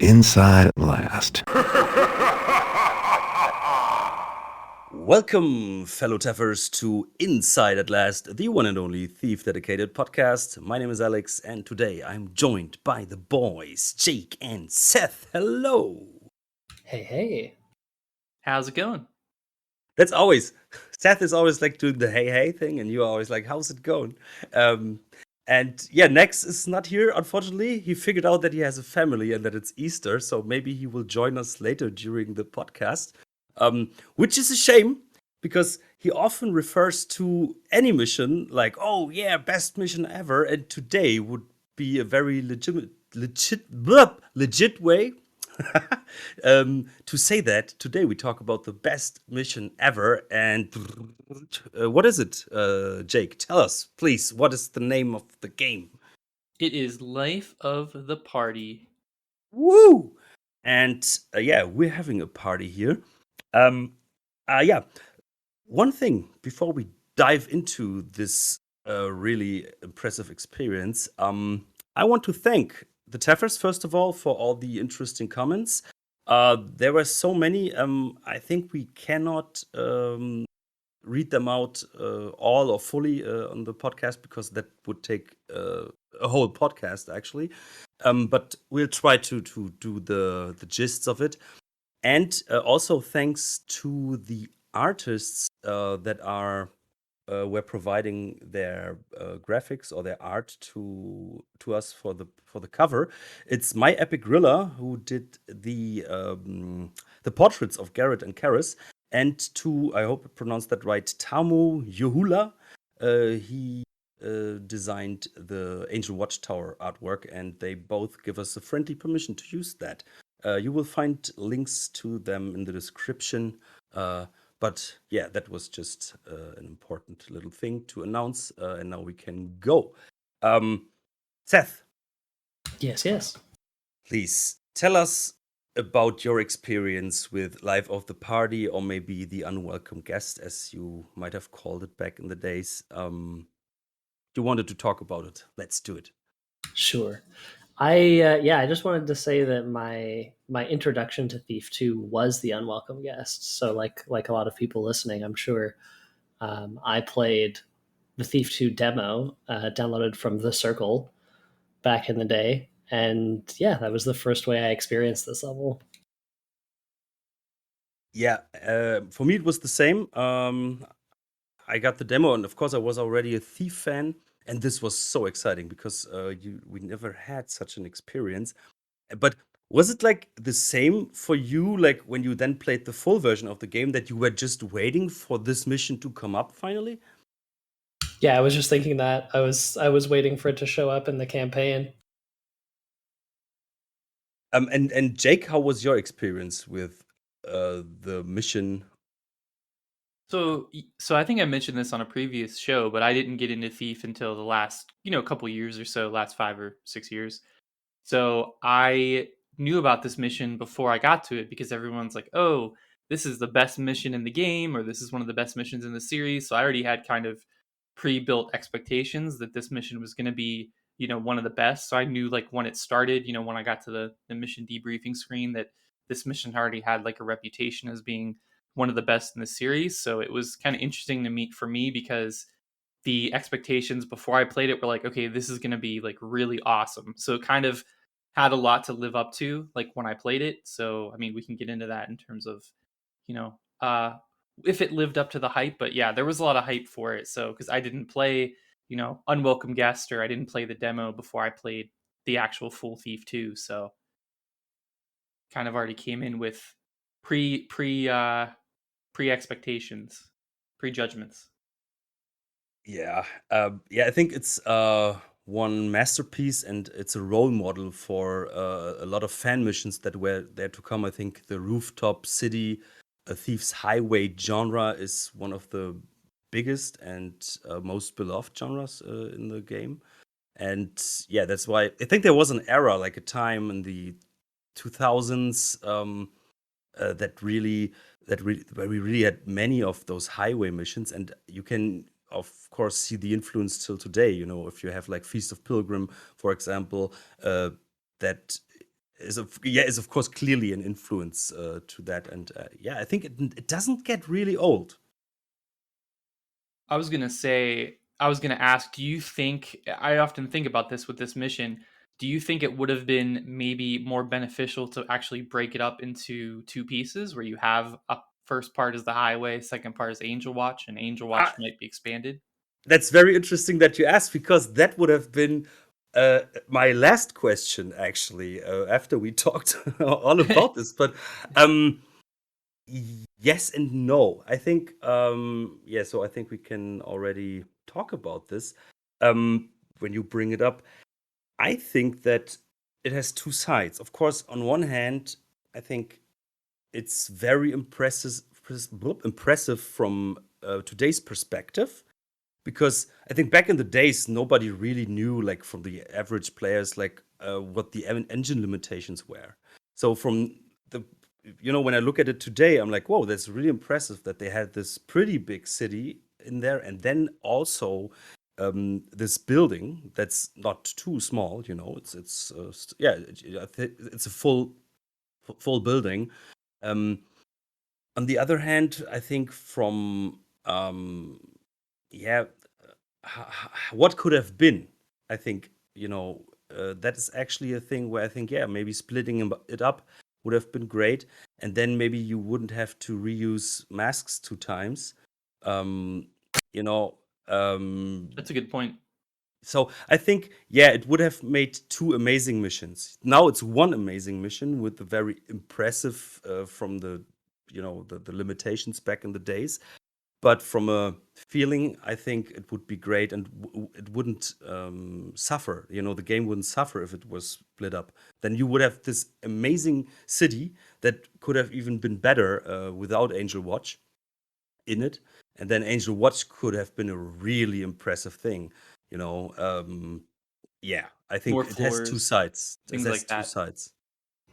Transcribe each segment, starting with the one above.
Inside at last. Welcome, fellow Teffers, to Inside at Last, the one and only thief dedicated podcast. My name is Alex, and today I'm joined by the boys, Jake and Seth. Hello. Hey. How's it going? That's always, Seth is always like doing the hey thing, and you're always like, how's it going? And yeah, Nex is not here, unfortunately. He figured out that he has a family and that it's Easter, so maybe he will join us later during the podcast. Which is a shame because he often refers to any mission like, "Oh yeah, best mission ever," and today would be a very legit way to say that. Today we talk about the best mission ever, and what is it, Jake? Tell us, please. What is the name of the game? It is Life of the Party. Woo! And yeah, we're having a party here. Yeah, one thing before we dive into this really impressive experience, I want to thank the Teffers, first of all, for all the interesting comments. There were so many, I think we cannot read them out all or fully on the podcast because that would take a whole podcast, actually. But we'll try to do the gists of it. And also thanks to the artists that were providing their graphics or their art to us for the cover. It's My Epic Grilla who did the portraits of Garrett and Karis, and to, I hope I pronounced that right, Tamu Yohula. He designed the Angel Watchtower artwork, and they both give us a friendly permission to use that. You will find links to them in the description. But yeah, that was just an important little thing to announce, and now we can go. Seth, Yes. please tell us about your experience with Life of the Party, or maybe the Unwelcome Guest, as you might have called it back in the days. You wanted to talk about it. Let's do it. Sure. I just wanted to say that my introduction to Thief 2 was the Unwelcome Guest. So like a lot of people listening, I'm sure I played the Thief 2 demo downloaded from The Circle back in the day. And yeah, that was the first way I experienced this level. Yeah, for me it was the same. I got the demo, and of course I was already a Thief fan, and this was so exciting because we never had such an experience. But was it like the same for you, like when you then played the full version of the game, that you were just waiting for this mission to come up finally? Yeah, I was just thinking that. I was waiting for it to show up in the campaign. And Jake, how was your experience with the mission? So I think I mentioned this on a previous show, but I didn't get into Thief until the last, couple years or so, last 5 or 6 years. So I knew about this mission before I got to it because everyone's like, "Oh, this is the best mission in the game," or "This is one of the best missions in the series." So I already had kind of pre-built expectations that this mission was going to be, one of the best. So I knew like when it started, when I got to the mission debriefing screen, that this mission already had like a reputation as being one of the best in the series. So it was kind of interesting to meet for me because the expectations before I played it were like, okay, this is going to be like really awesome. So it kind of had a lot to live up to like when I played it. So I mean, we can get into that in terms of, you know, if it lived up to the hype. But yeah, there was a lot of hype for it. So because I didn't play, Unwelcome Guest, or I didn't play the demo before I played the actual full Thief 2. So kind of already came in with pre expectations, prejudgments. Yeah, yeah, I think it's one masterpiece, and it's a role model for a lot of fan missions that were there to come. I think the Rooftop City, a Thief's Highway genre is one of the biggest and most beloved genres in the game. And yeah, that's why I think there was an era, like a time in the 2000s, where we really had many of those highway missions, and you can of course see the influence till today. If you have like Feast of Pilgrim, for example, that is of course clearly an influence to that, and I think it doesn't get really old. I was gonna ask, do you think, I often think about this with this mission, do you think it would have been maybe more beneficial to actually break it up into two pieces where you have a first part is the highway, second part is Angel Watch, and Angel Watch Ah, might be expanded? that's very interesting that you asked, because that would have been my last question, actually, after we talked all about this. But um, yes and no. I think, so I think we can already talk about this. When you bring it up, I think that it has two sides. Of course, on one hand, I think it's very impressive from today's perspective, because I think back in the days nobody really knew, like from the average players, like what the engine limitations were. So from the when I look at it today, I'm like, whoa, that's really impressive that they had this pretty big city in there, and then also this building that's not too small. It's a full building. Um, on the other hand, I think from yeah, what could have been, I think, that is actually a thing where I think, maybe splitting it up would have been great, and then maybe you wouldn't have to reuse masks 2 times. Um, you know, That's a good point. so I think, it would have made two amazing missions. Now it's one amazing mission with the very impressive from the limitations back in the days. But from a feeling, I think it would be great, and it wouldn't suffer. The game wouldn't suffer if it was split up. Then you would have this amazing city that could have even been better without Angel Watch in it, and then Angel Watch could have been a really impressive thing. I More think it has two floors, sides. It things has like two that. sides.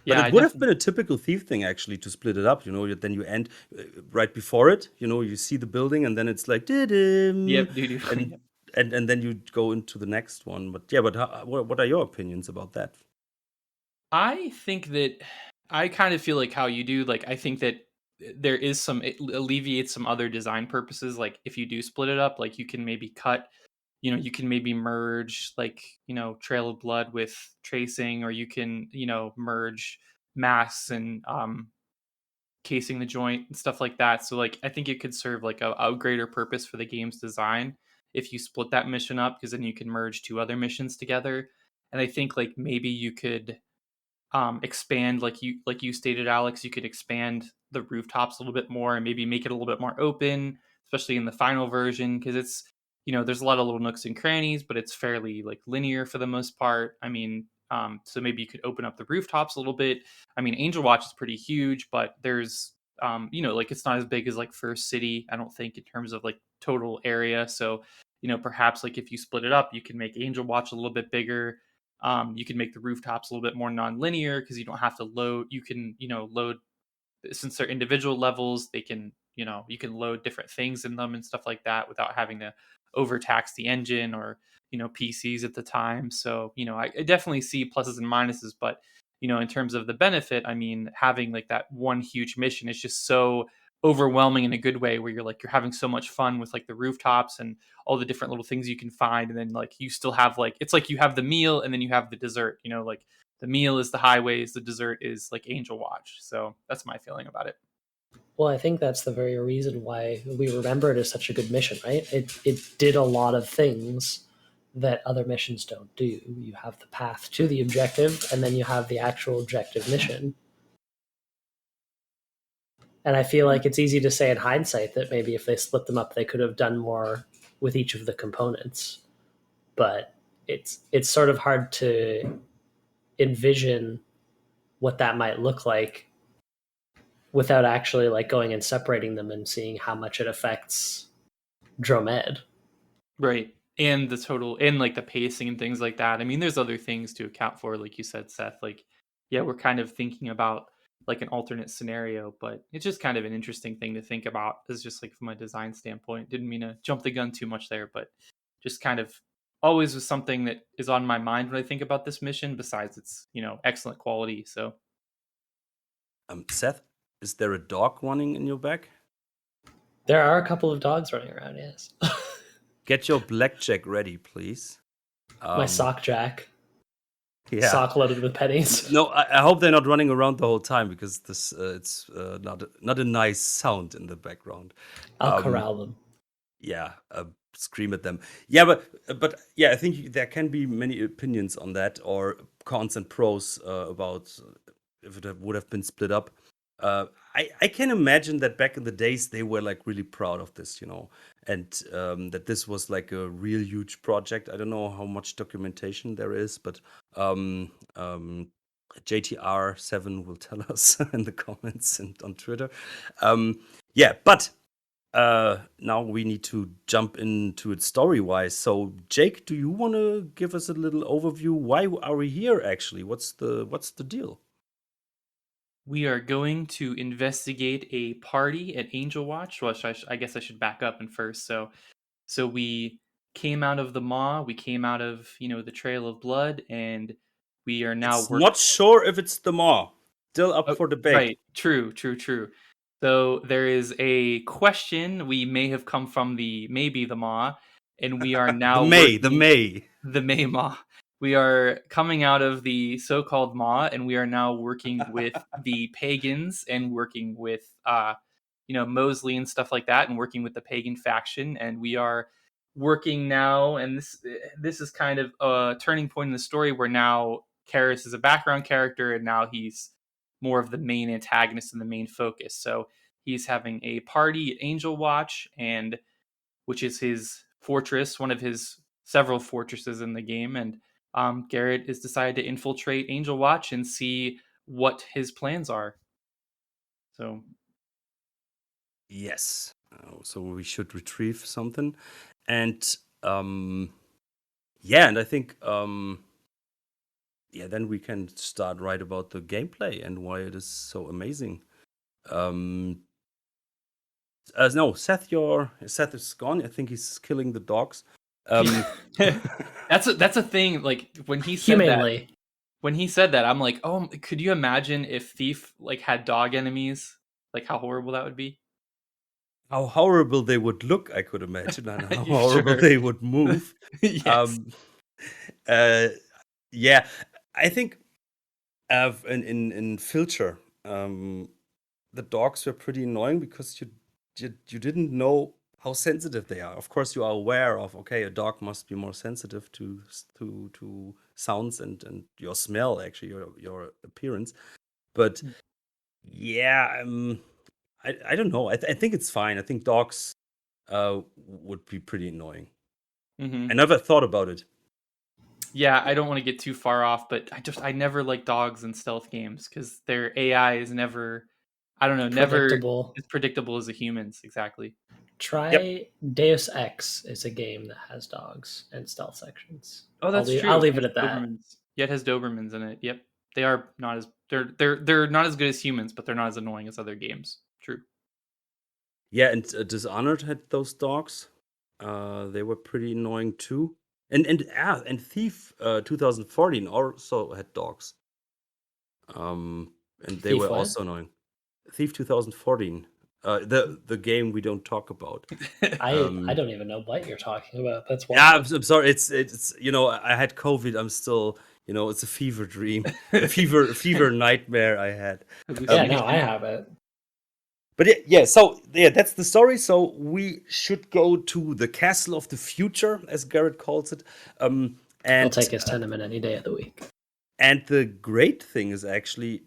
But Yeah, it I would have definitely. been a typical Thief thing, actually, to split it up. Then you end right before it. You see the building, and then it's like, Yep, "Did-dim," dude. and and then you go into the next one. But what are your opinions about that? I think that I kind of feel like how you do. Like, I think that there is some, it alleviates some other design purposes. Like, if you do split it up, like you can maybe cut, you can maybe merge, like, Trail of Blood with Tracing, or you can, merge masks and casing the joint and stuff like that. So, like, I think it could serve like a greater purpose for the game's design if you split that mission up, because then you can merge two other missions together. And I think, like, maybe you could expand, like you stated, Alex, you could expand the rooftops a little bit more and maybe make it a little bit more open, especially in the final version, because it's, there's a lot of little nooks and crannies, but it's fairly like linear for the most part. I mean, so maybe you could open up the rooftops a little bit. I mean, Angel Watch is pretty huge, but there's like, it's not as big as like First City, I don't think, in terms of like total area. So, perhaps like if you split it up, you can make Angel Watch a little bit bigger. You can make the rooftops a little bit more non-linear because you don't have to load. You can, load, since they're individual levels. They can, you can load different things in them and stuff like that without having to overtax the engine or, PCs at the time. So, I definitely see pluses and minuses, but, in terms of the benefit, I mean, having like that one huge mission is just so overwhelming in a good way, where you're having so much fun with like the rooftops and all the different little things you can find. And then like you still have, like, it's like you have the meal and then you have the dessert, like the meal is the highways, the dessert is like Angel Watch. So that's my feeling about it. Well, I think that's the very reason why we remember it as such a good mission, right? It did a lot of things that other missions don't do. You have the path to the objective, and then you have the actual objective mission. And I feel like it's easy to say in hindsight that maybe if they split them up, they could have done more with each of the components. But it's sort of hard to envision what that might look like without actually like going and separating them and seeing how much it affects Dromed. Right. And the total, and like the pacing and things like that. I mean, there's other things to account for, like you said, Seth. Like, yeah, we're kind of thinking about like an alternate scenario, but it's just kind of an interesting thing to think about, is just like from a design standpoint. Didn't mean to jump the gun too much there, but just kind of always was something that is on my mind when I think about this mission, besides its, excellent quality. So Seth, is there a dog running in your back? There are a couple of dogs running around, yes. Get your blackjack ready, please. My sock jack. Yeah. Sock loaded with pennies. No, I hope they're not running around the whole time, because this it's not a nice sound in the background. I'll corral them. Yeah, scream at them. Yeah, but yeah, I think there can be many opinions on that, or cons and pros about if it would have been split up. I can imagine that back in the days they were like really proud of this, and that this was like a real huge project. I don't know how much documentation there is, but JTR7 will tell us in the comments and on Twitter. Yeah, but now we need to jump into it story-wise. So, Jake, do you want to give us a little overview? Why are we here, actually? What's the deal? we are going to investigate a party at Angel Watch. Well, I guess I should back up and first. So we came out of the Maw. We came out of the Trail of Blood, and we are now It's not sure if it's the Maw. Still up for debate. Right. True. So there is a question. We may have come from maybe the Maw, and we are now the May Maw. We are coming out of the so-called Maw, and we are now working with the pagans and working with Mosley and stuff like that, and working with the pagan faction. And we are working now, and this is kind of a turning point in the story where now Karis is a background character, and now he's more of the main antagonist and the main focus. So he's having a party at Angel Watch, and which is his fortress, one of his several fortresses in the game. And Garrett is decided to infiltrate Angel Watch and see what his plans are. So yes, so we should retrieve something, and yeah, and I think yeah, then we can start right about the gameplay and why it is so amazing. No, Seth is gone. I think he's killing the dogs. that's a thing. Like when he said Humanely. that, I'm like, oh, could you imagine if Thief like had dog enemies? Like how horrible that would be. How horrible they would look, I could imagine, and how You horrible sure? they would move. Yes. Yeah, I think in Filter, the dogs were pretty annoying because you didn't know how sensitive they are. Of course, you are aware of, okay, a dog must be more sensitive to sounds and your smell, actually, your appearance. But yeah, I don't know. I think it's fine. I think dogs would be pretty annoying. Mm-hmm. I never thought about it. Yeah, I don't want to get too far off, but I never like dogs in stealth games because their AI is never, I don't know, never as predictable as the humans. Exactly. Try Deus Ex is a game that has dogs and stealth sections. Oh, that's true. I'll leave it at that. Yeah, it has Dobermans in it. Yep, they are not as they're not as good as humans, but they're not as annoying as other games. True. Yeah, and Dishonored had those dogs. They were pretty annoying too. And Thief 2014 also had dogs. And they Thief were what? also annoying. Thief 2014. The game we don't talk about. I don't even know what you're talking about. That's why. Yeah, I'm sorry. It's I had COVID. I'm still it's a fever dream, a fever nightmare I had. Yeah, no, I have it. But so that's the story. So we should go to the Castle of the Future, as Garrett calls it. And I'll take his tenement any day of the week. And the great thing is actually,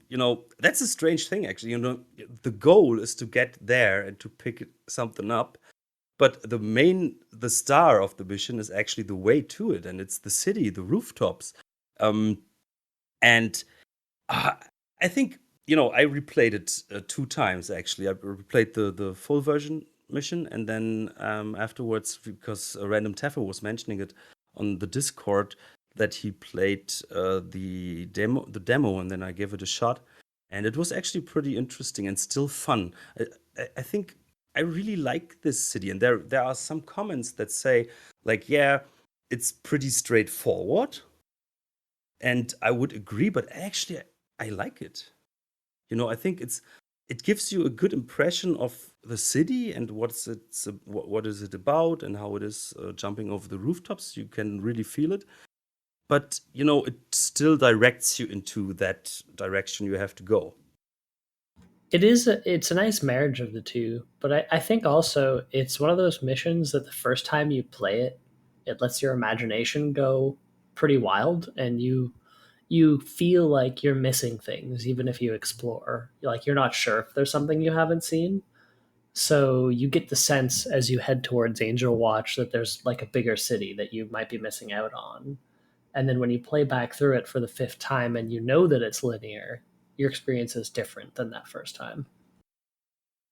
that's a strange thing. Actually, the goal is to get there and to pick something up. But the star of the mission is actually the way to it, and it's the city, the rooftops. And I think I replayed it 2 times actually. I replayed the full version mission, and then afterwards, because Random Teffer was mentioning it on the Discord, that he played the demo, and then I gave it a shot, and it was actually pretty interesting and still fun. I think I really like this city, and there are some comments that say like, yeah, it's pretty straightforward, and I would agree. But actually, I like it. I think it gives you a good impression of the city and what is it about and how it is jumping over the rooftops. You can really feel it, but it still directs you into that direction you have to go. It's a nice marriage of the two, but I think also it's one of those missions that the first time you play it, it lets your imagination go pretty wild, and you feel like you're missing things even if you explore. Like you're not sure if there's something you haven't seen. So you get the sense as you head towards Angel Watch that there's like a bigger city that you might be missing out on. And then when you play back through it for the fifth time and you know that it's linear, your experience is different than that first time.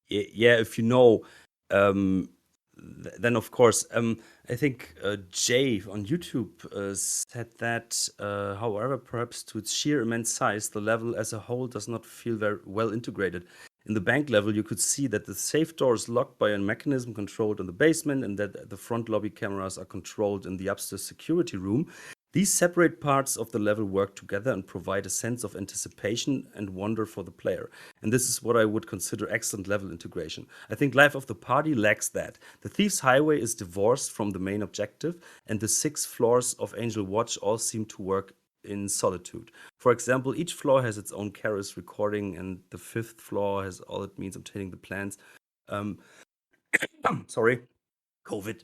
Yeah, if you know, um, then of course, I think Jay on YouTube said that, however, perhaps to its sheer immense size, the level as a whole does not feel very well integrated. In the bank level, you could see that the safe door is locked by a mechanism controlled in the basement, and that the front lobby cameras are controlled in the upstairs security room. These separate parts of the level work together and provide a sense of anticipation and wonder for the player. And this is what I would consider excellent level integration. I think Life of the Party lacks that. The Thief's Highway is divorced from the main objective, and the 6 floors of Angel Watch all seem to work in solitude. For example, each floor has its own Keras recording, and the 5th floor has all it means obtaining the plans. Sorry, COVID.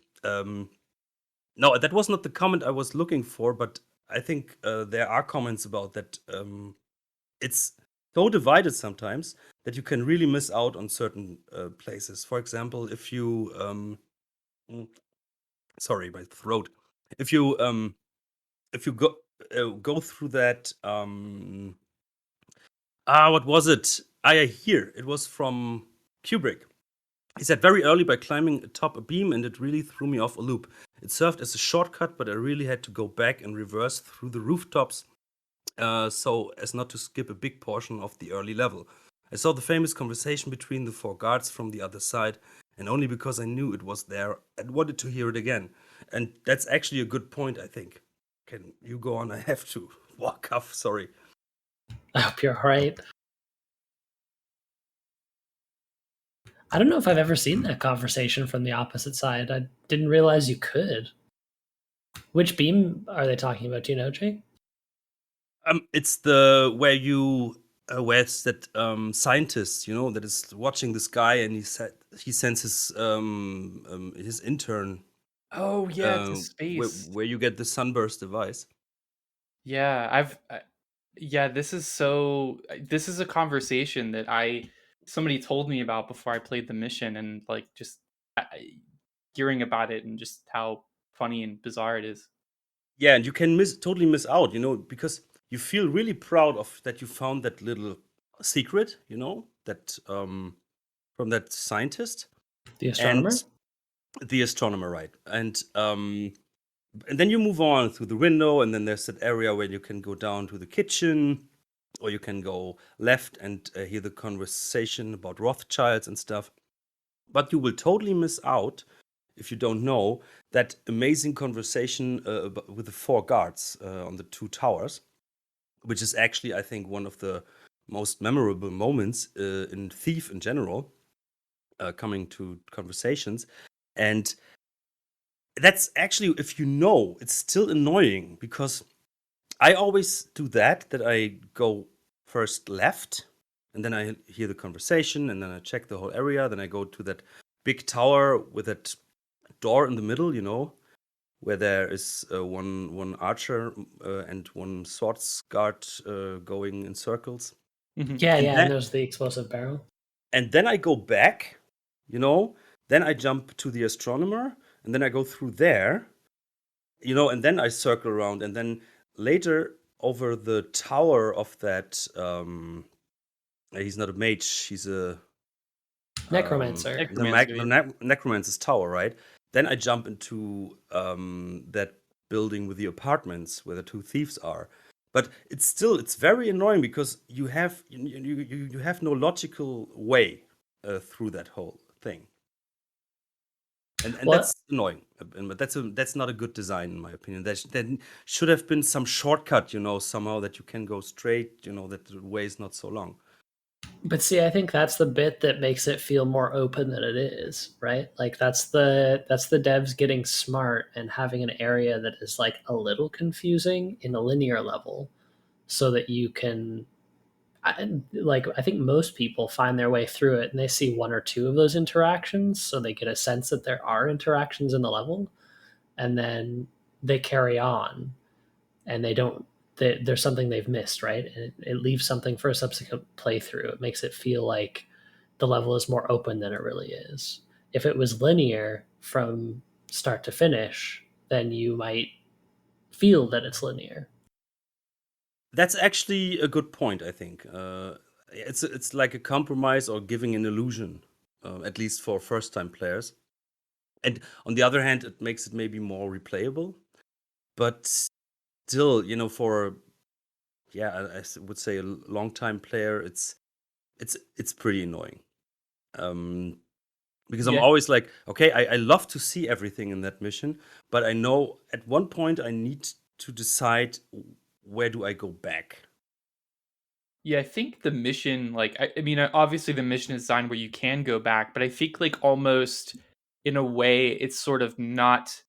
No, that was not the comment I was looking for, but I think there are comments about that. It's so divided sometimes that you can really miss out on certain places. For example, if you sorry, my throat. If you go through that what was it? Here it was from Kubrick. He said very early by climbing atop a beam, and it really threw me off a loop. It served as a shortcut, but I really had to go back and reverse through the rooftops so as not to skip a big portion of the early level. I saw the famous conversation between the 4 guards from the other side, and only because I knew it was there, I wanted to hear it again. And that's actually a good point, I think. Can you go on? I have to walk off, sorry. I hope you're all right. I don't know if I've ever seen that conversation from the opposite side. I didn't realize you could. Which beam are they talking about? Do you know, Jay? It's the where it's that scientist, that is watching this guy, and he sends his intern Oh yeah, to space. where you get the sunburst device. Yeah, yeah, this is a conversation that somebody told me about before I played the mission, and like just hearing about it and just how funny and bizarre it is. Yeah, and you can totally miss out, because you feel really proud of that you found that little secret, that from that scientist. The astronomer? And the astronomer, right? And then you move on through the window, and then there's that area where you can go down to the kitchen, or you can go left and hear the conversation about Rothschilds and stuff. But you will totally miss out, if you don't know, that amazing conversation with the 4 guards on the 2 towers, which is actually, I think, one of the most memorable moments in Thief in general, coming to conversations. And that's actually, if you know, it's still annoying, because I always do that I go first left, and then I hear the conversation, and then I check the whole area, then I go to that big tower with that door in the middle, where there is one archer and one swords guard going in circles. Yeah, And and then, there's the explosive barrel. and then I go back, then I jump to the astronomer, and then I go through there, and then I circle around, and then later over the tower of that he's not a mage, he's a Necromancer. Necromancer, the necromancer's tower, right? Then I jump into that building with the apartments where the 2 thieves are. But it's very annoying, because you have no logical way through that whole thing. and Well, that's annoying. But that's not a good design in my opinion. There should have been some shortcut, somehow that you can go straight, that the way is not so long. but see, I think that's the bit that makes it feel more open than it is, right? Like that's the devs getting smart and having an area that is like a little confusing in a linear level, so that you can, I think most people find their way through it and they see one or two of those interactions, so they get a sense that there are interactions in the level, and then they carry on, and they don't. There's something they've missed, right? And it leaves something for a subsequent playthrough. It makes it feel like the level is more open than it really is. If it was linear from start to finish, then you might feel that it's linear. That's actually a good point, I think. It's like a compromise or giving an illusion, at least for first-time players. And on the other hand, it makes it maybe more replayable. But still, for would say a long-time player, it's pretty annoying. Because I'm Yeah. always like, okay, I love to see everything in that mission, but I know at one point I need to decide where do I go back. Yeah, I think the mission, like, I mean, obviously the mission is designed where you can go back, but I think, like, almost in a way, it's sort of not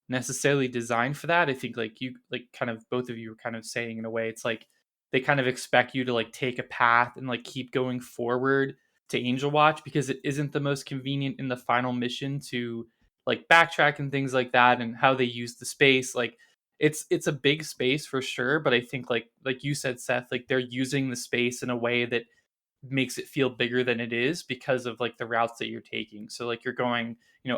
necessarily designed for that. I think, like, you, like, kind of both of you were kind of saying in a way, it's like they kind of expect you to, like, take a path and, like, keep going forward to Angel Watch, because it isn't the most convenient in the final mission to, like, backtrack and things like that, and how they use the space. Like, it's a big space for sure, but I think, like you said, Seth, like, they're using the space in a way that makes it feel bigger than it is because of, like, the routes that you're taking. So, like, you're going,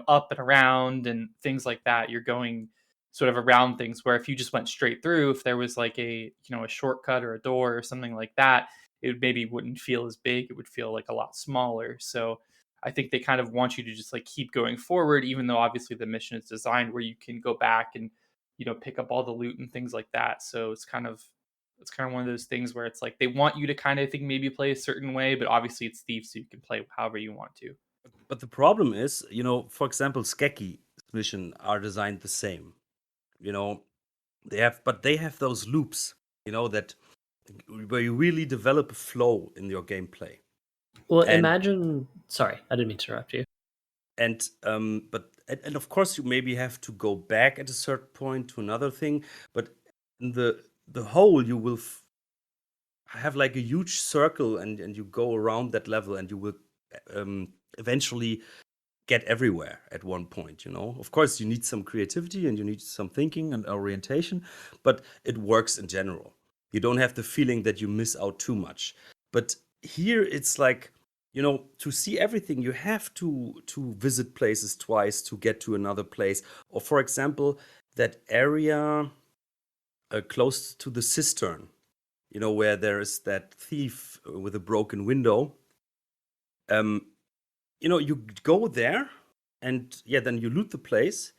up and around and things like that. You're going sort of around things, where if you just went straight through, if there was like a shortcut or a door or something like that, it maybe wouldn't feel as big. It would feel like a lot smaller. So I think they kind of want you to just, like, keep going forward, even though obviously the mission is designed where you can go back and, pick up all the loot and things like that. So it's kind of one of those things where it's like they want you to kind of think maybe play a certain way, but obviously it's Thief, so you can play however you want to. But the problem is, for example, Skekki's mission are designed the same. They have those loops, that where you really develop a flow in your gameplay. Well, And imagine. Sorry, I didn't mean to interrupt you. and of course you maybe have to go back at a certain point to another thing, but in the whole you will have like a huge circle, and you go around that level, and you will eventually get everywhere at one point. Of course you need some creativity and you need some thinking and orientation, but it works in general. You don't have the feeling that you miss out too much. But here it's like, to see everything you have to visit places twice to get to another place. Or for example, that area close to the cistern, where there is that thief with a broken window. You go there, and then you loot the place,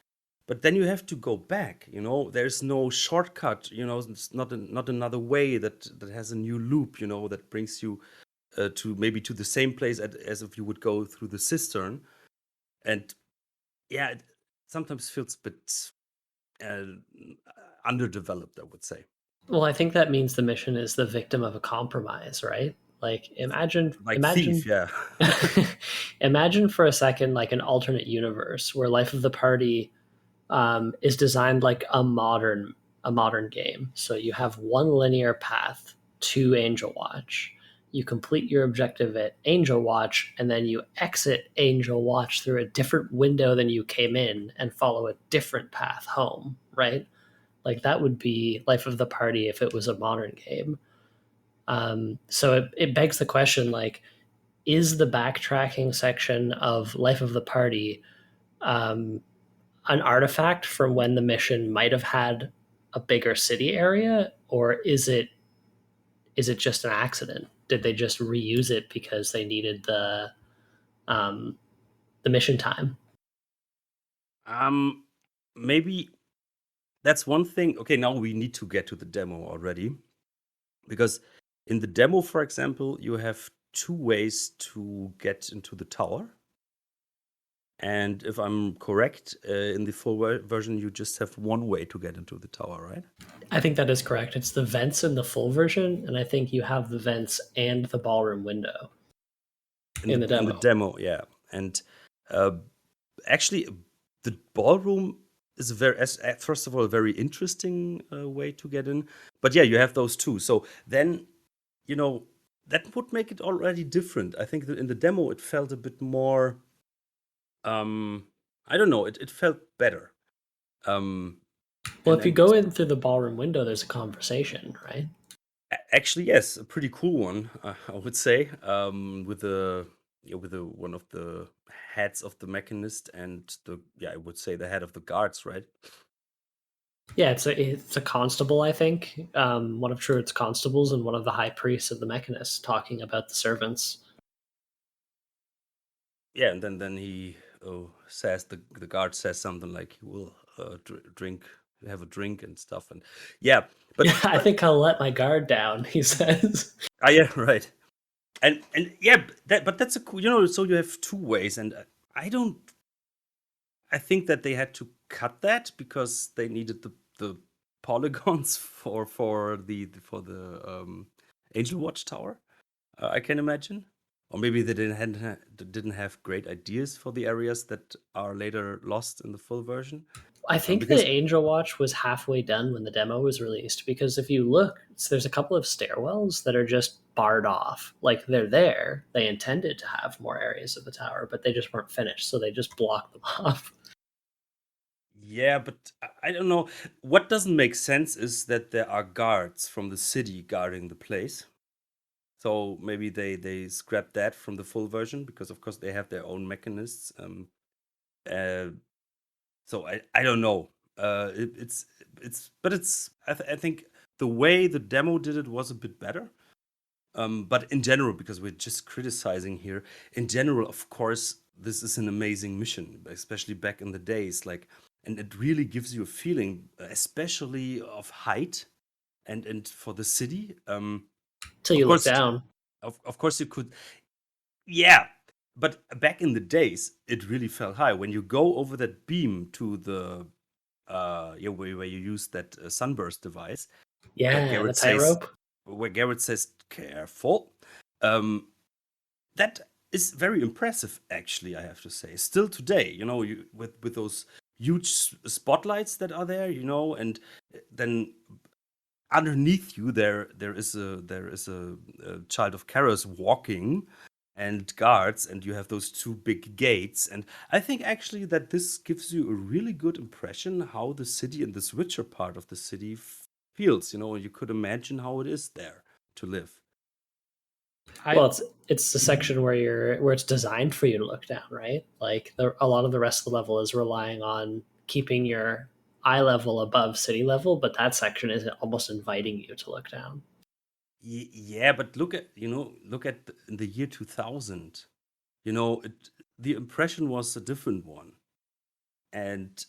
but then you have to go back. There's no shortcut. It's not another way that has a new loop. That brings you to the same place as if you would go through the cistern. And it sometimes feels a bit underdeveloped, I would say. Well, I think that means the mission is the victim of a compromise, right? Like Like Thief, yeah. imagine for a second like an alternate universe where Life of the Party is designed like a modern game. So you have one linear path to Angel Watch. You complete your objective at Angel Watch, and then you exit Angel Watch through a different window than you came in and follow a different path home, right? Like that would be Life of the Party if it was a modern game. So it begs the question, like, is the backtracking section of Life of the Party an artifact from when the mission might have had a bigger city area, or is it just an accident? Did they just reuse it because they needed the mission time? Maybe that's one thing. Okay, now we need to get to the demo already, because in the demo, for example, you have two ways to get into the tower. And if I'm correct, in the full version, you just have one way to get into the tower, right? I think that is correct. It's the vents in the full version, and I think you have the vents and the ballroom window in the In the demo. demo, yeah. And actually, the ballroom is first of all a very interesting way to get in. But yeah, you have those two. So then, that would make it already different. I think that in the demo it felt a bit more. I don't know. It felt better. Well, And if you go in through the ballroom window, there's a conversation, right? actually, yes, a pretty cool one, I would say, with the one of the heads of the mechanist and I would say the head of the guards, right? Yeah, it's a constable, I think, one of Truitt's constables and one of the high priests of the mechanists talking about the servants. Yeah, and then he says the guard says something like he will have a drink and stuff, and yeah, but Yeah, I think I'll let my guard down, he says. yeah, right, and yeah, but that's a cool, so you have two ways, and I think that they had to cut that because they needed the polygons for the Angel Watch Tower. I can imagine, or maybe they didn't have great ideas for the areas that are later lost in the full version. I think Because the Angel Watch was halfway done when the demo was released because if you look, there's a couple of stairwells that are just barred off. Like they're there. They intended to have more areas of the tower, but they just weren't finished, so they just blocked them off. yeah, but I don't know. What doesn't make sense is that there are guards from the city guarding the place. So maybe they scrapped that from the full version because of course they have their own mechanists. Uh, so I don't know. I think the way the demo did it was a bit better. But in general, because we're just criticizing here, in general, of course, this is an amazing mission, especially back in the days. Like, and it really gives you a feeling, especially of height, and for the city. Till Of you look course, down. of course, you could, yeah. But back in the days, it really felt high when you go over that beam to the where you use that sunburst device, where Yeah, the Garrett says, tightrope. careful. Um, that is very impressive, actually. I have to say, still today, with those huge spotlights that are there, and then underneath you there is a child of Kara's walking and guards, and you have those two big gates, and I think actually that this gives you a really good impression how the city and this richer part of the city feels. You could imagine how it is there to live. Well, it's the section where it's designed for you to look down, right? Like a lot of the rest of the level is relying on keeping your eye level above city level, but that section is almost inviting you to look down. Yeah, but look at in the year 2000, the impression was a different one, and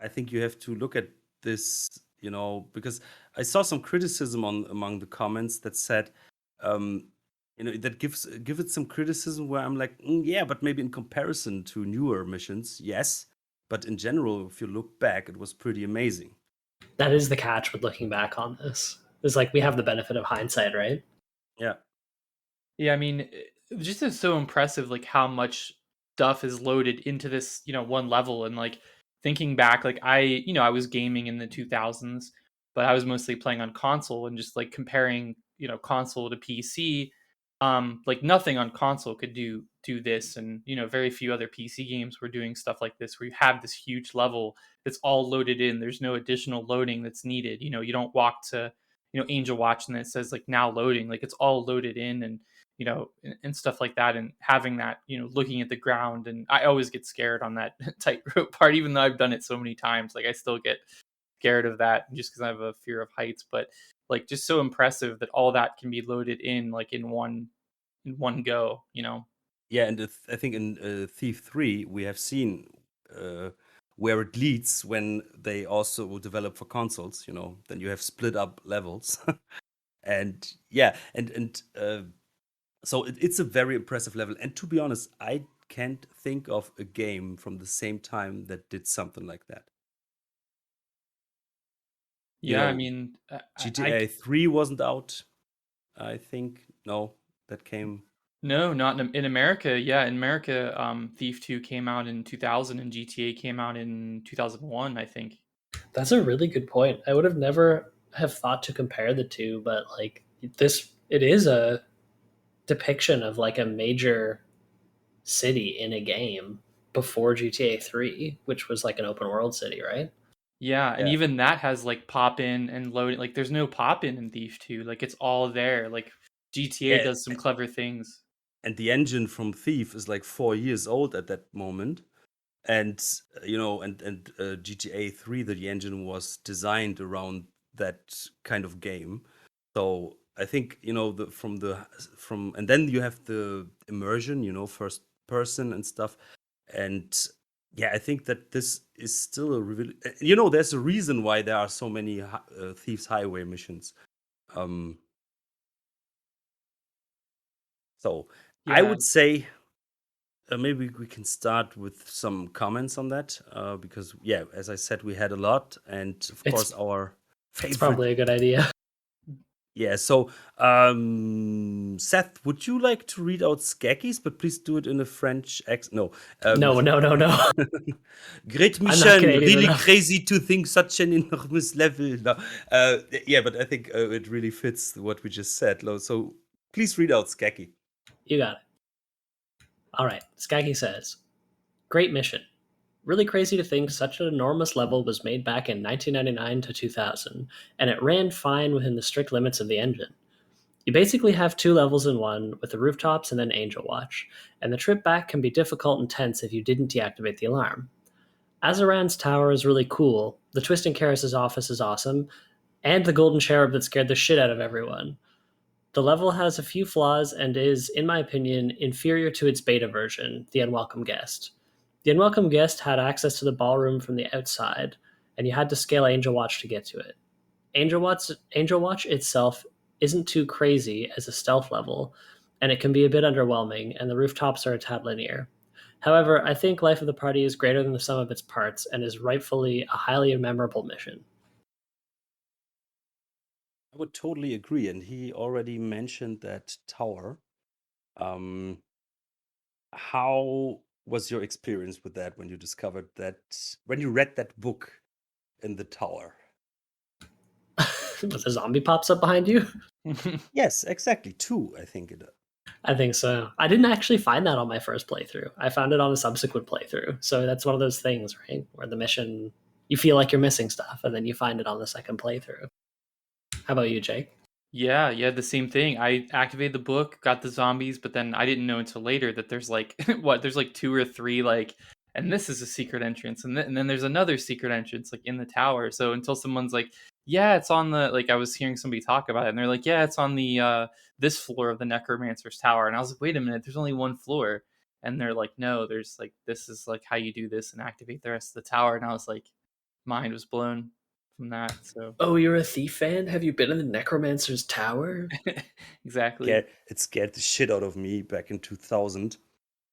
I think you have to look at this, because I saw some criticism among the comments that said, um, that give it some criticism where I'm like, yeah, but maybe in comparison to newer missions, yes, but in general, if you look back, it was pretty amazing. That is the catch with looking back on this. Is like we have the benefit of hindsight, right? Yeah. Yeah, I mean, it just is so impressive, like how much stuff is loaded into this, one level. And like thinking back, like I was gaming in the 2000s, but I was mostly playing on console and just like comparing, console to PC. Like nothing on console could do this, and very few other PC games were doing stuff like this, where you have this huge level that's all loaded in. There's no additional loading that's needed. You don't walk to Angel Watch and it says like now loading. Like it's all loaded in, and stuff like that, and having that, looking at the ground. And I always get scared on that tightrope part, even though I've done it so many times. Like I still get scared of that just because I have a fear of heights. But like just so impressive that all that can be loaded in like in one go. Yeah, and I think in Thief 3 we have seen where it leads when they also develop for consoles. Then you have split up levels, and yeah, and so it's a very impressive level. And to be honest, I can't think of a game from the same time that did something like that. You Yeah, I know, mean, GTA 3 wasn't out, I think. No, that came. no, not in America. Yeah, in America, Thief 2 came out in 2000 and GTA came out in 2001, I think. That's a really good point. I would have never have thought to compare the two, but like this, it is a depiction of like a major city in a game before GTA 3, which was like an open world city, right? Yeah, and Yeah. even that has like pop in and loading. Like, there's no pop in Thief 2. Like, it's all there. Like, GTA Yeah, does some clever things. and the engine from Thief is like 4 years old at that moment. And GTA 3, the engine was designed around that kind of game. So I think and then you have the immersion, first person and stuff. And yeah, I think that this is still there's a reason why there are so many Thieves Highway missions. Um, so I Yeah, would say maybe we can start with some comments on that, because yeah, as I said, we had a lot, and of course our It's favorite. probably a good idea. Yeah. So, Seth, would you like to read out Skekkies, but please do it in a French accent? No. No. Great I'm not mission, Canadian really enough. crazy to think such an enormous level. No, yeah, but I think it really fits what we just said. So please read out Skekky. You got it. All right. Skaggy says, "Great mission. Really crazy to think such an enormous level was made back in 1999 to 2000, and it ran fine within the strict limits of the engine. You basically have two levels in one, with the rooftops and then Angel Watch, and the trip back can be difficult and tense if you didn't deactivate the alarm. Azaran's tower is really cool, the Twisting Karis' office is awesome, and the golden cherub that scared the shit out of everyone. The level has a few flaws and is, in my opinion, inferior to its beta version, The Unwelcome Guest. The Unwelcome Guest had access to the ballroom from the outside, and you had to scale Angel Watch to get to it. Angel Watch itself isn't too crazy as a stealth level, and it can be a bit underwhelming, and the rooftops are a tad linear. However, I think Life of the Party is greater than the sum of its parts and is rightfully a highly memorable mission." I would totally agree, and he already mentioned that tower. Um, how was your experience with that when you discovered that, when you read that book in the tower? But the zombie pops up behind you? Yes, exactly. Two, I think it. I think so. I didn't actually find that on my first playthrough. I found it on a subsequent playthrough. So that's one of those things, right? Where the mission, you feel like you're missing stuff, and then you find it on the second playthrough. How about you, Jake? yeah, the same thing. I activated the book, got the zombies, but then I didn't know until later that there's like there's like two or three like, and this is a secret entrance, and then there's another secret entrance like in the tower. So until someone's like, yeah, it's on the, like, I was hearing somebody talk about it, and they're like, yeah, it's on the this floor of the Necromancer's tower, and I was like, wait a minute, there's only one floor, and they're like, no, there's like, this is like how you do this and activate the rest of the tower, and I was like, mind was blown from that. So Oh, you're a Thief fan? Have you been in the Necromancer's Tower? exactly. Yeah, it scared the shit out of me back in 2000.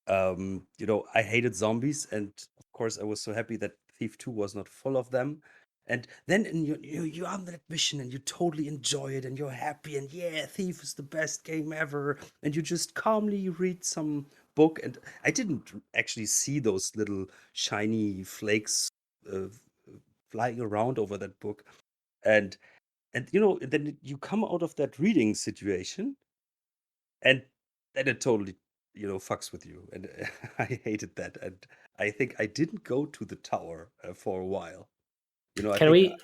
I hated zombies, and of course, I was so happy that Thief 2 was not full of them. And then you're on that mission and you totally enjoy it and you're happy, and yeah, Thief is the best game ever. And you just calmly read some book, and I didn't actually see those little shiny flakes uh, flying around over that book. And then you come out of that reading situation, and then it totally fucks with you, and I hated that, and I think I didn't go to the tower for a while. I Can think we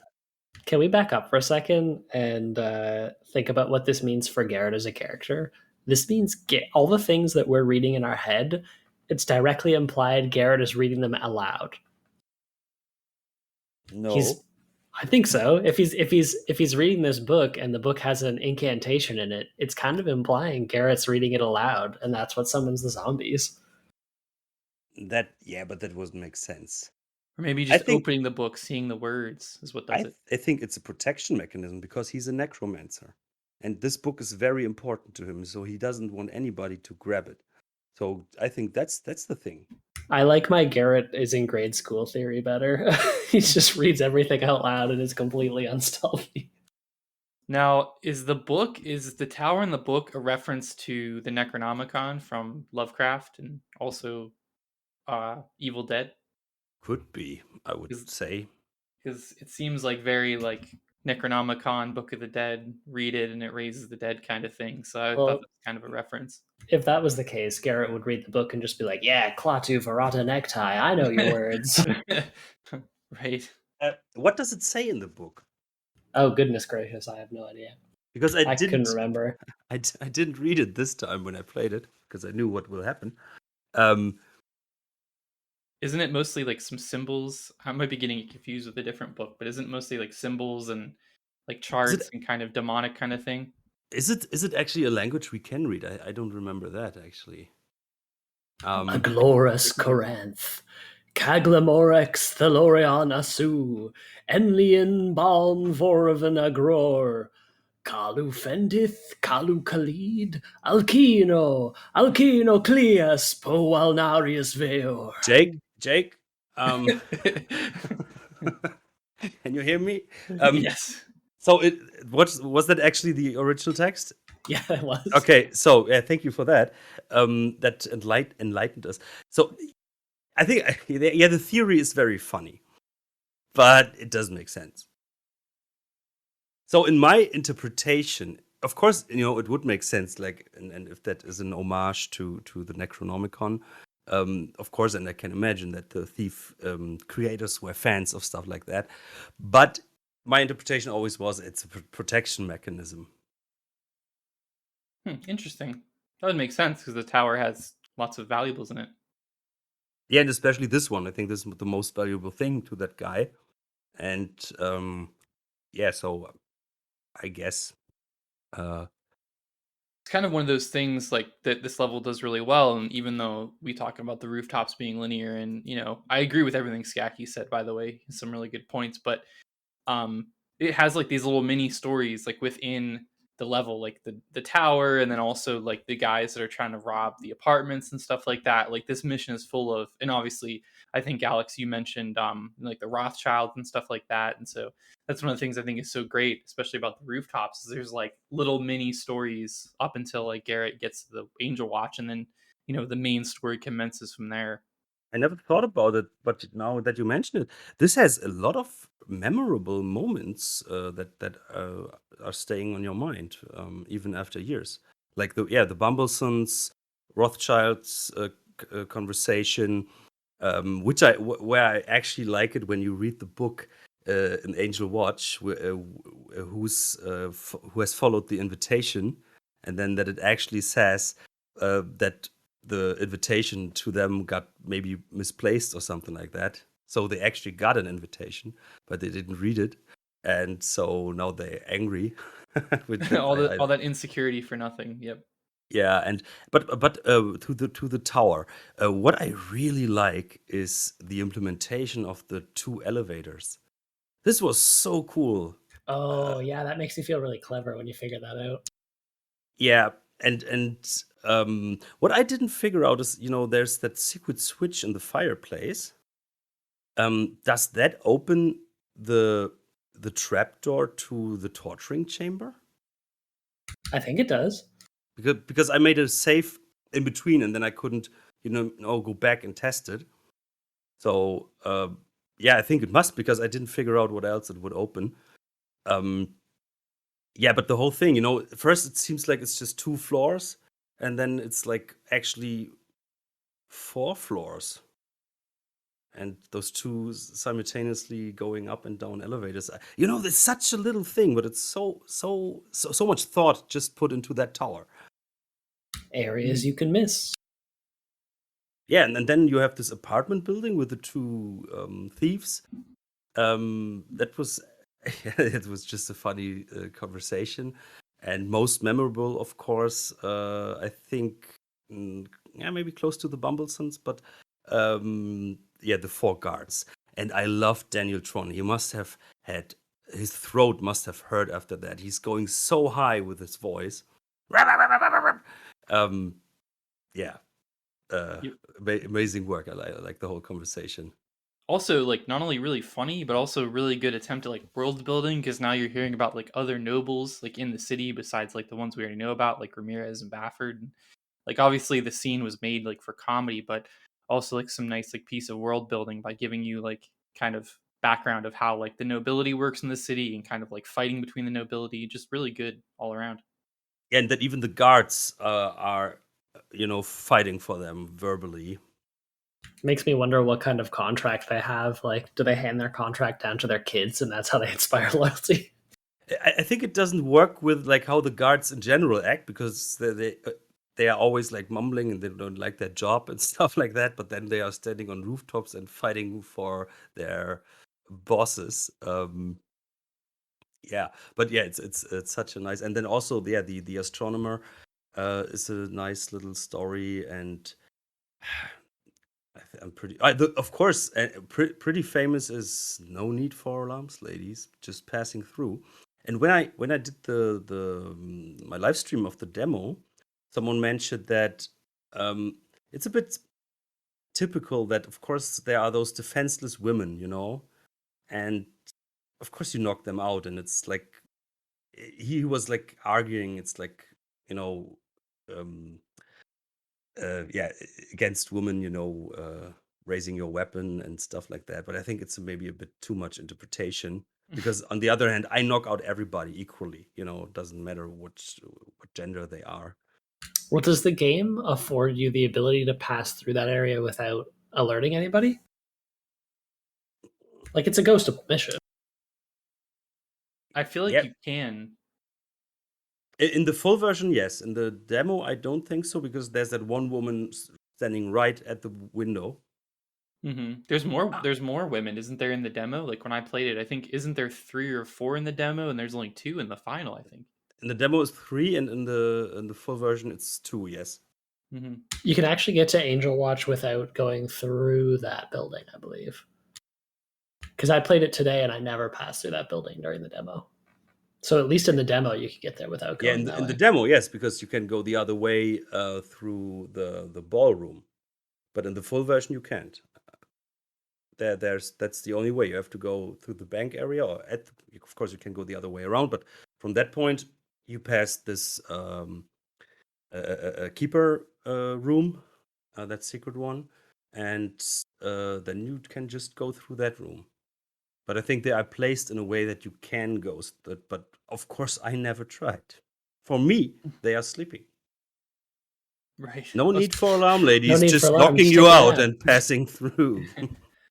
can we back up for a second and think about what this means for Garrett as a character? This means all the things that we're reading in our head. It's directly implied Garrett is reading them aloud. no, I think so. If he's reading this book and the book has an incantation in it, it's kind of implying Garrett's reading it aloud, and that's what summons the zombies. but that wouldn't make sense. Or maybe I just think opening the book, seeing the words is what does it. I think it's a protection mechanism because he's a necromancer, and this book is very important to him, so he doesn't want anybody to grab it. So I think that's the thing. I like my Garrett is in grade school theory better. He just reads everything out loud and is completely unstealthy. Now, is the tower in the book a reference to the Necronomicon from Lovecraft and also Evil Dead? Could be, I would say. Because it seems like very like Necronomicon, Book of the Dead, read it and it raises the dead kind of thing. So I thought Well, that was kind of a reference. if that was the case, Garrett would read the book and just be like, "Yeah, Klaatu Verata necktie. I know your words." Right. What does it say in the book? Oh goodness gracious, I have no idea. Because I couldn't remember. I didn't read it this time when I played it because I knew what will happen. Um, Isn't it mostly like some symbols? I might be getting confused with a different book, but isn't it mostly like symbols and like charts and kind of demonic kind of thing? is it actually a language we can read? I don't remember that actually. Agloris Coranth, Caglamorex Thelorion Asu, Enlian Balm Vorvan Agror, Kalu Fendith, Kalu Khalid, Alkino Cleas, Powalnarius Veor. Jake, can you hear me? Yes. So was that actually the original text? Yeah, it was. Okay, so thank you for that. That enlightened us. So I think the theory is very funny, but it doesn't make sense. So in my interpretation, of course, it would make sense, like, and if that is an homage to the Necronomicon, of course, and I can imagine that the Thief creators were fans of stuff like that. But my interpretation always was it's a protection mechanism. Interesting. That would make sense because the tower has lots of valuables in it. Yeah, and especially this one. I think this is the most valuable thing to that guy. And yeah, so I guess It's kind of one of those things like that this level does really well. And even though we talk about the rooftops being linear, and I agree with everything Skaki said, by the way, some really good points, but it has like these little mini stories like within the level, like the tower, and then also like the guys that are trying to rob the apartments and stuff like that. Like this mission is full of, and obviously I think Alex, you mentioned like the Rothschilds and stuff like that, and so that's one of the things I think is so great, especially about the rooftops, is there's like little mini stories up until like Garrett gets to the Angel Watch, and then the main story commences from there. I never thought about it, but now that you mention it, this has a lot of memorable moments that are staying on your mind even after years. Like the Bumblesons, Rothschilds conversation, where I actually like it when you read the book in Angel Watch, who has followed the invitation, and then that it actually says that the invitation to them got maybe misplaced or something like that. So they actually got an invitation, but they didn't read it, and so now they're angry. with that. all that insecurity for nothing. Yep. Yeah, and but to the tower, what I really like is the implementation of the two elevators. This was so cool. Oh yeah, that makes me feel really clever when you figure that out. Yeah, and what I didn't figure out is, there's that secret switch in the fireplace. Does that open the trapdoor to the torturing chamber? I think it does. Because I made a save in between, and then I couldn't, go back and test it. So yeah, I think it must, because I didn't figure out what else it would open. Yeah, but the whole thing, first it seems like it's just 2 floors, and then it's like actually 4 floors. And those two simultaneously going up and down elevators. There's such a little thing, but it's so much thought just put into that tower. Areas you can miss. Yeah, and then you have this apartment building with the two thieves. That was it was just a funny conversation, and most memorable, of course, I think, yeah, maybe close to the Bumblesons, but yeah, the 4 guards. And I love Daniel Tron. He must have had, his throat must have hurt after that. He's going so high with his voice. Yeah, amazing work. I like the whole conversation. Also, like, not only really funny, but also really good attempt at like world building, because now you're hearing about like other nobles like in the city besides like the ones we already know about, like Ramirez and Bafford. And, like, obviously the scene was made like for comedy, but also like some nice like piece of world building by giving you like kind of background of how like the nobility works in the city and kind of like fighting between the nobility. Just really good all around. And that even the guards are, fighting for them verbally. Makes me wonder what kind of contract they have. Like, do they hand their contract down to their kids, and that's how they inspire loyalty? I think it doesn't work with like how the guards in general act, because they are always like mumbling and they don't like their job and stuff like that. But then they are standing on rooftops and fighting for their bosses. Yeah, but yeah, it's such a nice. And then also, yeah, the astronomer is a nice little story, and I'm pretty. Of course, pretty famous is "No Need for Alarms, Ladies," just passing through. And when I did my live stream of the demo, someone mentioned that it's a bit typical that, of course, there are those defenseless women, and of course you knock them out, and it's like he was like arguing, it's like, you know, um, yeah, against women, raising your weapon and stuff like that. But I think it's maybe a bit too much interpretation, because on the other hand, I knock out everybody equally. It doesn't matter what gender they are. Well, does the game afford you the ability to pass through that area without alerting anybody? Like, it's a ghost mission. I feel like Yeah, you can. in the full version, yes. In the demo, I don't think so, because there's that one woman standing right at the window. There's more women, isn't there, in the demo? Like, when I played it, I think, isn't there 3 or 4 in the demo, and there's only 2 in the final, I think. In the demo is 3, and in the full version it's 2. Yes. You can actually get to Angel Watch without going through that building, I believe. Because I played it today and I never passed through that building during the demo. So at least in the demo, you could get there without Yeah, going in that the, in way. the demo, yes, because you can go the other way through the ballroom, but in the full version you can't. That's the only way. You have to go through the bank area, or of course you can go the other way around, but from that point you pass this keeper room, that secret one, and then you can just go through that room. But I think they are placed in a way that you can go. But of course, I never tried. For me, they are sleeping. Right. No need for alarm, No ladies. need for Just alarm, knocking just you take a out nap. and passing through.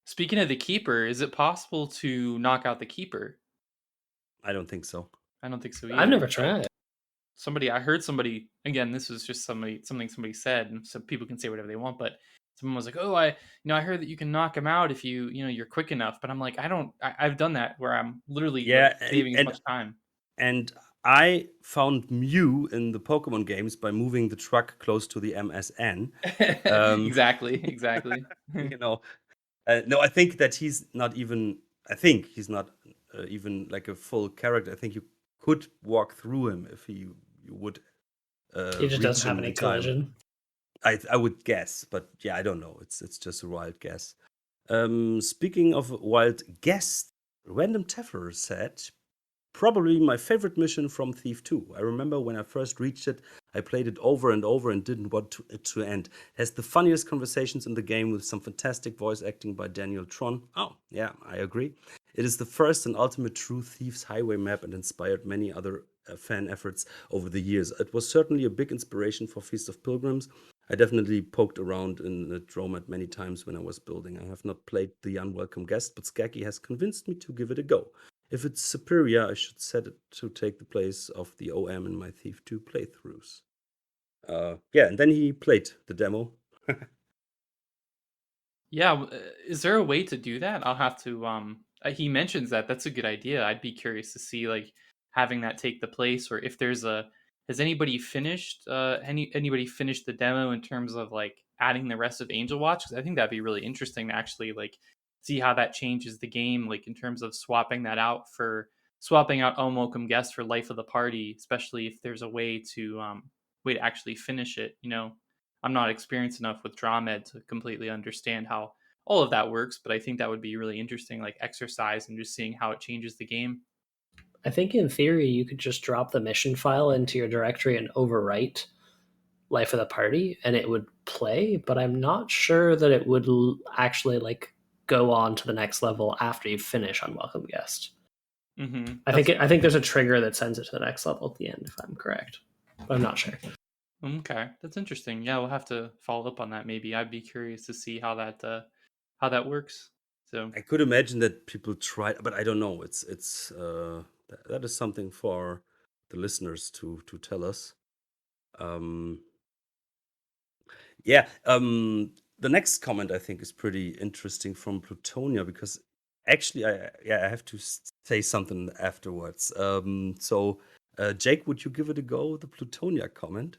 Speaking of the keeper, is it possible to knock out the keeper? I don't think so. I don't think so I've either. never tried. I heard somebody, again, this was just something somebody said, and so people can say whatever they want, but someone was like, "Oh, I heard that you can knock him out if you're quick enough." But I'm like, I've done that where I'm literally like Yeah, saving as much time. and I found Mew in the Pokemon games by moving the truck close to the MSN. Exactly. You know, no, I think that he's not even. I think he's not even like a full character. I think you could walk through him if you would He just reach doesn't have him any in time. collision. I would guess, but yeah, I don't know. It's just a wild guess. Speaking of wild guess, Random Teffer said, probably my favorite mission from Thief 2. I remember when I first reached it, I played it over and over and didn't want it to end. It has the funniest conversations in the game with some fantastic voice acting by Daniel Tron. Oh, yeah, I agree. It is the first and ultimate true Thief's Highway map and inspired many other fan efforts over the years. It was certainly a big inspiration for Feast of Pilgrims. I definitely poked around in the Dromat many times when I was building. I have not played The Unwelcome Guest, but Skaki has convinced me to give it a go. If it's superior, I should set it to take the place of the OM in my Thief 2 playthroughs. Yeah, and then he played the demo. Yeah, is there a way to do that? I'll have to he mentions that. That's a good idea. I'd be curious to see like having that take the place, or if there's a has anybody finished anybody finished the demo in terms of like adding the rest of Angel Watch? Because I think that'd be really interesting to actually like see how that changes the game, like in terms of swapping out Unwelcome Guest for Life of the Party, especially if there's a way to actually finish it, I'm not experienced enough with Drawmed to completely understand how all of that works, but I think that would be really interesting, like exercise and just seeing how it changes the game. I think in theory you could just drop the mission file into your directory and overwrite Life of the Party and it would play, but I'm not sure that it would actually like go on to the next level after you finish Unwelcome Guest. Mm-hmm. I think there's a trigger that sends it to the next level at the end, if I'm correct. But I'm not sure. Okay, that's interesting. Yeah, we'll have to follow up on that. Maybe I'd be curious to see how that works. So I could imagine that people try, but I don't know. It's that is something for the listeners to tell us. Um, yeah. The next comment I think is pretty interesting from Plutonia because actually, I have to say something afterwards. So, Jake, would you give it a go? The Plutonia comment.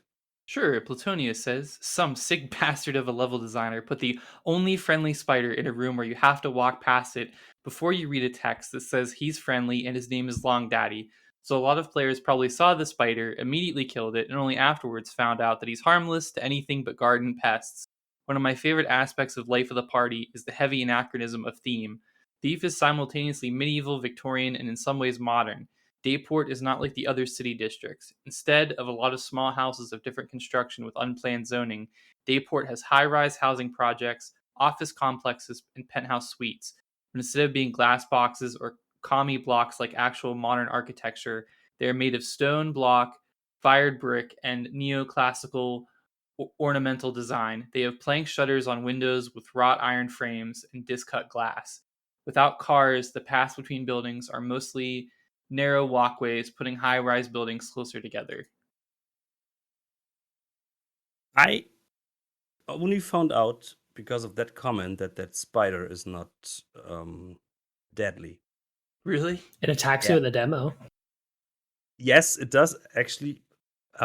sure, Platonia says, some sick bastard of a level designer put the only friendly spider in a room where you have to walk past it before you read a text that says he's friendly and his name is Long Daddy. So a lot of players probably saw the spider, immediately killed it, and only afterwards found out that he's harmless to anything but garden pests. One of my favorite aspects of Life of the Party is the heavy anachronism of theme. Thief is simultaneously medieval, Victorian, and in some ways modern. Dayport is not like the other city districts. Instead of a lot of small houses of different construction with unplanned zoning, Dayport has high rise housing projects, office complexes, and penthouse suites. But instead of being glass boxes or commie blocks like actual modern architecture, they are made of stone block, fired brick, and neoclassical ornamental design. They have plank shutters on windows with wrought iron frames and disc-cut glass. Without cars, the paths between buildings are mostly narrow walkways, putting high-rise buildings closer together. I only found out because of that comment that spider is not deadly. Really? It attacks Yeah. you in the demo. Yes, it does actually,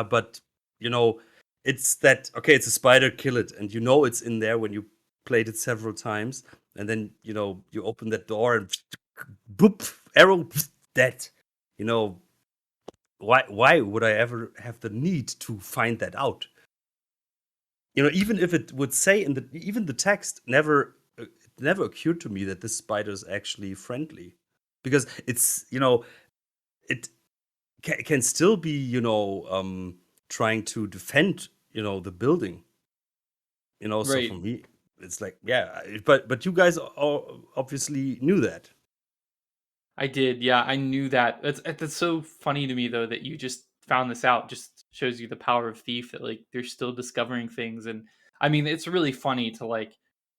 but you know, it's that okay. It's a spider, kill it, and you know it's in there when you played it several times, and then you open that door and boop, arrow, dead. You know, why would I ever have the need to find that out? Even if it would say even the text it never occurred to me that this spider is actually friendly, because it's it can still be trying to defend the building. So for Right. me, it's like, yeah, but you guys all obviously knew that. I did. Yeah, I knew that. That's so funny to me though that you just found this out. Just shows you the power of Thief that like they're still discovering things. And I mean, it's really funny to like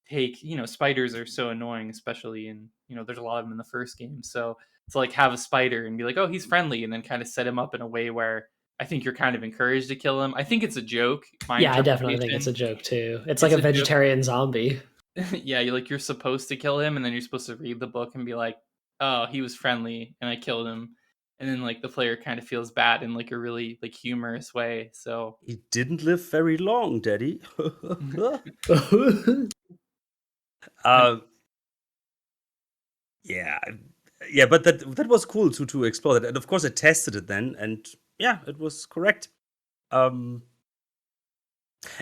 take, spiders are so annoying, especially in, there's a lot of them in the first game. So to like have a spider and be like, "Oh, he's friendly," and then kind of set him up in a way where I think you're kind of encouraged to kill him. I think it's a joke. Yeah, I definitely think it's a joke too. It's like It's a a joke. vegetarian zombie. Yeah, you're supposed to kill him, and then you're supposed to read the book and be like, "Oh, he was friendly, and I killed him." And then like the player kind of feels bad in like a really like humorous way. So He didn't live very long, Daddy. uh, yeah, yeah, but that was cool to explore that, and of course I tested it then, and yeah, it was correct. Um,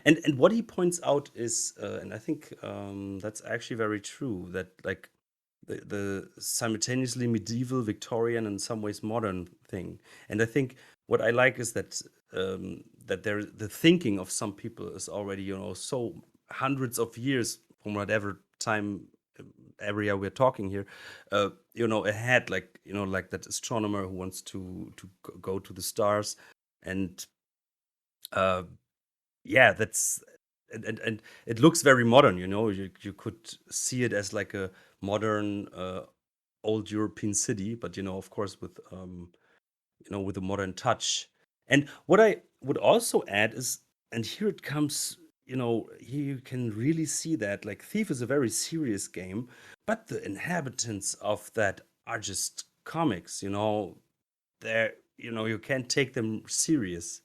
and what he points out is, and I think that's actually very true, that like the simultaneously medieval, Victorian, and in some ways modern thing. And I think what I like is that the thinking of some people is already so hundreds of years from whatever time area we're talking here, ahead, like like that astronomer who wants to go to the stars, and uh, yeah, that's and it looks very modern. You could see it as like a modern old European city, but of course with a modern touch. And what I would also add is, and here it comes, here you can really see that like Thief is a very serious game, but the inhabitants of that are just comics. They're you can't take them serious.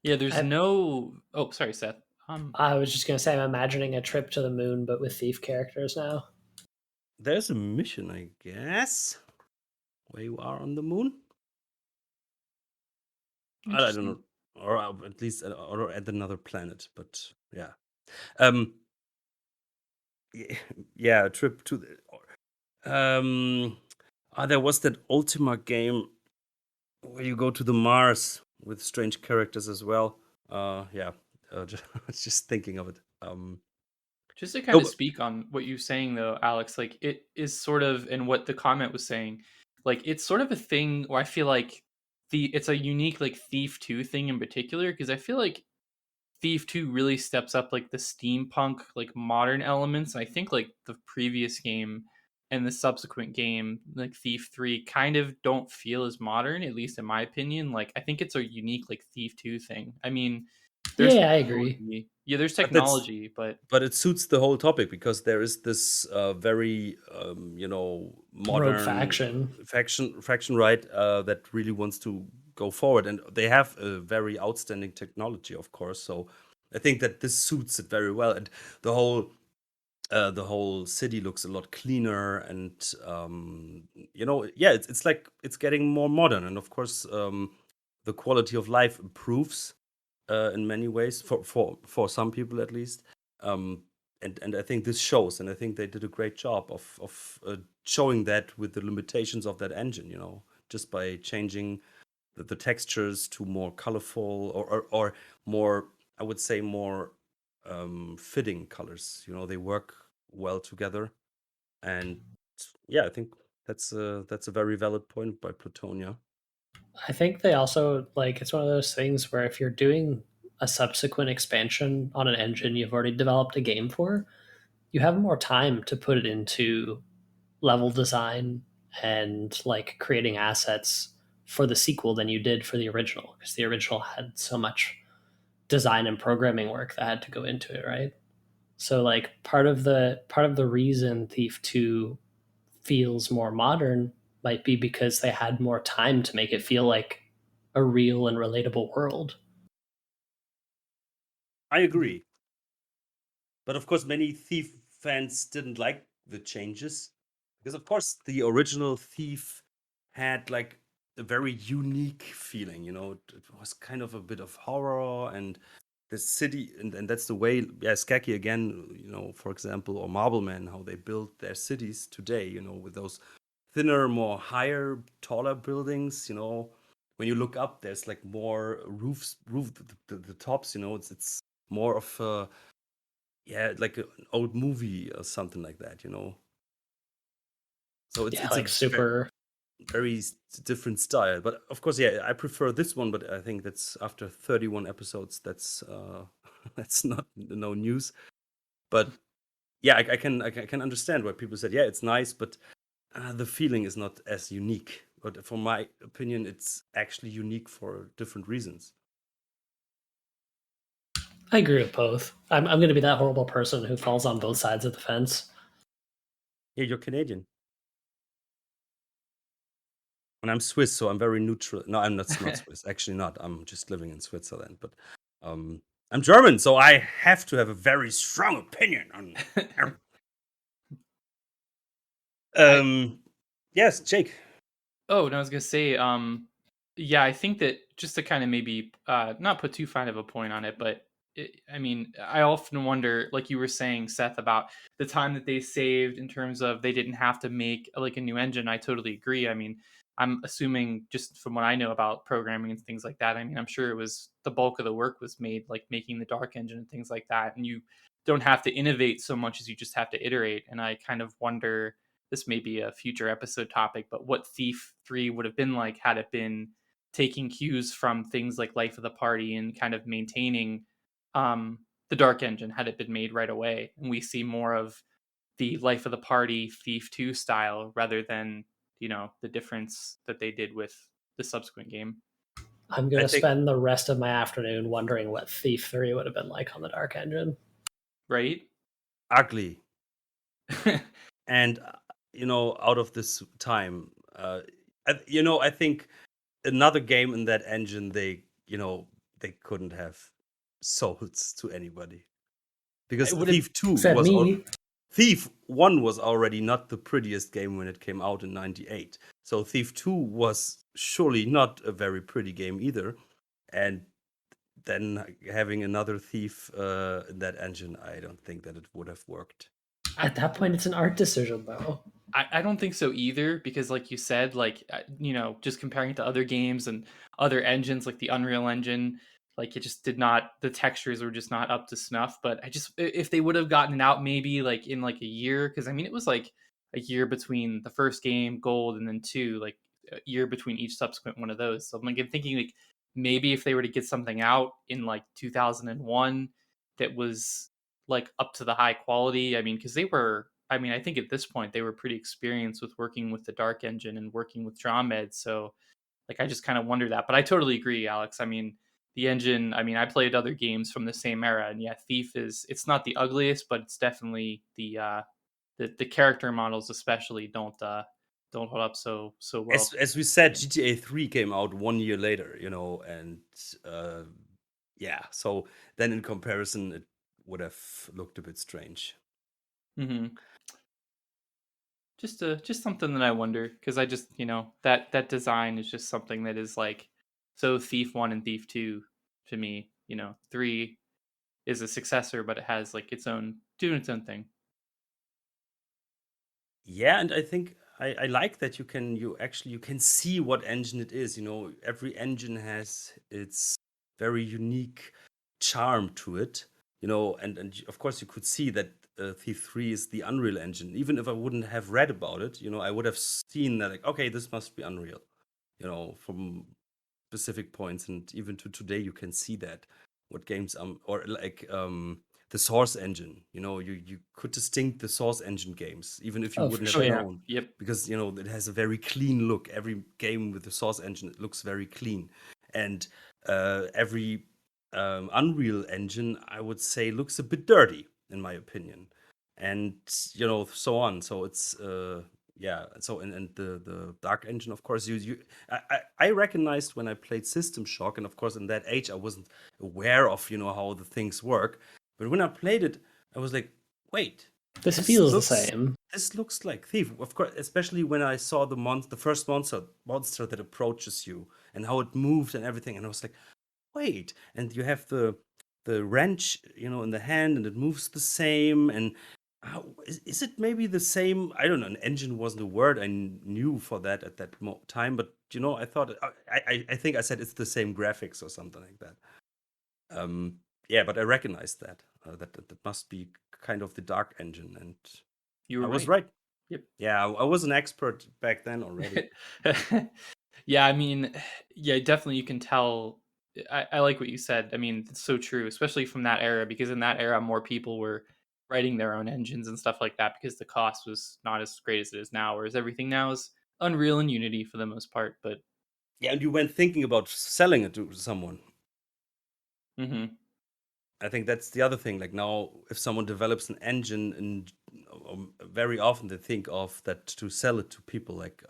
yeah, there's I- no. Oh, sorry, Seth. I was just gonna say I'm imagining a trip to the moon, but with Thief characters now. There's a mission, I guess, where you are on the moon. I don't know. Interesting. or at least or at another planet. But yeah, um, yeah, a trip to the. There was that Ultima game where you go to the Mars with strange characters as well. Yeah, just thinking of it. Just to No, kind of but speak on what you're saying though, Alex, like it is sort of, and what the comment was saying, like it's sort of a thing where I feel like it's a unique like Thief 2 thing in particular, because I feel like Thief 2 really steps up like the steampunk, like modern elements. I think like the previous game and the subsequent game, like Thief 3, kind of don't feel as modern, at least in my opinion. Like I think it's a unique like Thief 2 thing. I mean, there's Yeah, I agree. technology. Yeah, there's but that's technology, but but it suits the whole topic because there is this very Rogue modern faction. faction right that really wants to go forward, and they have a very outstanding technology, of course. So I think that this suits it very well, and the whole the whole city looks a lot cleaner, and yeah, it's like it's getting more modern, and of course the quality of life improves in many ways for some people at least. um and I think this shows, and I think they did a great job of showing that with the limitations of that engine, just by changing the textures to more colorful, or more, I would say, more fitting colors. They work well together, and yeah, I think that's a very valid point by Plutonia. I think they also like it's one of those things where if you're doing a subsequent expansion on an engine you've already developed a game for, you have more time to put it into level design and like creating assets for the sequel than you did for the original, because the original had so much design and programming work that had to go into it, right? So like part of the reason Thief 2 feels more modern might be because they had more time to make it feel like a real and relatable world. I agree. But of course, many Thief fans didn't like the changes because, of course, the original Thief had like a very unique feeling. It was kind of a bit of horror, and the city, and that's the way, yeah, Skaki again, for example, or Marbleman, how they build their cities today, with those thinner, more higher, taller buildings. When you look up, there's like more the tops. It's more of a, yeah, like an old movie or something like that. So Yeah, it's a like super. very different style. But of course, yeah, I prefer this one. But I think that's after 31 episodes. That's that's not no news. But yeah, I can understand why people said, yeah, it's nice, but the feeling is not as unique. But from my opinion, it's actually unique for different reasons. I agree with both. I'm going to be that horrible person who falls on both sides of the fence. Yeah, you're Canadian. And I'm Swiss, so I'm very neutral. No, I'm not Swiss. Actually, not. I'm just living in Switzerland. But um, I'm German, so I have to have a very strong opinion on. I Yes, Jake. Oh, and I was gonna say, yeah, I think that just to kind of maybe not put too fine of a point on it, but I mean, I often wonder, like you were saying, Seth, about the time that they saved in terms of they didn't have to make like a new engine. I totally agree. I mean, I'm assuming just from what I know about programming and things like that. I mean, I'm sure it was the bulk of the work was made like making the dark engine and things like that, and you don't have to innovate so much as you just have to iterate. And I kind of wonder, this may be a future episode topic, but what Thief 3 would have been like had it been taking cues from things like Life of the Party and kind of maintaining the Dark Engine, had it been made right away. And we see more of the Life of the Party Thief 2 style rather than, the difference that they did with the subsequent game. I'm going I to think spend the rest of my afternoon wondering what Thief 3 would have been like on the Dark Engine. Right? ugly, and out of this time, I think another game in that engine, they couldn't have sold to anybody, because It would have. Said me. Thief 1 was already not the prettiest game when it came out in 98. So Thief 2 was surely not a very pretty game either. And then having another Thief in that engine, I don't think that it would have worked. At that point, it's an art decision, though. I don't think so either, because like you said, like just comparing it to other games and other engines like the Unreal Engine, like it just did not, the textures were just not up to snuff. But if they would have gotten it out maybe like in like a year, because I mean it was like a year between the first game, Gold, and then 2, like a year between each subsequent one of those. So I'm thinking like maybe if they were to get something out in like 2001 that was like up to the high quality. I mean, because I think at this point they were pretty experienced with working with the Dark Engine and working with Drawmed. So, like, I just kind of wonder that. But I totally agree, Alex. I mean, the engine. I mean, I played other games from the same era, and yeah, Thief it's not the ugliest, but it's definitely the character models especially don't hold up so well. As we said, GTA 3 came out 1 year later, and yeah, so then in comparison, it would have looked a bit strange. Mm-hmm. Just something that I wonder, because I just that design is just something that is like so Thief 1 and Thief 2 to me. 3 is a successor, but it has like doing its own thing. Yeah, and I think I like that you can see what engine it is. Every engine has its very unique charm to it. And of course you could see that Thief 3 is the Unreal Engine. Even if I wouldn't have read about it, I would have seen that like, okay, this must be Unreal. From specific points, and even to today you can see that what games or like the Source engine. You could distinct the Source engine games even if you Oh, for wouldn't have sure. Yeah. known, Yep. because it has a very clean look. Every game with the Source engine, it looks very clean, and every Unreal engine, I would say, looks a bit dirty in my opinion, and so on. So it's yeah. So and the Dark Engine, of course, I recognized when I played System Shock, and of course in that age I wasn't aware of how the things work. But when I played it, I was like, wait, This feels the looks same. this looks like Thief. Of course, especially when I saw the first monster that approaches you and how it moved and everything, and I was like, wait, and you have the wrench in the hand, and it moves the same. And how is it maybe the same? I don't know. An engine wasn't a word I knew for that at that time, but I thought I think I said it's the same graphics or something like that. Yeah, but I recognized that that must be kind of the Dark Engine, and You were I was right. right. Yep. Yeah, I was an expert back then already. Yeah, I mean, yeah, definitely you can tell. I like what you said. I mean, it's so true, especially from that era, because in that era, more people were writing their own engines and stuff like that because the cost was not as great as it is now, whereas everything now is Unreal and Unity for the most part. But Yeah, and you went thinking about selling it to someone. mhm. I think that's the other thing. Like now, if someone develops an engine, and very often they think of that to sell it to people. Like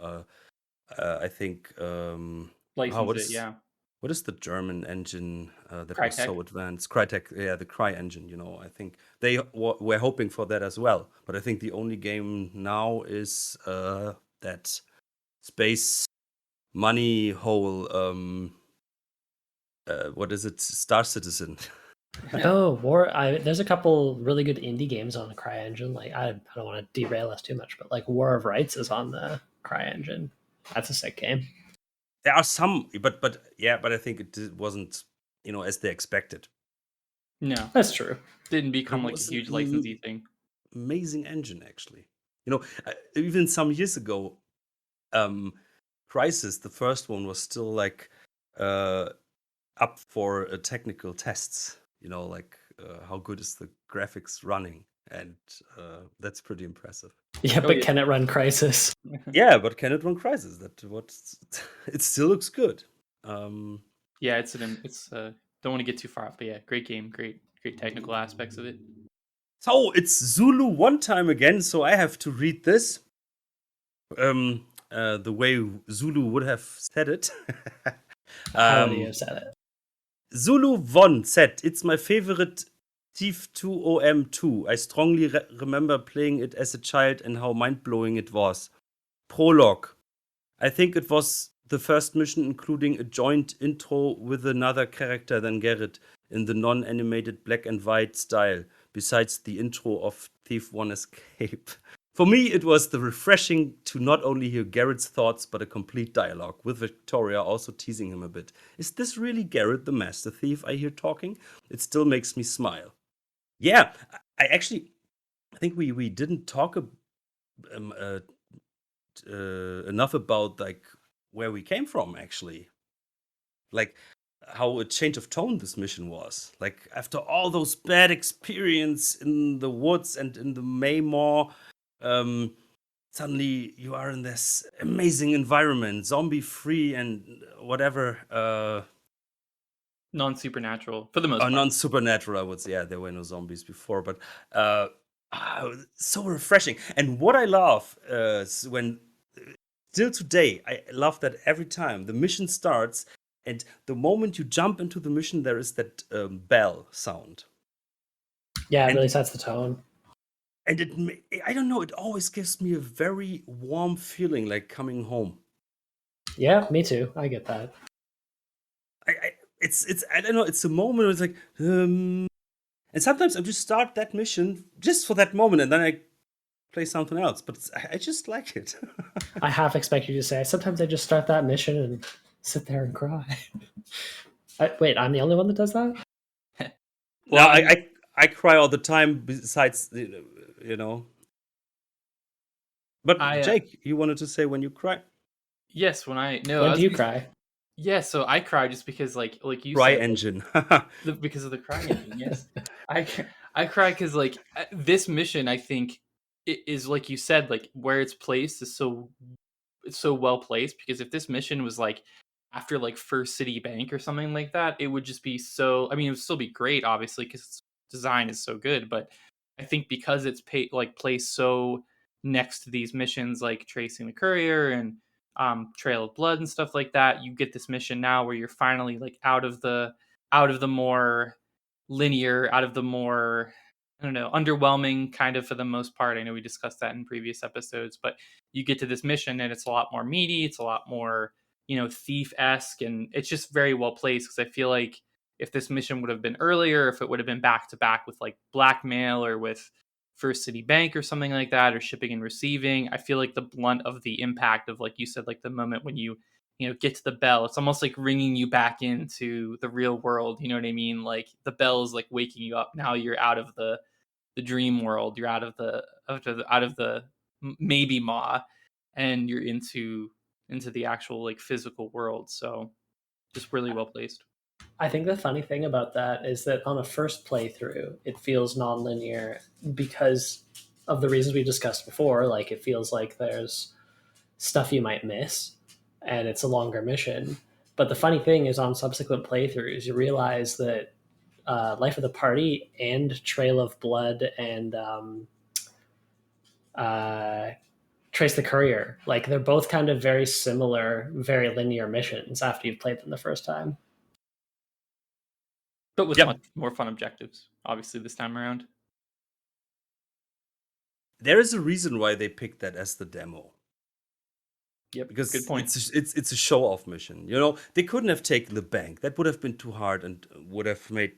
I think License what it, is yeah. what is the German engine that was Crytek. so advanced? Crytek, yeah, the Cry engine. I think they were hoping for that as well. But I think the only game now is that space money hole. What is it? Star Citizen. No, there's a couple really good indie games on the CryEngine. Like I don't want to derail us too much, but like War of Rights is on the CryEngine. That's a sick game. There are some, but yeah, but I think it wasn't as they expected. No, That's true. didn't But it become like a was huge an licensee thing. amazing engine, actually. Even some years ago, Crisis, the first one, was still like up for technical tests. Like how good is the graphics running, and that's pretty impressive. Yeah, Oh but yeah. can it run Crisis? Yeah, but can it run Crisis? It still looks good. Yeah, it's don't want to get too far off, but yeah, great game, great technical aspects of it. So it's Zulu one time again, so I have to read this the way Zulu would have said it. How would you have said it? Zulu1 said, "It's my favorite T2OM10. I strongly remember playing it as a child and how mind-blowing it was. Prologue. I think it was the first mission including a joint intro with another character than Garrett in the non-animated black and white style, besides the intro of Thief 1 Escape. For me, it was the refreshing to not only hear Garrett's thoughts, but a complete dialogue, with Victoria also teasing him a bit. Is this really Garrett, the Master Thief, I hear talking? It still makes me smile. Yeah, I think we didn't talk enough about like where we came from, actually. Like how a change of tone this mission was. Like after all those bad experience in the woods and in the Maymore, suddenly you are in this amazing environment, zombie free and whatever. Non-supernatural for the most part. Non-supernatural, I would say. Yeah, there were no zombies before, but so refreshing. And what I love is when still today, I love that every time the mission starts, and the moment you jump into the mission, there is that bell sound. Yeah, it And- really sets the tone. And I don't know, it always gives me a very warm feeling, like coming home. Yeah, me too. I get that. It's I don't know, it's a moment where it's like, and sometimes I just start that mission just for that moment, and then I play something else. But I just like it. I half expect you to say, sometimes I just start that mission and sit there and cry. Wait, I'm the only one that does that? Well, I cry all the time. Besides, you know. But Jake, you wanted to say when you cry? Yes, when do you cry? Yeah, so I cry just because, like you cry said, engine. Because of the cry engine. Yes, I cry because like this mission, I think is like you said, like where it's placed is it's so well placed, because if this mission was like after like First City Bank or something like that, it would just be so. I mean, it would still be great, obviously, because its design is so good. But I think because it's placed so next to these missions, like Tracing the Courier and Trail of Blood and stuff like that, you get this mission now where you're finally like out of the more linear, out of the more, I don't know, underwhelming kind of, for the most part. I know we discussed that in previous episodes, but you get to this mission and it's a lot more meaty. It's a lot more, thief-esque, and it's just very well placed, because I feel like if this mission would have been earlier, if it would have been back to back with like blackmail or with First City Bank or something like that, or shipping and receiving, I feel like the blunt of the impact of, like you said, like the moment when you get to the bell, it's almost like ringing you back into the real world. You know what I mean? Like the bell is like waking you up. Now you're out of the dream world. You're out of the maybe maw, and you're into the actual like physical world. So just really well placed. I think the funny thing about that is that on a first playthrough, it feels nonlinear because of the reasons we discussed before. Like it feels like there's stuff you might miss, and it's a longer mission. But the funny thing is, on subsequent playthroughs, you realize that Life of the Party and Trail of Blood and Trace the Courier, like they're both kind of very similar, very linear missions after you've played them the first time. But with much more fun objectives, obviously, this time around. There is a reason why they picked that as the demo. Yep, because good point. It's a show-off mission. They couldn't have taken the bank. That would have been too hard and would have made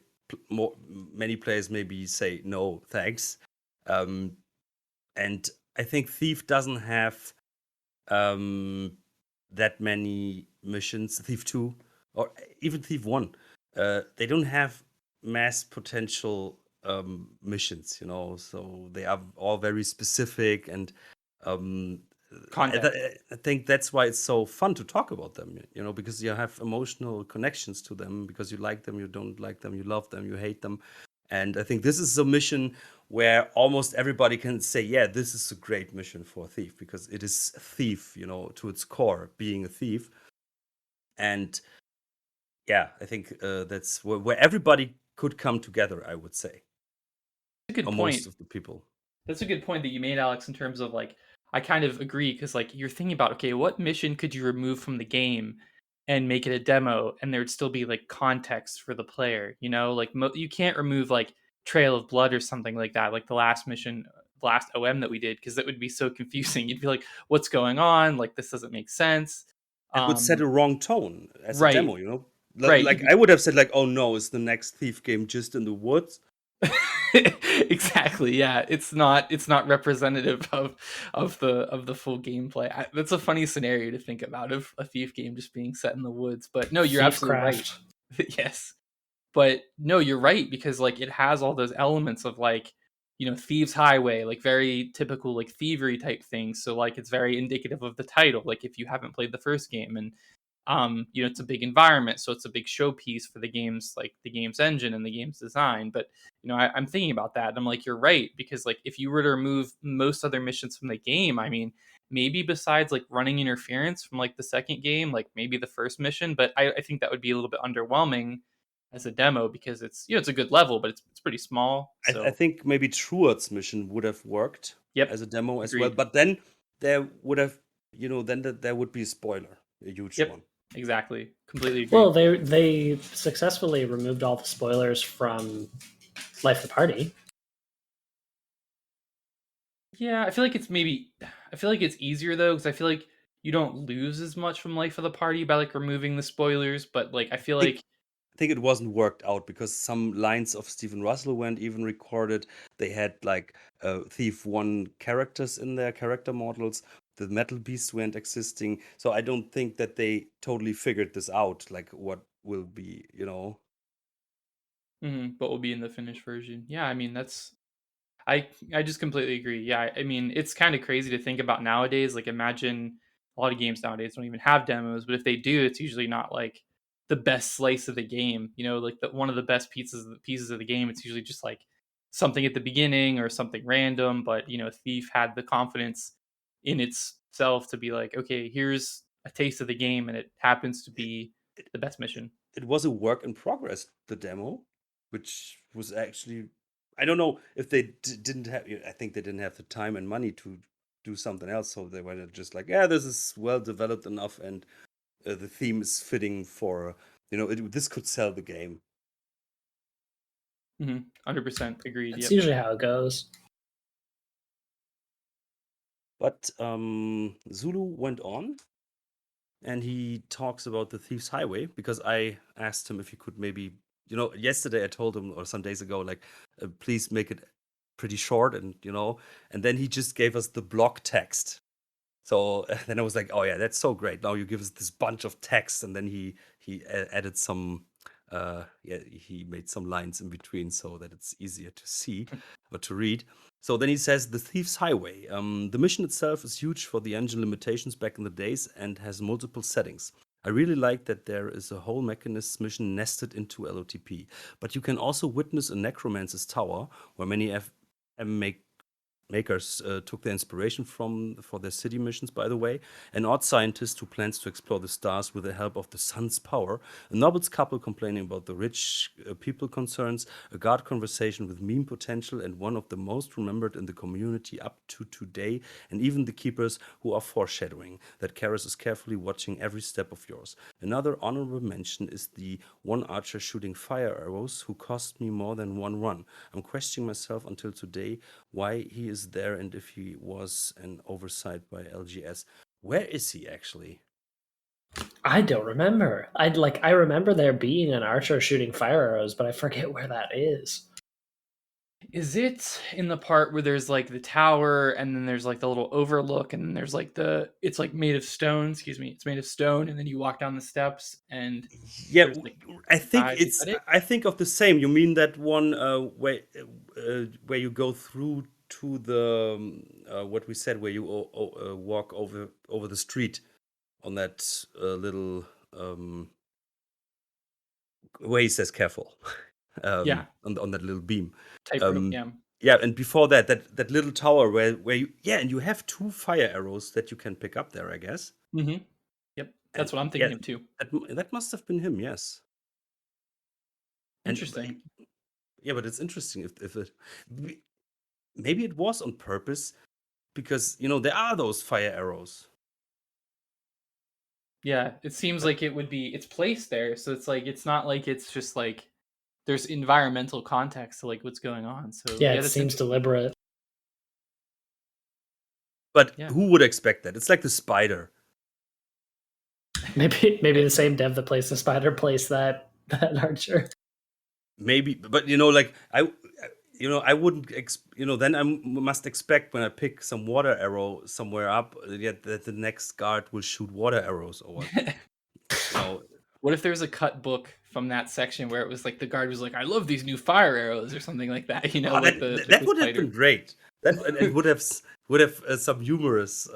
many players maybe say no, thanks. And I think Thief doesn't have that many missions. Thief 2 or even Thief 1, they don't have mass potential missions. So they are all very specific and. I think that's why it's so fun to talk about them, because you have emotional connections to them, because you like them, you don't like them, you love them, you hate them. And I think this is a mission where almost everybody can say, yeah, this is a great mission for a thief, because it is a thief, to its core, being a thief. And yeah, I think that's where everybody could come together, I would say. That's a good point. Most of the people. That's a good point that you made, Alex, in terms of like, I kind of agree, because like you're thinking about, okay, what mission could you remove from the game and make it a demo, and there'd still be like context for the player, like you can't remove like Trail of Blood or something like that, like the last mission, last OM that we did, because that would be so confusing. You'd be like, what's going on? Like, this doesn't make sense. It would set a wrong tone as a Right. demo, you know? Right. Like I would have said, like, oh no, is the next Thief game just in the woods? Exactly. Yeah, it's not representative of the full gameplay. That's a funny scenario to think about, of a Thief game just being set in the woods. But no, you're absolutely right. Thiefcraft. Yes. But no, you're right, because like it has all those elements of like, Thieves Highway, like very typical like thievery type things. So like it's very indicative of the title. Like if you haven't played the first game, and it's a big environment, so it's a big showpiece for the game's, like the game's engine and the game's design. But I'm thinking about that, and I'm like, you're right, because like if you were to remove most other missions from the game, I mean, maybe besides like running interference from like the second game, like maybe the first mission, but I think that would be a little bit underwhelming as a demo, because it's a good level, but it's pretty small. So I think maybe Truard's mission would have worked yep, as a demo as well. agreed. But then there would have, there would be a spoiler, a huge Yep, one. exactly, completely agree. Well, they successfully removed all the spoilers from Life of the Party. Yeah, I feel like it's easier though, because I feel like you don't lose as much from Life of the Party by like removing the spoilers, but like I feel like I think it wasn't worked out because some lines of Stephen Russell weren't even recorded. They had like Thief 1 characters in their character models. The Metal Beasts weren't existing. So I don't think that they totally figured this out, like what will be, what will be in the finished version. Yeah, I mean I just completely agree. Yeah, I mean, it's kind of crazy to think about nowadays. Like, imagine a lot of games nowadays don't even have demos, but if they do, it's usually not like the best slice of the game. Like one of the best pieces of the game. It's usually just like something at the beginning or something random. But Thief had the confidence in itself to be like, okay, here's a taste of the game, and it happens to be the best mission. It was a work in progress, the demo, which was actually, I don't know if they didn't have, I think they didn't have the time and money to do something else. So they were just like, yeah, this is well developed enough, and the theme is fitting for, this could sell the game. 100% agreed. That's Yep. usually how it goes. But Zulu went on and he talks about the Thief's Highway, because I asked him if he could maybe, yesterday I told him, or some days ago, like, please make it pretty short, and, and then he just gave us the block text. So then I was like, oh yeah, that's so great. Now you give us this bunch of text, and then he added some, he made some lines in between so that it's easier to see or to read. So then he says, the Thief's Highway. The mission itself is huge for the engine limitations back in the days and has multiple settings. I really like that there is a whole mechanist mission nested into LOTP. But you can also witness a necromancer's tower, where many makers took their inspiration for their city missions, by the way. An odd scientist who plans to explore the stars with the help of the sun's power. A nobles couple complaining about the rich people concerns. A guard conversation with meme potential, and one of the most remembered in the community up to today. And even the keepers, who are foreshadowing that Karis is carefully watching every step of yours. Another honorable mention is the one archer shooting fire arrows, who cost me more than one run. I'm questioning myself until today why he is there, and if he was an oversight by LGS. Where is he actually? I don't remember. I remember there being an archer shooting fire arrows, but I forget where that is. Is it in the part where there's like the tower, and then there's like the little overlook, and then there's like it's like made of stone, it's made of stone, and then you walk down the steps, and yeah, like I think it's I think of the same. You mean that one where you go through to the what we said, where you walk over the street on that little where he says careful. Yeah. On that little beam. Tightrope, yeah. Yeah, and before that little tower where you, and you have 2 fire arrows that you can pick up there, I guess. Mm-hmm. Yep, that's what I'm thinking of too. That must have been him, yes. Interesting. Yeah, but it's interesting if it maybe it was on purpose, because there are those fire arrows. Yeah, it seems like it would be. It's placed there, so it's like it's not like it's just like there's environmental context to like what's going on. So Yeah, it that's seems deliberate. But Yeah. who would expect that? It's like the spider. Maybe the same dev that plays the spider plays that archer. Maybe, but like I wouldn't then I must expect when I pick some water arrow somewhere up, that the next guard will shoot water arrows or what. What if there was a cut book from that section where it was like the guard was like, "I love these new fire arrows" or something like that? Like that would have been great. That it would have some humorous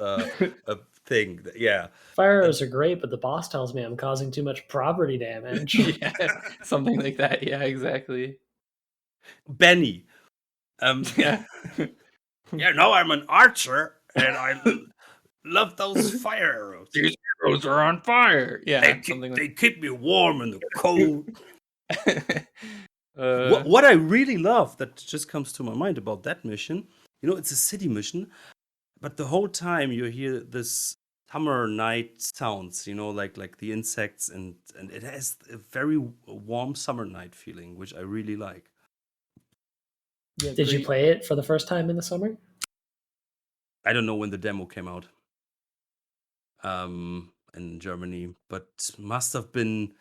thing. Yeah. Fire arrows are great, but the boss tells me I'm causing too much property damage. Yeah, something like that. Yeah, exactly. Benny. Yeah. Yeah, now I'm an archer and I love those fire arrows. These arrows are on fire. Yeah, they keep me warm in the cold. What What I really love that just comes to my mind about that mission, it's a city mission, but the whole time you hear this summer night sounds, like the insects, and it has a very warm summer night feeling, which I really like. Yeah, Did you play it for the first time in the summer? I don't know when the demo came out in Germany, but must have been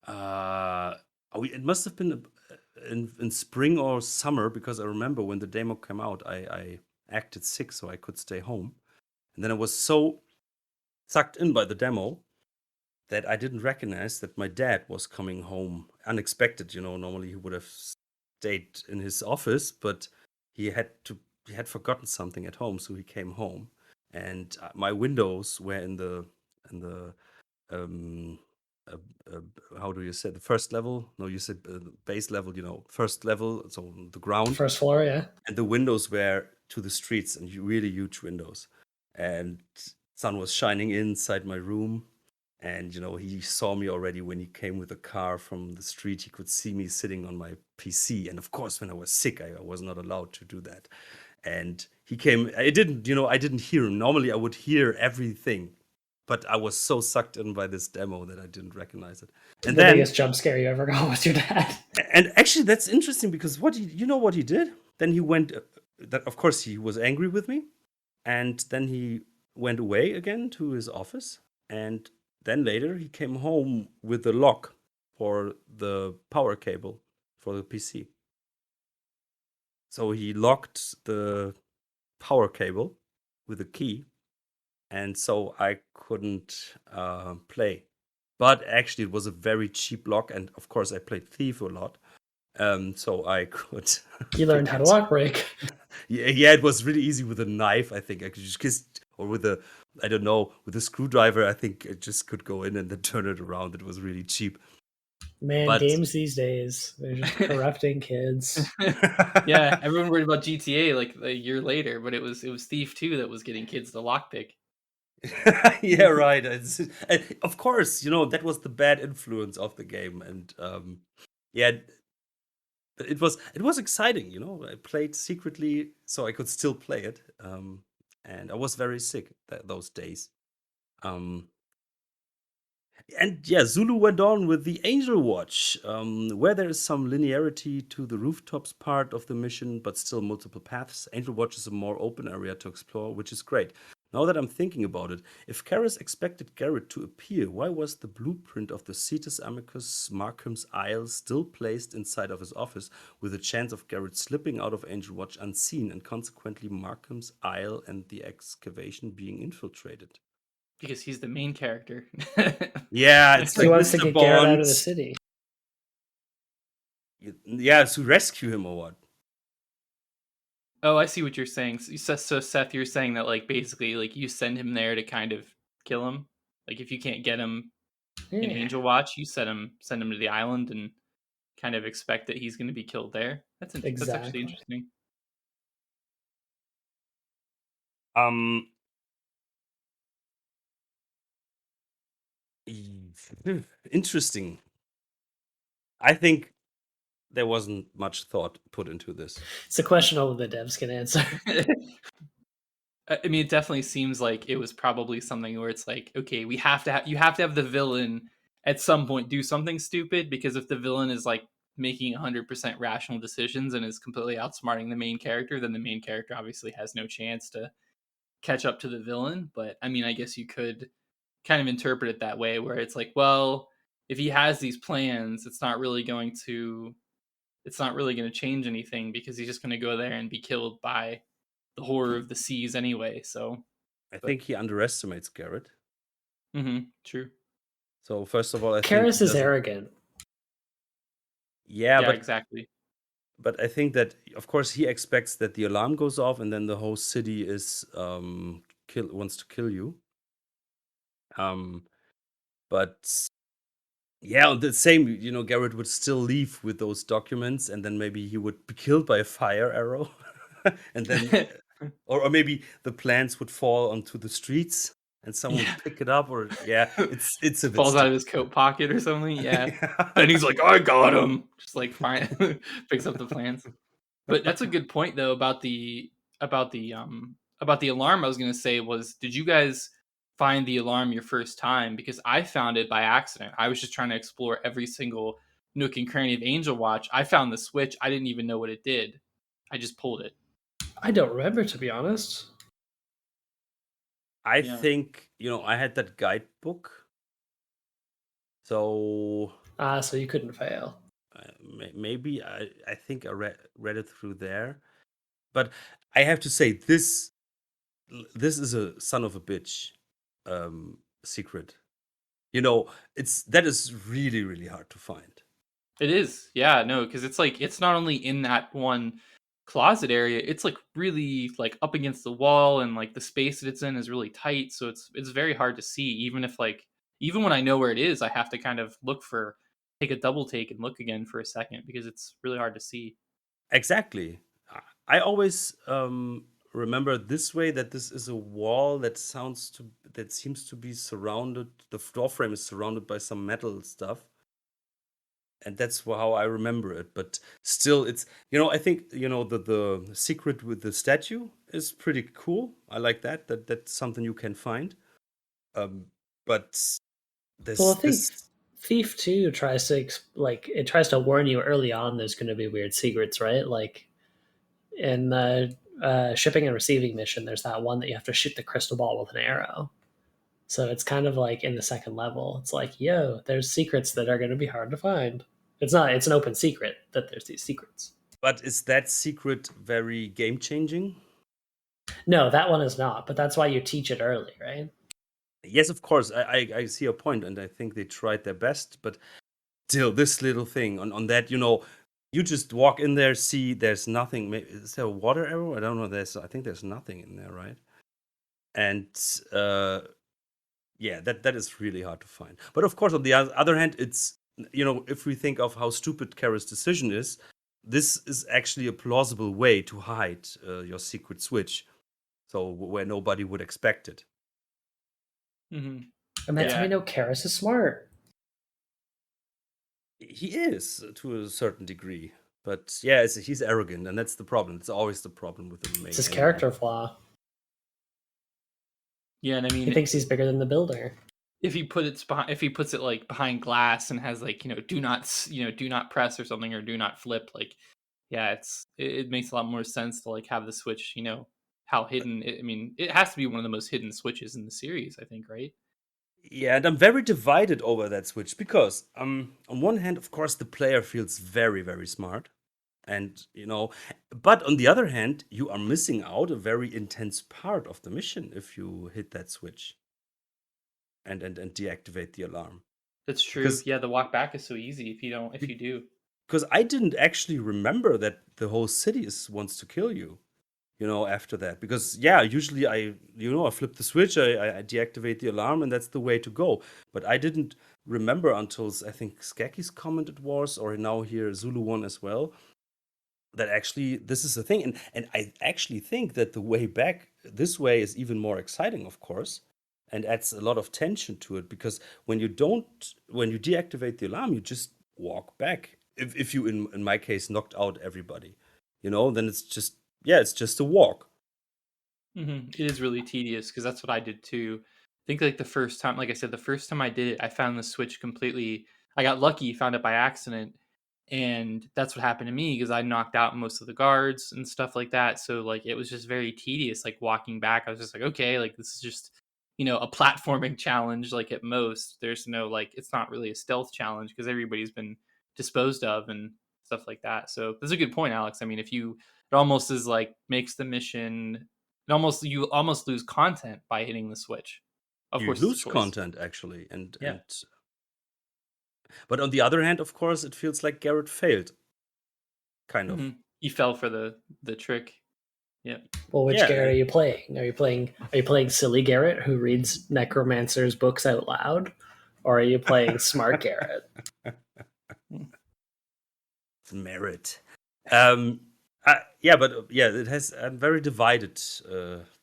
it must have been in spring or summer, because I remember when the demo came out, I acted sick, so I could stay home. And then I was so sucked in by the demo that I didn't recognize that my dad was coming home unexpected. Normally he would have stayed in his office, but he had forgotten something at home, so he came home, and my windows were in the um, how do you say, the first level? No, you said base level. First level, so the ground. First floor, yeah. And the windows were to the streets, and really huge windows. And sun was shining inside my room, and he saw me already when he came with a car from the street. He could see me sitting on my PC, and of course, when I was sick, I was not allowed to do that. And he came. I didn't hear him. Normally, I would hear everything, but I was so sucked in by this demo that I didn't recognize it. And the then, biggest jump scare you ever got was your dad. And actually, that's interesting, because what he did? Then he went. That of course he was angry with me, and then he went away again to his office, and then later he came home with the lock for the power cable for the PC. So he locked the power cable with a key, and so I couldn't play. But actually, it was a very cheap lock, and of course, I played Thief a lot, so I could. You learned how to lock break. Yeah, it was really easy with a knife. I think I could just, or with a, I don't know, with a screwdriver. I think I just could go in and then turn it around. It was really cheap. Man, games these days, they're just corrupting kids. Yeah, everyone worried about GTA like a year later, but it was Thief 2 that was getting kids to lockpick. Yeah, right. Of course, that was the bad influence of the game, and yeah, it was exciting. I played secretly so I could still play it, and I was very sick those days. And yeah, Zulu went on with the Angel Watch, where there is some linearity to the rooftops part of the mission, but still multiple paths. Angel Watch is a more open area to explore, which is great. Now that I'm thinking about it, if Karras expected Garrett to appear, why was the blueprint of the Cetus Amicus Markham's Isle still placed inside of his office, with a chance of Garrett slipping out of Angel Watch unseen, and consequently Markham's Isle and the excavation being infiltrated? Because he's the main character. Yeah, it's He like wants to Mr. get Garrett out of the Bond. city. Yeah, to rescue him or what? Oh, I see what you're saying. So Seth, you're saying that like basically like you send him there to kind of kill him. Like if you can't get him in Angel Watch, you send him to the island and kind of expect that he's going to be killed there. That's actually interesting. Interesting. I think there wasn't much thought put into this. It's a question only the devs can answer. I mean, it definitely seems like it was probably something where it's like, okay, you have to have the villain at some point do something stupid, because if the villain is like making 100% rational decisions and is completely outsmarting the main character, then the main character obviously has no chance to catch up to the villain. But I mean, I guess you could kind of interpret it that way, where it's like, well, if he has these plans, it's not really going to change anything because he's just going to go there and be killed by the horror of the seas anyway. So, I but think he underestimates Garrett. true. So first of all, I think Karis he is doesn't. arrogant. Yeah, Yeah, exactly. but I think that of course he expects that the alarm goes off and then the whole city is wants to kill you. But yeah, the same, Garrett would still leave with those documents, and then maybe he would be killed by a fire arrow, and then, or maybe the plans would fall onto the streets, and someone Yeah. would pick it up, or yeah, it's a bit Falls out of his stupid. coat pocket or something. Yeah. Yeah. And he's like, I got him. Just like fine, picks up the plans. But that's a good point though about the about the alarm. I was gonna say was, did you guys find the alarm your first time? Because I found it by accident. I was just trying to explore every single nook and cranny of Angel Watch. I found the switch. I didn't even know what it did. I just pulled it. I don't remember, to be honest. I Yeah. think, I had that guidebook, so So you couldn't fail. maybe I think I read it through there. But I have to say, this is a son of a bitch secret. That is really, really hard to find. It is. Yeah, no, because it's like it's not only in that one closet area, it's like really like up against the wall, and like the space that it's in is really tight, so it's very hard to see. Even when I know where it is, I have to kind of take a double take and look again for a second because it's really hard to see. Exactly. I always remember this way, that this is a wall that seems to be surrounded. The door frame is surrounded by some metal stuff, and that's how I remember it. But still, it's I think the secret with the statue is pretty cool. I like that's something you can find. But Well, this I think this Thief 2 tries to it tries to warn you early on there's going to be weird secrets, right? Like in the shipping and receiving mission, there's that one that you have to shoot the crystal ball with an arrow. So it's kind of like in the second level. It's like, yo, there's secrets that are going to be hard to find. It's not. It's an open secret that there's these secrets. But is that secret very game changing? No, that one is not. But that's why you teach it early, right? Yes, of course. I see your point, and I think they tried their best. But still, this little thing on that, you just walk in there, see there's nothing. Is there a water arrow? I don't know. I think there's nothing in there, right? And yeah, that is really hard to find. But of course, on the other hand, it's if we think of how stupid Kara's decision is, this is actually a plausible way to hide your secret switch, so where nobody would expect it. Mm-hmm. And that's how Yeah. we know Karis is smart. He is to a certain degree, but yeah, he's arrogant, and that's the problem. It's always the problem with the main. It's his anyway. character flaw. Yeah, and I mean, He thinks he's bigger than the builder. if he puts it like behind glass and has like do not press or something, or do not flip, like yeah, it makes a lot more sense to like have the switch, how hidden I mean, it has to be one of the most hidden switches in the series, I think, right? Yeah, and I'm very divided over that switch because on one hand, of course, the player feels very, very smart. And but on the other hand, you are missing out a very intense part of the mission if you hit that switch and deactivate the alarm. That's true. Because Yeah, the walk back is so easy if you do. because I didn't actually remember that the whole city wants to kill you. After that, because yeah, usually I flip the switch, I deactivate the alarm, and that's the way to go. But I didn't remember until I think Skaki's comment it was, or now here Zulu one as well, that actually this is the thing. And I actually think that the way back this way is even more exciting, of course, and adds a lot of tension to it, because when you deactivate the alarm, you just walk back. If you in my case knocked out everybody, then it's just a walk. It is really tedious because that's what I did too. I think like the first time, like I said, the first time I did it, I found the switch completely. I got lucky, found it by accident, and that's what happened to me because I knocked out most of the guards and stuff like that. So like it was just very tedious. Like walking back, I was just like, okay, like this is just a platforming challenge. Like at most, there's no like it's not really a stealth challenge because everybody's been disposed of and stuff like that. So that's a good point, Alex. I mean, it almost is like makes the mission. You almost lose content by hitting the switch. Of You course, it's a lose choice. content actually, Yeah. but on the other hand, of course, it feels like Garrett failed, kind of. You fell for the trick. Yeah. Well, which Yeah, Garrett are you playing? Are you playing silly Garrett who reads necromancers books out loud, or are you playing smart Garrett? It's merit. Yeah, but it has. I'm very divided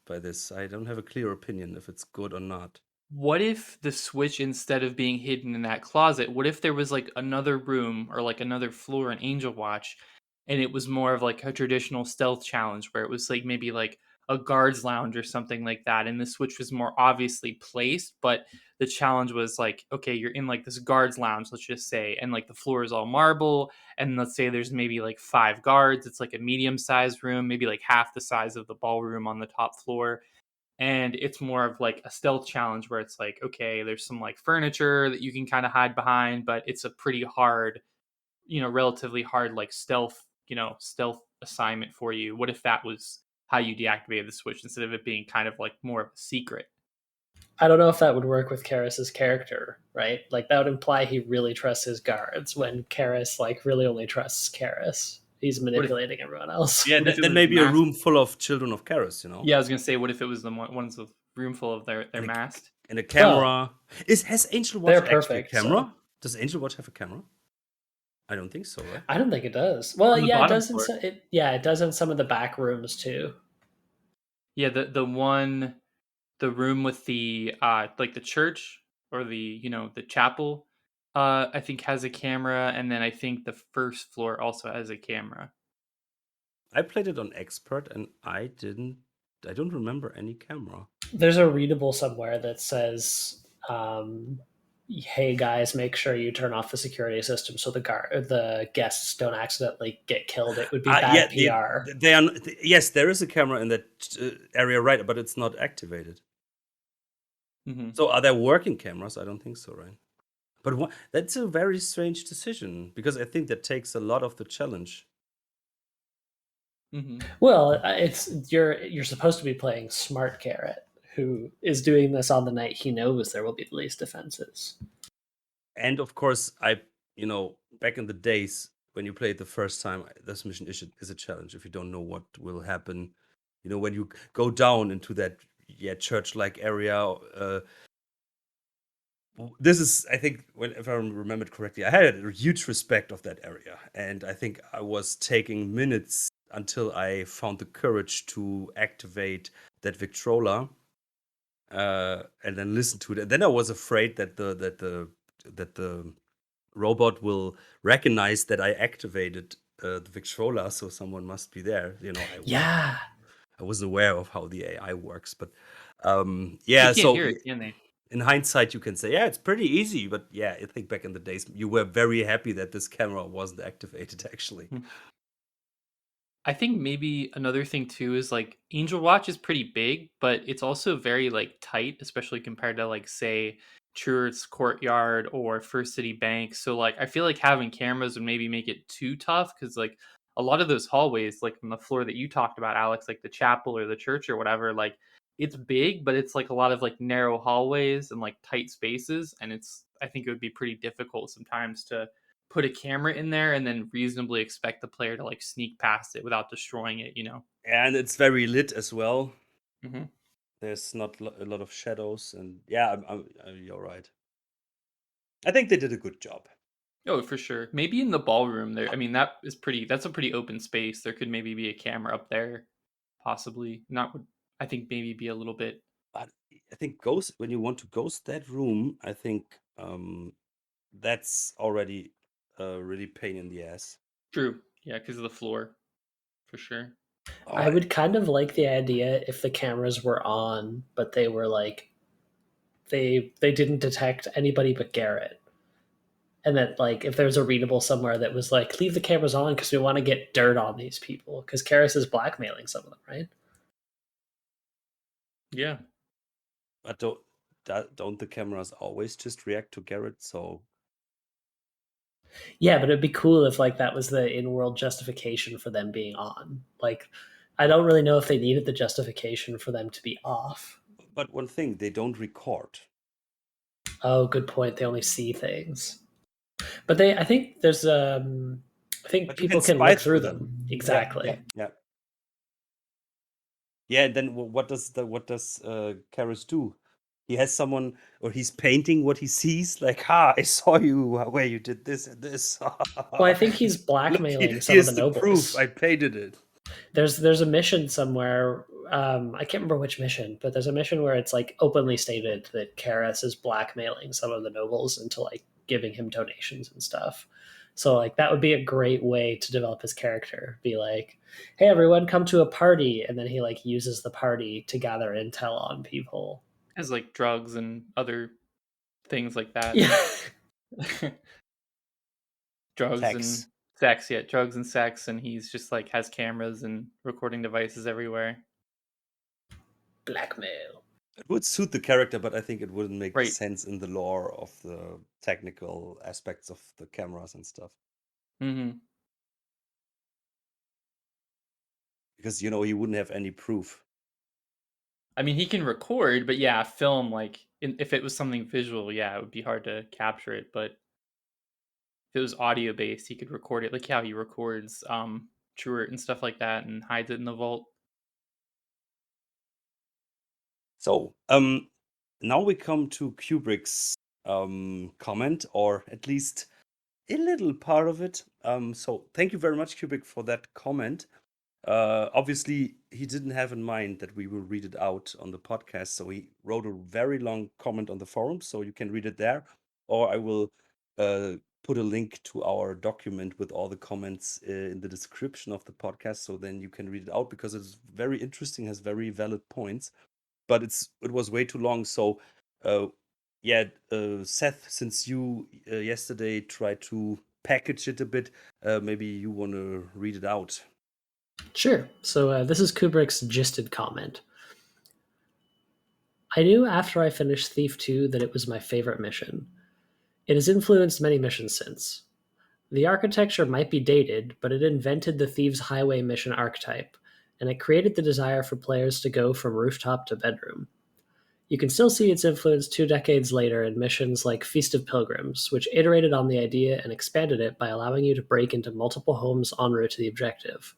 by this. I don't have a clear opinion if it's good or not. What if the switch, instead of being hidden in that closet, what if there was like another room or like another floor in Angel Watch, and it was more of like a traditional stealth challenge where it was like maybe like a guard's lounge or something like that, and the switch was more obviously placed, but the challenge was like, okay, you're in like this guard's lounge, let's just say, and like the floor is all marble, and let's say there's maybe like 5 guards. It's like a medium-sized room, maybe like half the size of the ballroom on the top floor, and it's more of like a stealth challenge where it's like, okay, there's some like furniture that you can kind of hide behind, but it's a pretty hard, relatively hard like stealth assignment for you. What if that was how you deactivated the switch instead of it being kind of like more of a secret? I don't know if that would work with Karras's character, right? Like that would imply he really trusts his guards when Karras like really only trusts Karras. He's manipulating everyone else. Yeah, What if it then was maybe a masked? room full of children of Karas, Yeah, I was gonna say, what if it was the ones with room full of their And a- masked? And a camera. Has Angel Watch they're actually a perfect, camera? so- Does Angel Watch have a camera? I don't think so, right? I don't think it does. Well, On the yeah, it bottom does. floor. It does in some of the back rooms too. Yeah, the room with the like the church or the chapel, I think has a camera, and then I think the first floor also has a camera. I played it on expert and I don't remember any camera. There's a readable somewhere that says, "Hey guys, make sure you turn off the security system so the guests don't accidentally get killed. It would be bad PR." Yes, there is a camera in that area, right? But it's not activated. Mm-hmm. So are there working cameras? I don't think so, right? But that's a very strange decision because I think that takes a lot of the challenge. Mm-hmm. Well, you're supposed to be playing smart Garrett, who is doing this on the night he knows there will be the least defenses. And of course, back in the days when you played the first time, this mission is a challenge if you don't know what will happen. When you go down into that church-like area. This is, I think, if I remembered correctly, I had a huge respect of that area, and I think I was taking minutes until I found the courage to activate that Victrola, and then listen to it. And then I was afraid that the robot will recognize that I activated the Victrola, so someone must be there. I wasn't aware of how the AI works, but They can't so hear it, can they? in hindsight, you can say, yeah, it's pretty easy. But yeah, I think back in the days, you were very happy that this camera wasn't activated, actually. I think maybe another thing too is like Angel Watch is pretty big, but it's also very like tight, especially compared to like say True Earth's Courtyard or First City Bank. So like I feel like having cameras would maybe make it too tough because like a lot of those hallways, like on the floor that you talked about, Alex, like the chapel or the church or whatever, like it's big, but it's like a lot of like narrow hallways and like tight spaces, and I think it would be pretty difficult sometimes to put a camera in there and then reasonably expect the player to like sneak past it without destroying it. And it's very lit as well. Mm-hmm. There's not a lot of shadows, and yeah, you're right. I think they did a good job. Oh, for sure. Maybe in the ballroom there. I mean, that's a pretty open space. There could maybe be a camera up there, possibly. Not would I think maybe be a little bit. But I think when you want to ghost that room, I think that's already a really pain in the ass. True. Yeah, because of the floor, for sure. I would kind of like the idea if the cameras were on, but they were like they didn't detect anybody but Garrett. And that like if there's a readable somewhere that was like, leave the cameras on because we want to get dirt on these people, because Karras is blackmailing some of them, right? Yeah. But don't the cameras always just react to Garrett? So Yeah, but it'd be cool if like that was the in-world justification for them being on. Like, I don't really know if they needed the justification for them to be off. but one thing, they don't record. Oh, good point. They only see things. But I think there's I think But you people can can spy look through through them. them. Yeah, Exactly. yeah. Yeah, then what does Karras do? He has someone, or he's painting what he sees. Like, I saw you where you did this and this. Well, I think he's Look, blackmailing some of here's the the proof. nobles. I painted it. There's a mission somewhere. I can't remember which mission, but there's a mission where it's like openly stated that Karras is blackmailing some of the nobles into like giving him donations and stuff. So like that would be a great way to develop his character. Be like, hey everyone, come to a party, and then he like uses the party to gather intel on people. As like drugs and other things like that. Yeah. Drugs and Sex. sex, yeah, drugs and sex, and he's just like has cameras and recording devices everywhere. Blackmail. It would suit the character, but I think it wouldn't make Right. sense in the lore of the technical aspects of the cameras and stuff. Mm-hmm. Because he wouldn't have any proof. I mean, he can record, but yeah, film like if it was something visual, yeah, it would be hard to capture it. But if it was audio based, he could record it, like how he records Truart and stuff like that, and hides it in the vault. So, now we come to Kubrick's comment, or at least a little part of it. So thank you very much, Kubrick, for that comment. Obviously, he didn't have in mind that we will read it out on the podcast, so he wrote a very long comment on the forum, so you can read it there, or I will put a link to our document with all the comments in the description of the podcast, so then you can read it out because it's very interesting, has very valid points, but it was way too long. So, yeah, Seth, since you yesterday tried to package it a bit, maybe you want to read it out. Sure. So this is Kubrick's gisted comment. I knew after I finished Thief 2 that it was my favorite mission. It has influenced many missions since. The architecture might be dated, but it invented the Thieves' Highway mission archetype, and it created the desire for players to go from rooftop to bedroom. You can still see its influence 2 decades later in missions like Feast of Pilgrims, which iterated on the idea and expanded it by allowing you to break into multiple homes en route to the objective.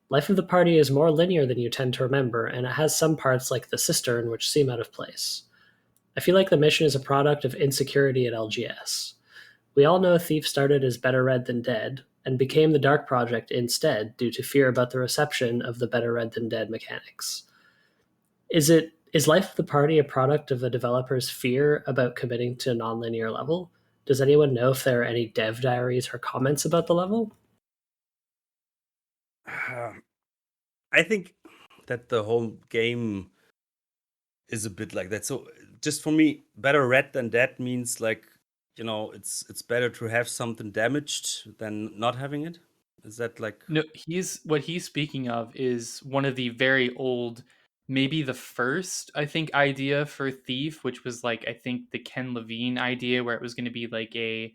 Life of the party is more linear than you tend to remember, and it has some parts like the cistern which seem out of place. I feel like the mission is a product of insecurity at LGS. We all know Thief started as Better Red Than Dead, and became the Dark Project instead due to fear about the reception of the Better Red Than Dead mechanics. Is Life of the Party a product of the developer's fear about committing to a non-linear level? Does anyone know if there are any dev diaries or comments about the level? I think that the whole game is a bit like that. So just for me, better red than dead means like, it's better to have something damaged than not having it. Is that like No, what he's speaking of is one of the very old, maybe the first, I think, idea for Thief, which was like I think the Ken Levine idea where it was going to be like a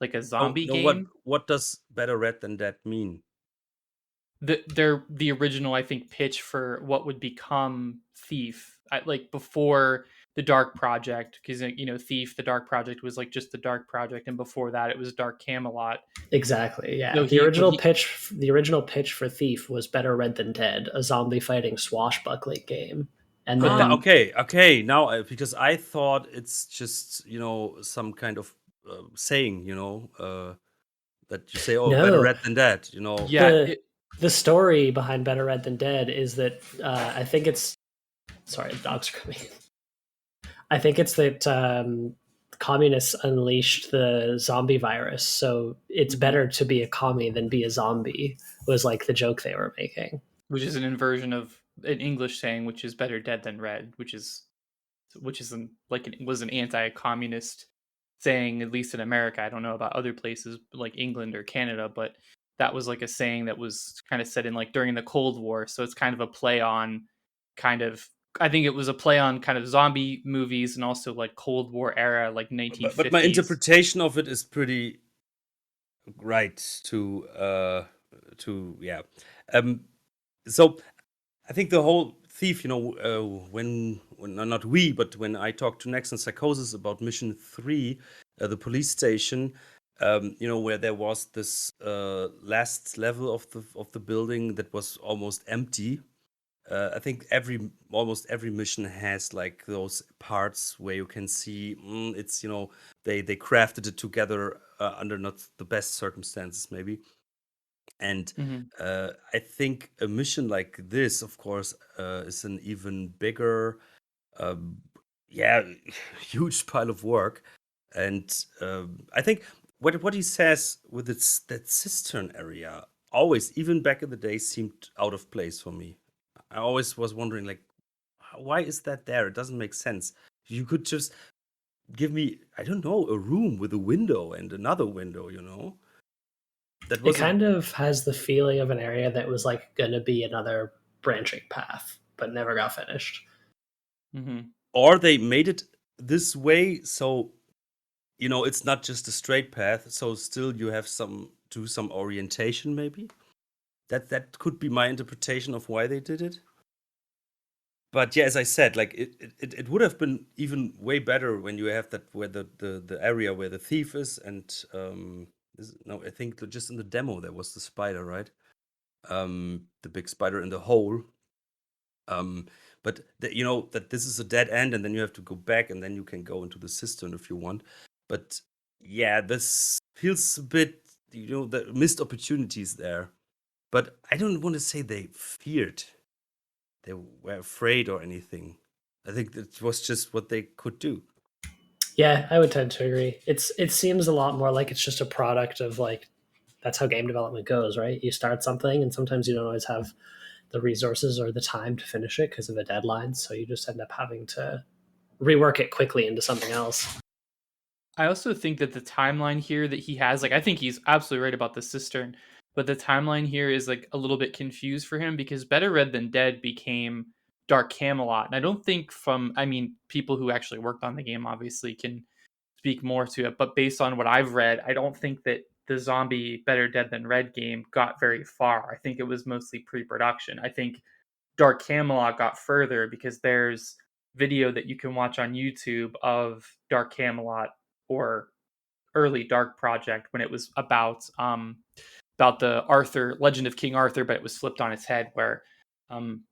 no, zombie no, game. what does better red than dead mean? The original I think pitch for what would become Thief, like before the Dark Project, because Thief, the Dark Project was like just the Dark Project, and before that it was Dark Camelot. Exactly. Yeah. So The original pitch for Thief was Better Red Than Dead, a zombie fighting swashbuckling game. And then Okay. Now, because I thought it's just some kind of saying, that you say, oh, better no, red than dead, yeah, the story behind Better Red Than Dead is that I think it's sorry, the dogs are coming. I think it's that communists unleashed the zombie virus, so it's better to be a commie than be a zombie. Was like the joke they were making. which is an inversion of an English saying, which is better dead than red, which is was an anti-communist saying, at least in America. I don't know about other places like England or Canada, but that was like a saying that was kind of said in like during the Cold War. So it's kind of a play on kind of I think it was a play on kind of zombie movies and also like Cold War era, like But my 1950s. interpretation of it is pretty right to yeah. So I think the whole thief, when not we, but when I talked to Next and Psychosis about Mission 3, the police station, where there was this last level of the building that was almost empty. I think almost every mission has like those parts where you can see it's they crafted it together under not the best circumstances maybe. And I think a mission like this, of course, is an even bigger, um, yeah, huge pile of work. And I think what he says with that cistern area always, even back in the day, seemed out of place for me. I always was wondering, like, why is that there? It doesn't make sense. You could just give me, I don't know, a room with a window and another window, That It was kind of has the feeling of an area that was like going to be another branching path, but never got finished. Or they made it this way, so it's not just a straight path. So still you have some orientation, maybe. That could be my interpretation of why they did it. But yeah, as I said, like it would have been even way better when you have that where the area where the thief is, and no, I think just in the demo there was the spider, right? The big spider in the hole. But that this is a dead end, and then you have to go back, and then you can go into the cistern if you want. But yeah, this feels a bit, the missed opportunities there. But I don't want to say they feared, they were afraid or anything. I think it was just what they could do. Yeah, I would tend to agree. It seems a lot more like it's just a product of like that's how game development goes, right? You start something and sometimes you don't always have the resources or the time to finish it because of a deadline, so you just end up having to rework it quickly into something else. I also think that the timeline here that he has, like, I think he's absolutely right about the cistern, but the timeline here is like a little bit confused for him because Better Red Than Dead became Dark Camelot. And I don't think people who actually worked on the game obviously can speak more to it, but based on what I've read, I don't think that the zombie Better Dead Than Red game got very far. I think it was mostly pre-production. I think Dark Camelot got further because there's video that you can watch on YouTube of Dark Camelot or early Dark Project when it was about the Legend of King Arthur, but it was flipped on its head where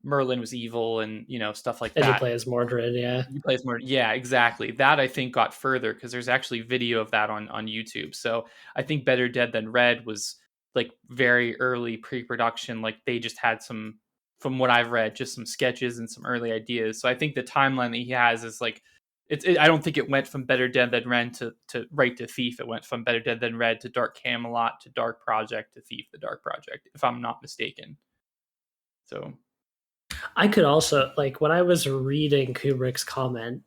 Merlin was evil and stuff like And you that. play as Mordred, yeah. You play as Mordred, yeah, exactly. That I think got further because there's actually video of that on YouTube. So I think Better Dead Than Red was like very early pre-production. Like they just had some, from what I've read, just some sketches and some early ideas. So I think the timeline that he has is like I don't think it went from Better Dead Than Red to right to Thief. It went from Better Dead Than Red to Dark Camelot to Dark Project to Thief the Dark Project, if I'm not mistaken. So I could also, like, when I was reading Kubrick's comment,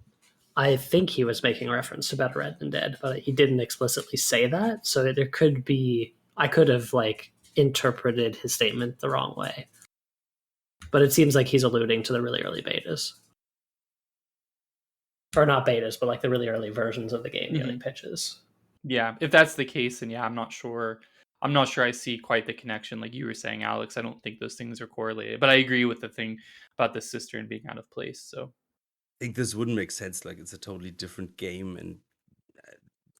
I think he was making reference to Better Red Than Dead, but he didn't explicitly say that. So there could be, I could have like interpreted his statement the wrong way. But it seems like he's alluding to the really early betas. Or not betas, but like the really early versions of the game, the early pitches. Yeah, if that's the case, then yeah, I'm not sure. I'm not sure I see quite the connection like you were saying, Alex. I don't think those things are correlated. But I agree with the thing about the cistern being out of place. So I think this wouldn't make sense. Like it's a totally different game, and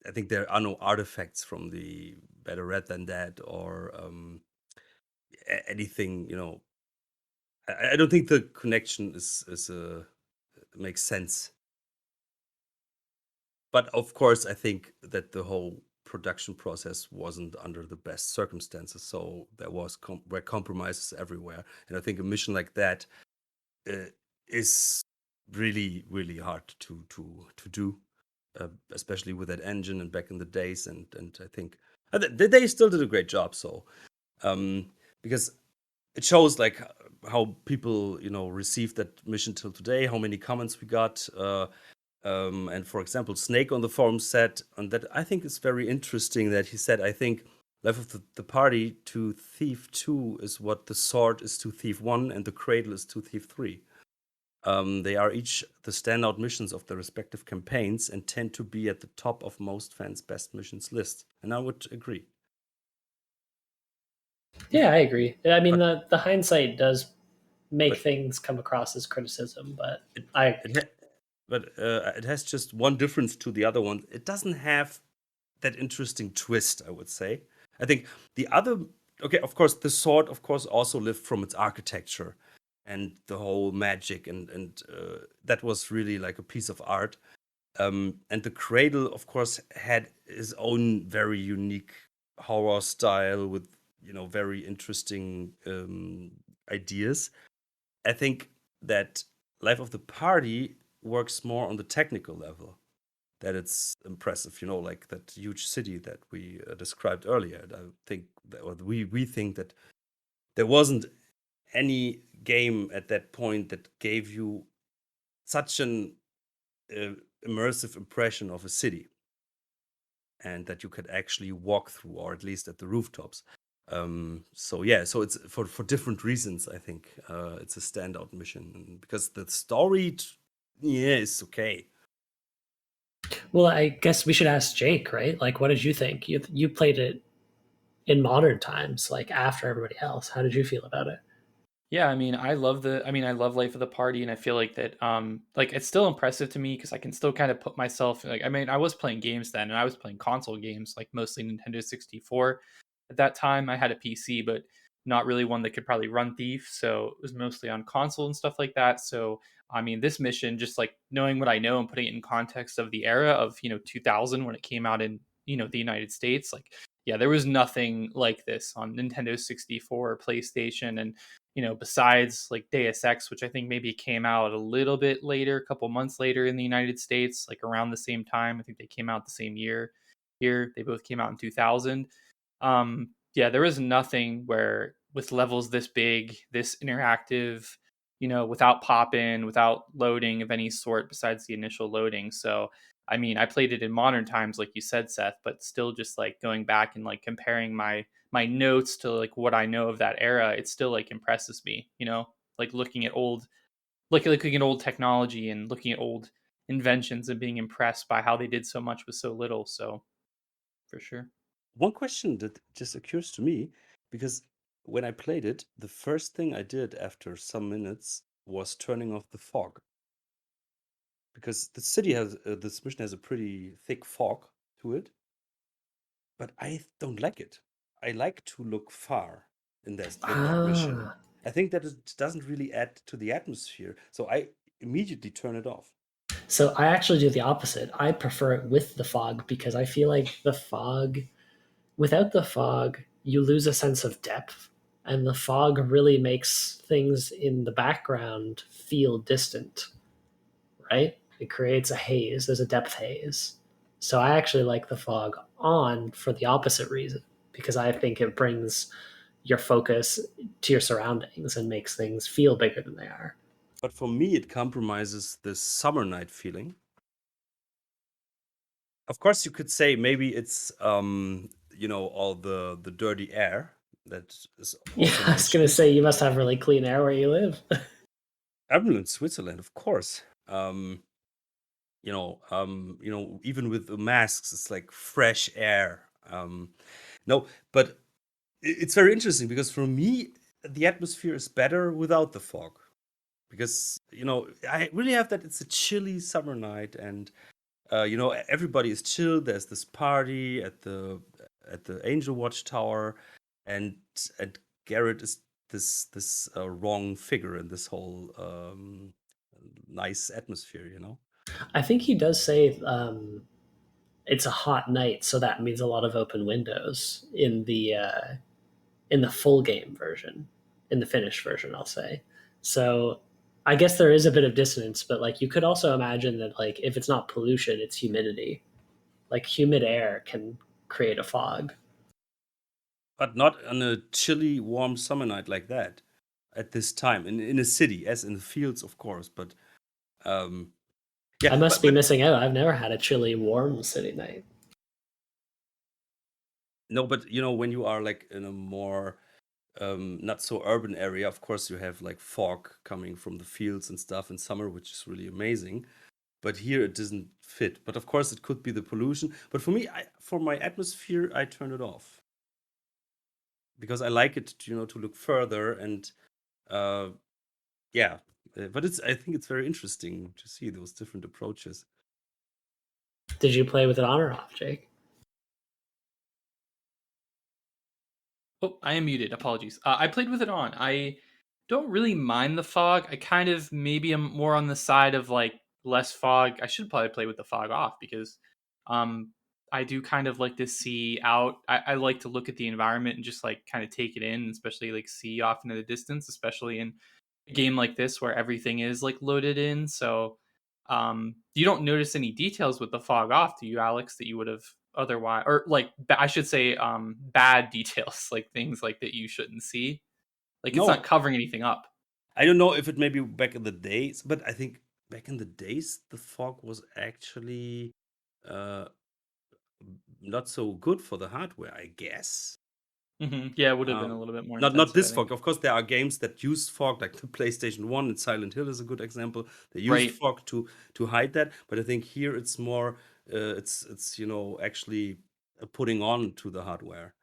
I think there are no artifacts from the Better Red Than Dead or anything. I don't think the connection is makes sense. But of course, I think that the whole production process wasn't under the best circumstances, so there were compromises everywhere. And I think a mission like that is really, really hard to do, especially with that engine and back in the days. And I think they still did a great job. So because it shows like how people received that mission till today, how many comments we got. And for example, Snake on the forum said, and that I think is very interesting, that he said, I think Life of the Party to Thief 2 is what the sword is to Thief 1 and the cradle is to Thief 3. They are each the standout missions of their respective campaigns and tend to be at the top of most fans' best missions list. And I would agree. Yeah, I agree. I mean, But- the hindsight does make but- things come across as criticism, but it has just one difference to the other one. It doesn't have that interesting twist, I would say. I think the other, okay, of course, the sword, of course, also lived from its architecture and the whole magic, and that was really like a piece of art. And the cradle, of course, had his own very unique horror style with, very interesting ideas. I think that Life of the Party works more on the technical level, that it's impressive, like that huge city that we described earlier. And I think that, or we think that there wasn't any game at that point that gave you such an immersive impression of a city, and that you could actually walk through, or at least at the rooftops. So it's for different reasons. I think it's a standout mission because the story, is okay. well, I guess we should ask Jake, right? Like, what did you think? You played it in modern times, like after everybody else. How did you feel about it? Yeah, I mean, I love Life of the Party, and I feel like that, like it's still impressive to me because I can still kind of put myself like, I mean, I was playing games then, and I was playing console games, like mostly Nintendo 64. At that time, I had a PC, but not really one that could probably run Thief, so it was mostly on console and stuff like that. So, I mean, this mission, just like knowing what I know and putting it in context of the era of 2000 when it came out in the United States, like yeah, there was nothing like this on Nintendo 64 or PlayStation, and besides like Deus Ex, which I think maybe came out a little bit later, a couple months later in the United States, like around the same time. I think they came out the same year here. They both came out in 2000. Yeah, there was nothing where with levels this big, this interactive, without pop in, without loading of any sort besides the initial loading. So, I mean, I played it in modern times, like you said, Seth, but still just like going back and like comparing my notes to like what I know of that era, it still like impresses me, like looking at looking at old technology and looking at old inventions and being impressed by how they did so much with so little. So for sure. One question that just occurs to me, because when I played it, the first thing I did after some minutes was turning off the fog, because the city has this mission has a pretty thick fog to it, but I don't like it. I like to look far in that mission. Ah, I think that it doesn't really add to the atmosphere, so I immediately turn it off. so I actually do the opposite. I prefer it with the fog because I feel like without the fog, you lose a sense of depth, and the fog really makes things in the background feel distant, right? It creates a haze. There's a depth haze. So I actually like the fog on for the opposite reason because I think it brings your focus to your surroundings and makes things feel bigger than they are. But for me, it compromises this summer night feeling. Of course, you could say maybe it's all the dirty air that is Yeah, also I was going to mentioned. say you must have really clean air where you live. I'm in Switzerland, of course. Even with the masks, it's like fresh air. No, but it's very interesting because for me, the atmosphere is better without the fog. Because I really have that. It's a chilly summer night, and everybody is chill. There's this party at the Angel Watch Tower, and Garrett is this wrong figure in this whole nice atmosphere. I think he does say it's a hot night, so that means a lot of open windows in the full game version, in the finished version, I'll say. So I guess there is a bit of dissonance, but like you could also imagine that like if it's not pollution, it's humidity. Like humid air can create a fog. But not on a chilly, warm summer night like that at this time in a city, as in the fields, of course. But yeah, I must but, be but missing out. I've never had a chilly, warm city night. no, but when you are like in a more not so urban area. Of course, you have like fog coming from the fields and stuff in summer, which is really amazing. But here it doesn't fit. But of course, it could be the pollution. But for me, for my atmosphere, I turn it off because I like it, to look further and yeah. But I think it's very interesting to see those different approaches. Did you play with it on or off, Jake? Oh, I am muted. Apologies. I played with it on. I don't really mind the fog. I kind of maybe am more on the side of like less fog. I should probably play with the fog off because um I do kind of like to see out. I like to look at the environment and just like kind of take it in, especially like see off into the distance, especially in a game like this where everything is like loaded in. So you don't notice any details with the fog off, do you, Alex, that you would have otherwise, or like I should say bad details, like things like that you shouldn't see, like it's not No, covering anything up. I don't know if it maybe back in the days, but I think back in the days the fog was actually uh, not so good for the hardware, I guess. Yeah, it would have been a Um, little bit more not intensive, I this fog. think. Of course, there are games that use fog, like the PlayStation 1 and Silent Hill is a good example. They used Right. fog to hide that, but I think here it's more it's actually putting on to the hardware.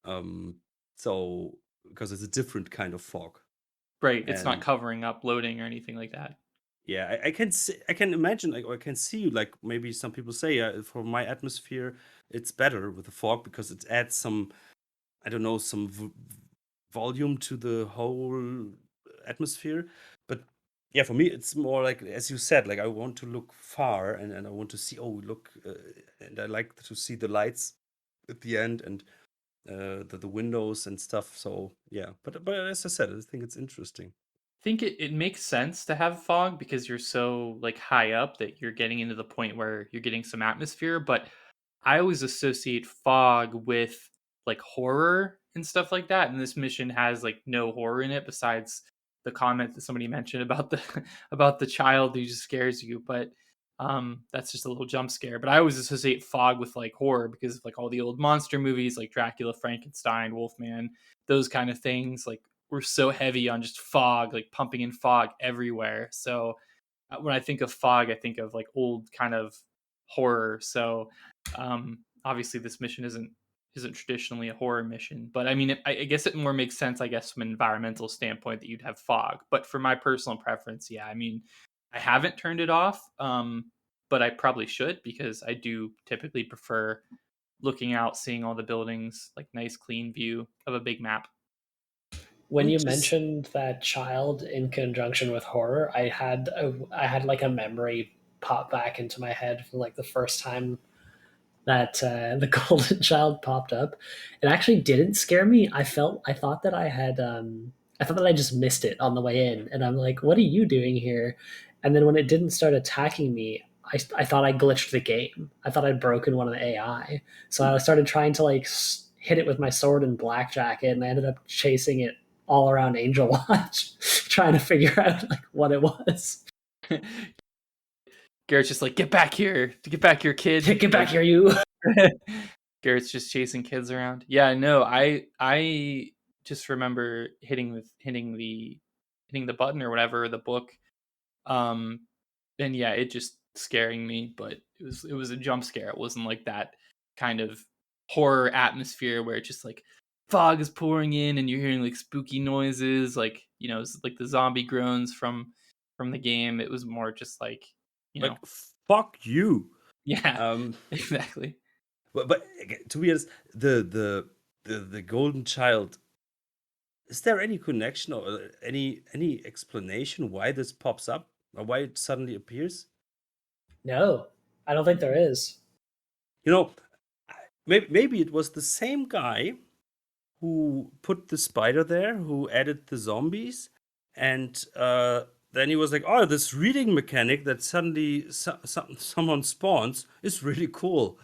Um, so because it's a different kind of fog. Right, it's not And covering up loading or anything like that. yeah, I can see, I can imagine, like, or I can see, like, maybe some people say, for my atmosphere, it's better with the fog because it adds some, I don't know, some volume to the whole atmosphere. But yeah, for me, it's more like, as you said, like, I want to look far and I want to see, oh, look, and I like to see the lights at the end and the windows and stuff. So yeah, but as I said, I think it's interesting. Think it makes sense to have fog because you're so like high up that you're getting into the point where you're getting some atmosphere, but I always associate fog with like horror and stuff like that, and this mission has like no horror in it besides the comment that somebody mentioned about the about the child who just scares you, but that's just a little jump scare. But I always associate fog with like horror because of like all the old monster movies like Dracula, Frankenstein, Wolfman, those kind of things. Like we're so heavy on just fog, like pumping in fog everywhere. So when I think of fog, I think of like old kind of horror. So obviously this mission isn't traditionally a horror mission, but I mean, I guess it more makes sense, I guess, from an environmental standpoint that you'd have fog. But for my personal preference, yeah, I mean, I haven't turned it off, but I probably should because I do typically prefer looking out, seeing all the buildings, like nice clean view of a big map. When you Just mentioned that child in conjunction with horror, I had like a memory pop back into my head from like the first time that the golden child popped up. It actually didn't scare me. I thought that I thought that I just missed it on the way in, and I'm like, what are you doing here? And then when it didn't start attacking me, I thought I glitched the game. I thought I'd broken one of the AI. So I started trying to like hit it with my sword and blackjack it, and I ended up chasing it all around Angel Watch, trying to figure out like what it was. Garrett's just like, get back here, kid. Get back here, you! Garrett's just chasing kids around. Yeah, no, I just remember hitting the button or whatever, the book. Um and yeah, it just scaring me, but it was a jump scare. It wasn't like that kind of horror atmosphere where it's just like fog is pouring in and you're hearing like spooky noises, like, it's like the zombie groans from the game. It was more just like, you like, know, fuck you. yeah, Um, exactly. but to be honest, the golden child. Is there any connection or any explanation why this pops up or why it suddenly appears? No, I don't think there is. You know, maybe it was the same guy who put the spider there, who added the zombies, and then he was like, "Oh, this reading mechanic that suddenly someone spawns is really cool.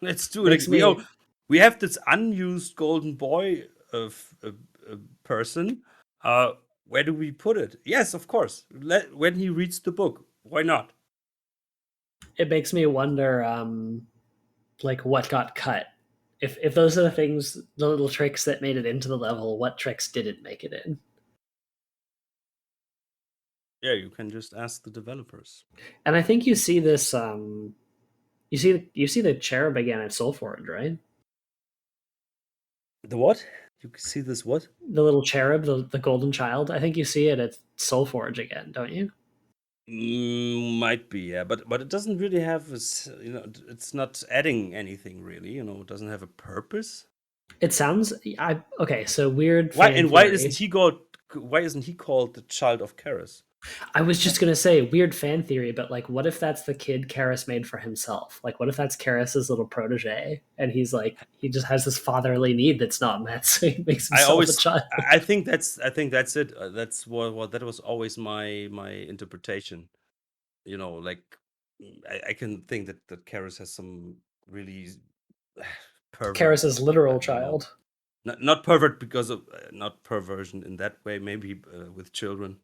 Let's do it. Makes Like, we me we have this unused golden boy person. Uh, where do we put it? Yes, of course. When he reads the book, why not? it makes me wonder like what got cut If those are the things, the little tricks that made it into the level, what tricks didn't make it in? Yeah, you can just ask the developers. And I think you see this. You see the cherub again at Soulforge, right? The what? You see this what? The little cherub, the golden child. I think you see it at Soulforge again, don't you? Might be, yeah, but it doesn't really have this. It's not adding anything really. It doesn't have a purpose. It sounds. Okay. So weird. Why fan and why theory. isn't he called? Why isn't he called the child of Karis? I was just gonna say weird fan theory, but like, what if that's the kid Karis made for himself? Like, what if that's Karis's little protege, and he just has this fatherly need that's not met, so he makes himself a child. I think that's it. That's what that was always my interpretation. Like I can think that Karis has some really pervert. Karis's literal child. Not pervert because of not perversion in that way. Maybe with children.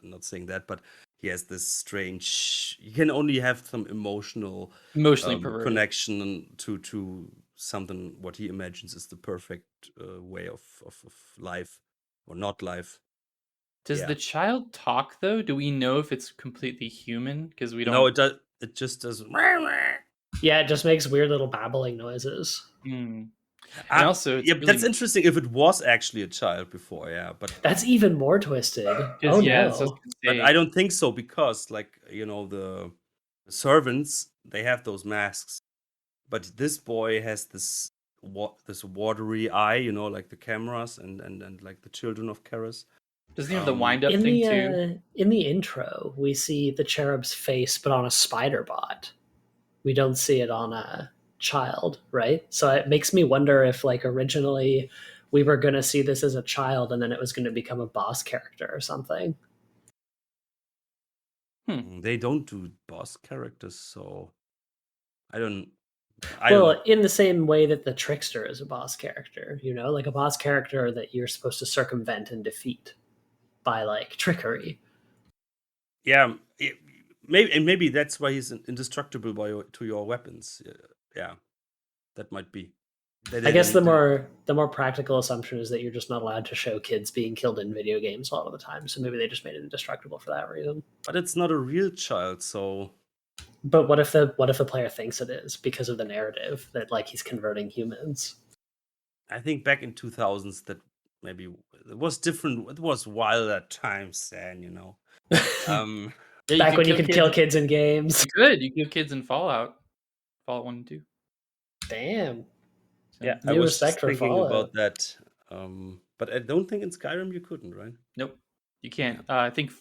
Not saying that, but he has this strange. He can only have some emotionally perverted connection to something what he imagines is the perfect way of life or not life. Does the child talk though? Do we know if it's completely human? Because we don't. No, it does. It just does. Yeah, it just makes weird little babbling noises. And also, yeah, really... that's interesting. If it was actually a child before, yeah, but that's even more twisted. Oh yeah, no! But I don't think so because, like, the servants, they have those masks, but this boy has this watery eye, like the cameras and like the children of Karis. Doesn't he have the wind up thing too? In the intro, we see the cherub's face, but on a spider bot. We don't see it on a child, right? So it makes me wonder if, like, originally we were going to see this as a child and then it was going to become a boss character or something. They don't do boss characters, so I don't. In the same way that the trickster is a boss character, like a boss character that you're supposed to circumvent and defeat by, like, trickery. Yeah, maybe that's why he's indestructible to your weapons. Yeah, that might be. I guess the more practical assumption is that you're just not allowed to show kids being killed in video games a lot of the time. So maybe they just made it indestructible for that reason. But it's not a real child, so. But what if the player thinks it is because of the narrative that, like, he's converting humans? I think back in 2000s that maybe it was different. It was wilder times then, Back when you could kill kids in games. You kill kids in Fallout 1 and 2. Damn. So, yeah, I was thinking about that. But I don't think in Skyrim you couldn't, right? Nope, you can't. I think you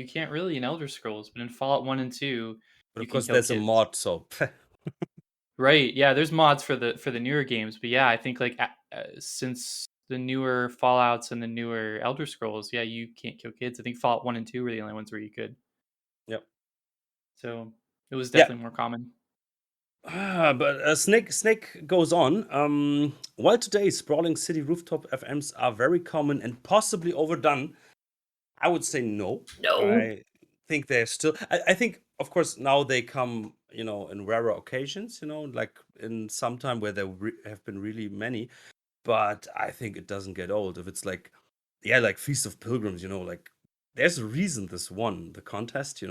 can't really in Elder Scrolls, but in Fallout 1 and 2, but of course there's a mod, so. Right, yeah, there's mods for the newer games, but yeah, I think like since the newer Fallouts and the newer Elder Scrolls, yeah, you can't kill kids. I think Fallout 1 and 2 were the only ones where you could. Yep. So it was definitely more common. But Snake goes on. While today sprawling city rooftop FMs are very common and possibly overdone, I would say no. I think they're still. I think, of course, now they come, in rarer occasions, like in some time where there have been really many. But I think it doesn't get old. If it's like, like Feast of Pilgrims, like there's a reason this won the contest,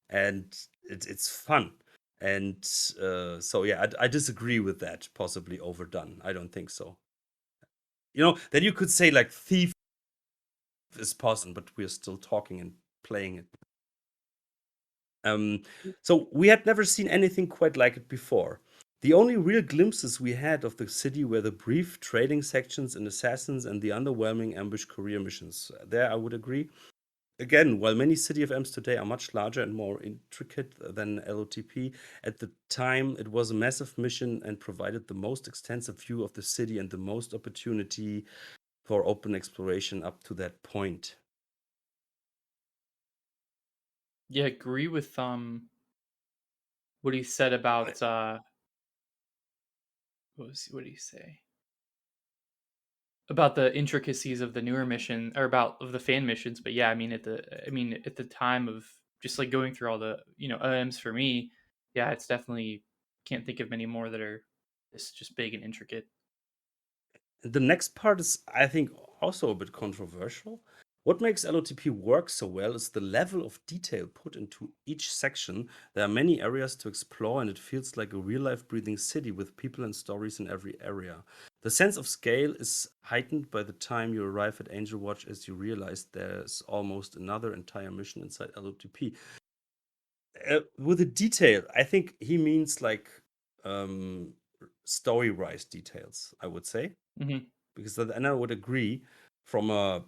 and it's fun. And so, yeah, I disagree with that. Possibly overdone. I don't think so. Then you could say like Thief is possible, but we're still talking and playing it. So we had never seen anything quite like it before. The only real glimpses we had of the city were the brief trading sections and assassins and the underwhelming ambush career missions. There, I would agree. Again, while many city FMs today are much larger and more intricate than LOTP, at the time it was a massive mission and provided the most extensive view of the city and the most opportunity for open exploration up to that point. Yeah, agree with what he said about what did he say? About the intricacies of the newer mission, or of the fan missions. But yeah, I mean at the time of just like going through all the OMs for me, yeah, it's definitely can't think of many more that are just big and intricate. The next part is, I think, also a bit controversial. What makes LOTP work so well is the level of detail put into each section. There are many areas to explore, and it feels like a real-life breathing city with people and stories in every area. The sense of scale is heightened by the time you arrive at Angel Watch, as you realize there's almost another entire mission inside LOTP. With the detail, I think he means like story-wise details, I would say. Mhm. Because and I would agree from a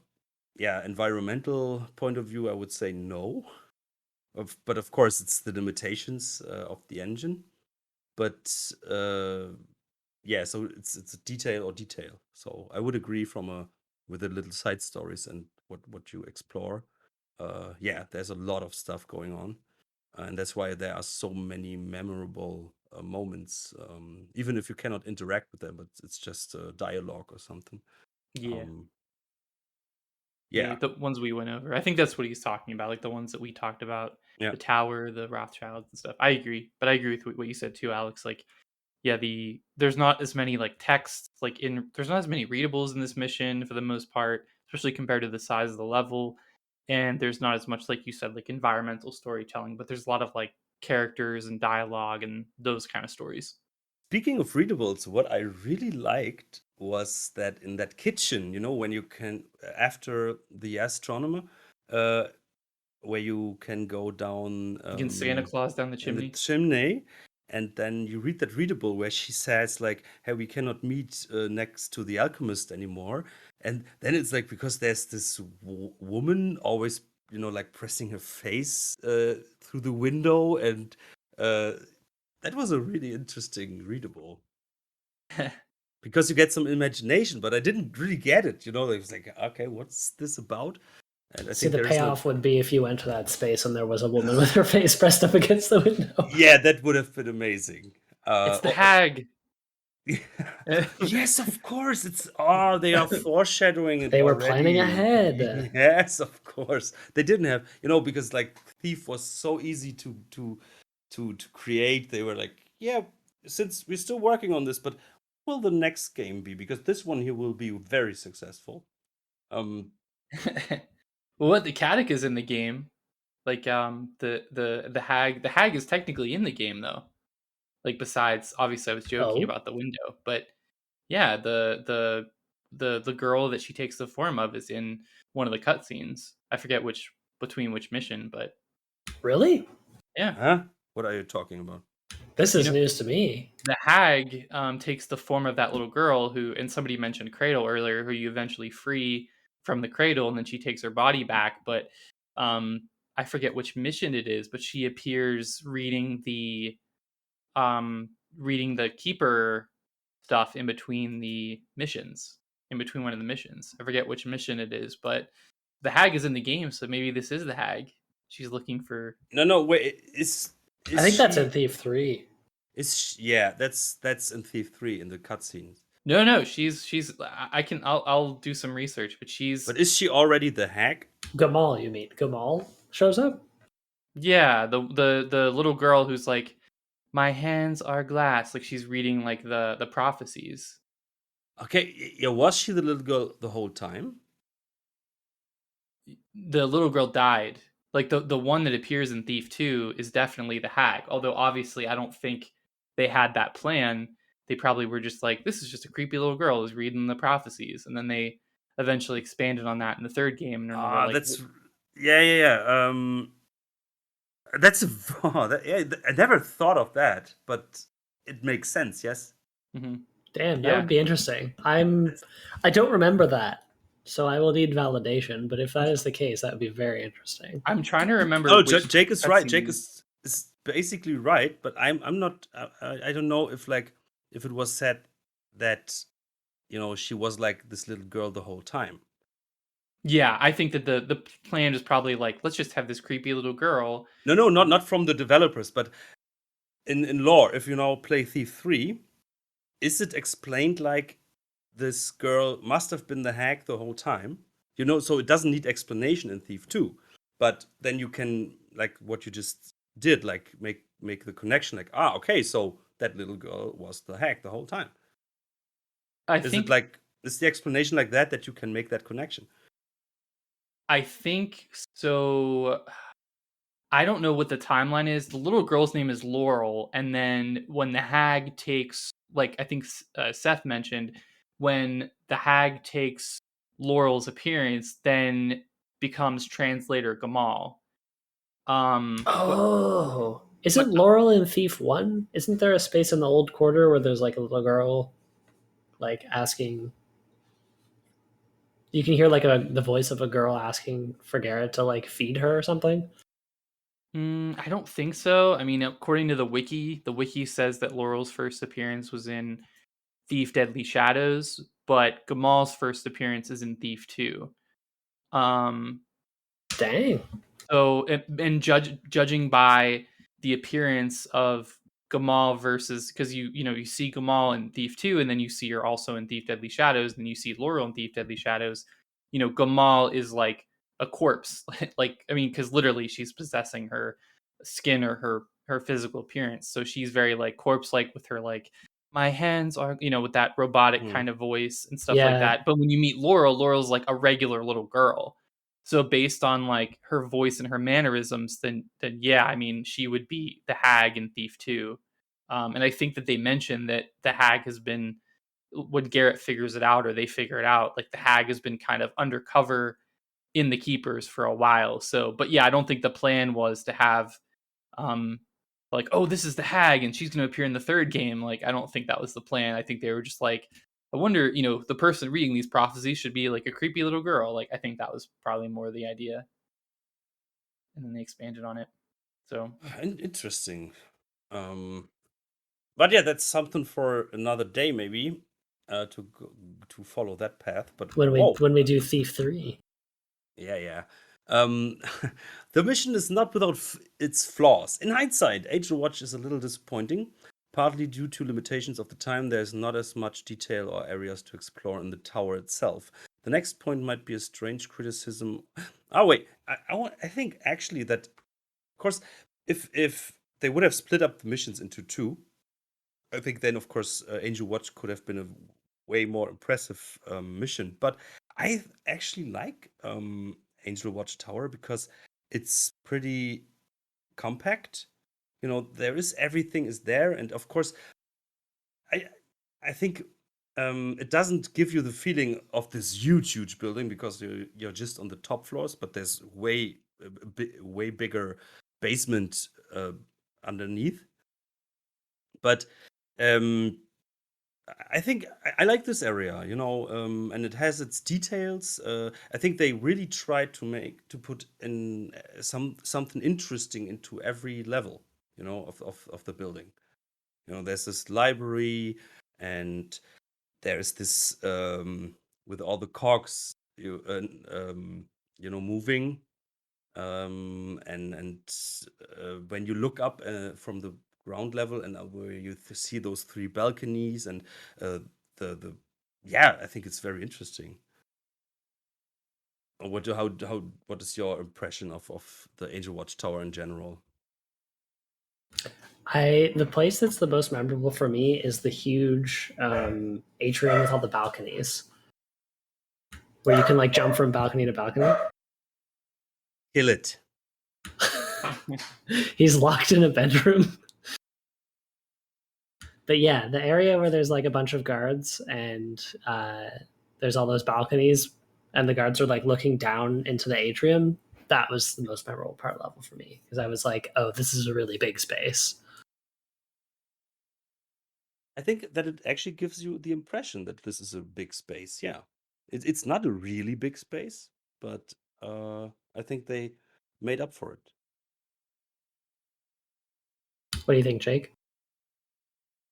environmental point of view, I would say no. But of course, it's the limitations of the engine. But yeah, so it's a detail or detail. So I would agree with the little side stories and what you explore. Yeah, there's a lot of stuff going on, and that's why there are so many memorable moments. Even if you cannot interact with them, but it's just a dialogue or something. Yeah. Yeah, Like the ones we went over. I think that's what he's talking about, like the ones that we talked about, yeah. the tower, the Rothschilds and stuff. I agree, but I agree with what you said too, Alex. Like, yeah, there's not as many like texts, there's not as many readables in this mission for the most part, especially compared to the size of the level. And there's not as much, like you said, like environmental storytelling, but there's a lot of like characters and dialogue and those kind of stories. Speaking of readables, what I really liked was that in that kitchen, when you can, after the astronomer, uh, where you can go down You can Santa Claus down the in the chimney. chimney, and then you read that readable where she says like, "Hey, we cannot meet next to the alchemist anymore," and then it's like because there's this woman always, like pressing her face through the window, and uh, that was a really interesting readable. Because you get some imagination, but I didn't really get it. It was like, okay, what's this about? And I See, think the there is payoff would be if you went to that space and there was a woman with her face pressed up against the window. Yeah, that would have been amazing. It's the hag. Yes, of course. They are foreshadowing it They were already. planning ahead. Yes, of course. They didn't have, because like Thief was so easy to create. They were like, yeah, since we're still working on this, but will the next game be? Because this one here will be very successful. Well, what the Caddick is in the game, like the hag is technically in the game though. Like besides, obviously, I was joking about the window, but yeah, the girl that she takes the form of is in one of the cutscenes. I forget between which mission, but Really? yeah. Huh? What are you talking about? This is news to me. The hag takes the form of that little girl who, and somebody mentioned Cradle earlier, who you eventually free from the cradle, and then she takes her body back. But I forget which mission it is, but she appears reading the keeper stuff in between the missions, in between one of the missions. I forget which mission it is, but the hag is in the game, so maybe this is the hag. She's looking for. No, wait. I think that's in Thief 3. Yeah, that's in Thief 3 in the cutscenes. No, she's. I'll do some research, but she's. But is she already the hag? Gamal, you mean? Gamal shows up? Yeah, the little girl who's like, my hands are glass, like she's reading like the prophecies. Okay, yeah, was she the little girl the whole time? The little girl died. Like the one that appears in Thief 2 is definitely the hag. Although obviously I don't think they had that plan. They probably were just like, this is just a creepy little girl who's reading the prophecies, and then they eventually expanded on that in the third game, and were like, That's yeah. That's I never thought of that, but it makes sense. Yes. mm-hmm. Damn, that would be interesting. I don't remember that, so I will need validation. But if that is the case, that would be very interesting. I'm trying to remember. Oh, Jake is right. Jake is basically right, but I'm not. I don't know if it was said that she was like this little girl the whole time. Yeah, I think that the plan is probably like, let's just have this creepy little girl. No, not from the developers, but in lore. If you now play Thief 3, is it explained like this girl must have been the hag the whole time? So it doesn't need explanation in Thief 2, but then you can, like what you just did, like make the connection, like okay, so that little girl was the hag the whole time. I Is think it like, is the explanation like that you can make that connection? I think so. I don't know what the timeline is. The little girl's name is Laurel, and then when the hag takes, like I think Seth mentioned, when the hag takes Laurel's appearance, then becomes translator Gamal. But Oh, isn't but Laurel in Thief 1? Isn't there a space in the old quarter where there's like a little girl like asking, you can hear like the voice of a girl asking for Garrett to like feed her or something? I don't think so. I mean, according to the wiki says that Laurel's first appearance was in Thief Deadly Shadows, but Gamal's first appearance is in Thief 2. Um, Dang. So, and judging by the appearance of Gamal versus, because you see Gamal in Thief 2, and then you see her also in Thief Deadly Shadows, and then you see Laurel in Thief Deadly Shadows. Gamal is like a corpse, like I mean, because literally she's possessing her skin or her physical appearance, so she's very like corpse like with her like my hands are with that robotic Hmm. kind of voice and stuff like Yeah. that. But when you meet Laurel, Laurel's like a regular little girl. So based on like her voice and her mannerisms, then yeah, I mean she would be the hag in Thief 2. And I think that they mentioned that the hag has been, when Garrett figures it out or they figure it out, like the hag has been kind of undercover in the Keepers for a while. So, but yeah, I don't think the plan was to have um like, oh, this is the hag and she's going to appear in the third game. Like, I don't think that was the plan. I think they were just like, I wonder, the person reading these prophecies should be like a creepy little girl. Like, I think that was probably more the idea. And then they expanded on it. So, Interesting. But yeah, that's something for another day, maybe, to follow that path. But When whoa, we do Thief 3. yeah. The mission is not without its flaws. In hindsight, Angel Watch is a little disappointing, partly due to limitations of the time. There's not as much detail or areas to explore in the tower itself. The next point might be a strange criticism. Oh wait, I think actually that, of course, if they would have split up the missions into two, I think then of course Angel Watch could have been a way more impressive mission. But I actually like Angel Watch Tower because it's pretty compact. There is everything is there, and of course, I think it doesn't give you the feeling of this huge building because you're just on the top floors, but there's way bigger basement underneath. But um, I think I like this area, and it has its details. I think they really tried to put in something interesting into every level, of the building. There's this library, and there's this with all the cogs, moving, and when you look up from the ground level and where you see those three balconies and the yeah, I think it's very interesting. What is your impression of the Angel Watch Tower in general? The place that's the most memorable for me is the huge atrium with all the balconies, where you can like jump from balcony to balcony. Kill it. He's locked in a bedroom. But yeah, the area where there's like a bunch of guards and there's all those balconies and the guards are like looking down into the atrium, that was the most memorable part level for me because I was like, oh, this is a really big space. I think that it actually gives you the impression that this is a big space. Yeah, it's not a really big space, but I think they made up for it. What do you think, Jake?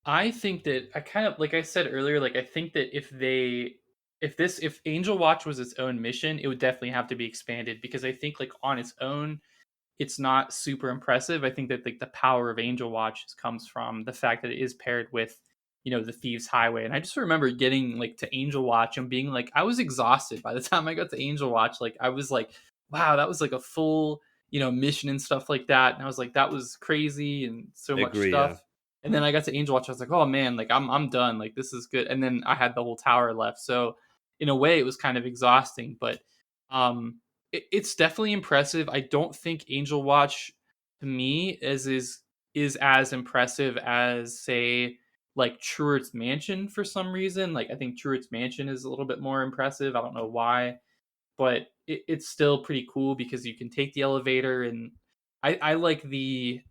I think that I kind of, like I said earlier, like I think that if Angel Watch was its own mission, it would definitely have to be expanded because I think like on its own, it's not super impressive. I think that like the power of Angel Watch comes from the fact that it is paired with the Thieves Highway. And I just remember getting like to Angel Watch and being like, I was exhausted by the time I got to Angel Watch. Like I was like, wow, that was like a full mission and stuff like that. And I was like, that was crazy and so much Agree, yeah. stuff. And then I got to Angel Watch. I was like, oh man, like I'm done. Like this is good. And then I had the whole tower left. So in a way, it was kind of exhausting. But it's definitely impressive. I don't think Angel Watch to me is as impressive as say like Truett's Mansion for some reason. Like I think Truett's Mansion is a little bit more impressive. I don't know why, but it's still pretty cool because you can take the elevator and I like the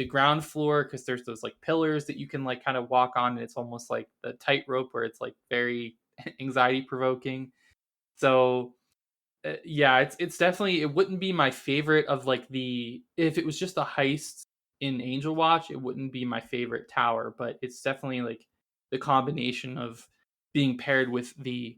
ground floor because there's those like pillars that you can like kind of walk on and it's almost like the tightrope where it's like very anxiety provoking. So yeah, it's definitely it wouldn't be my favorite of like the if it was just a heist in Angel Watch, it wouldn't be my favorite tower, but it's definitely like the combination of being paired with the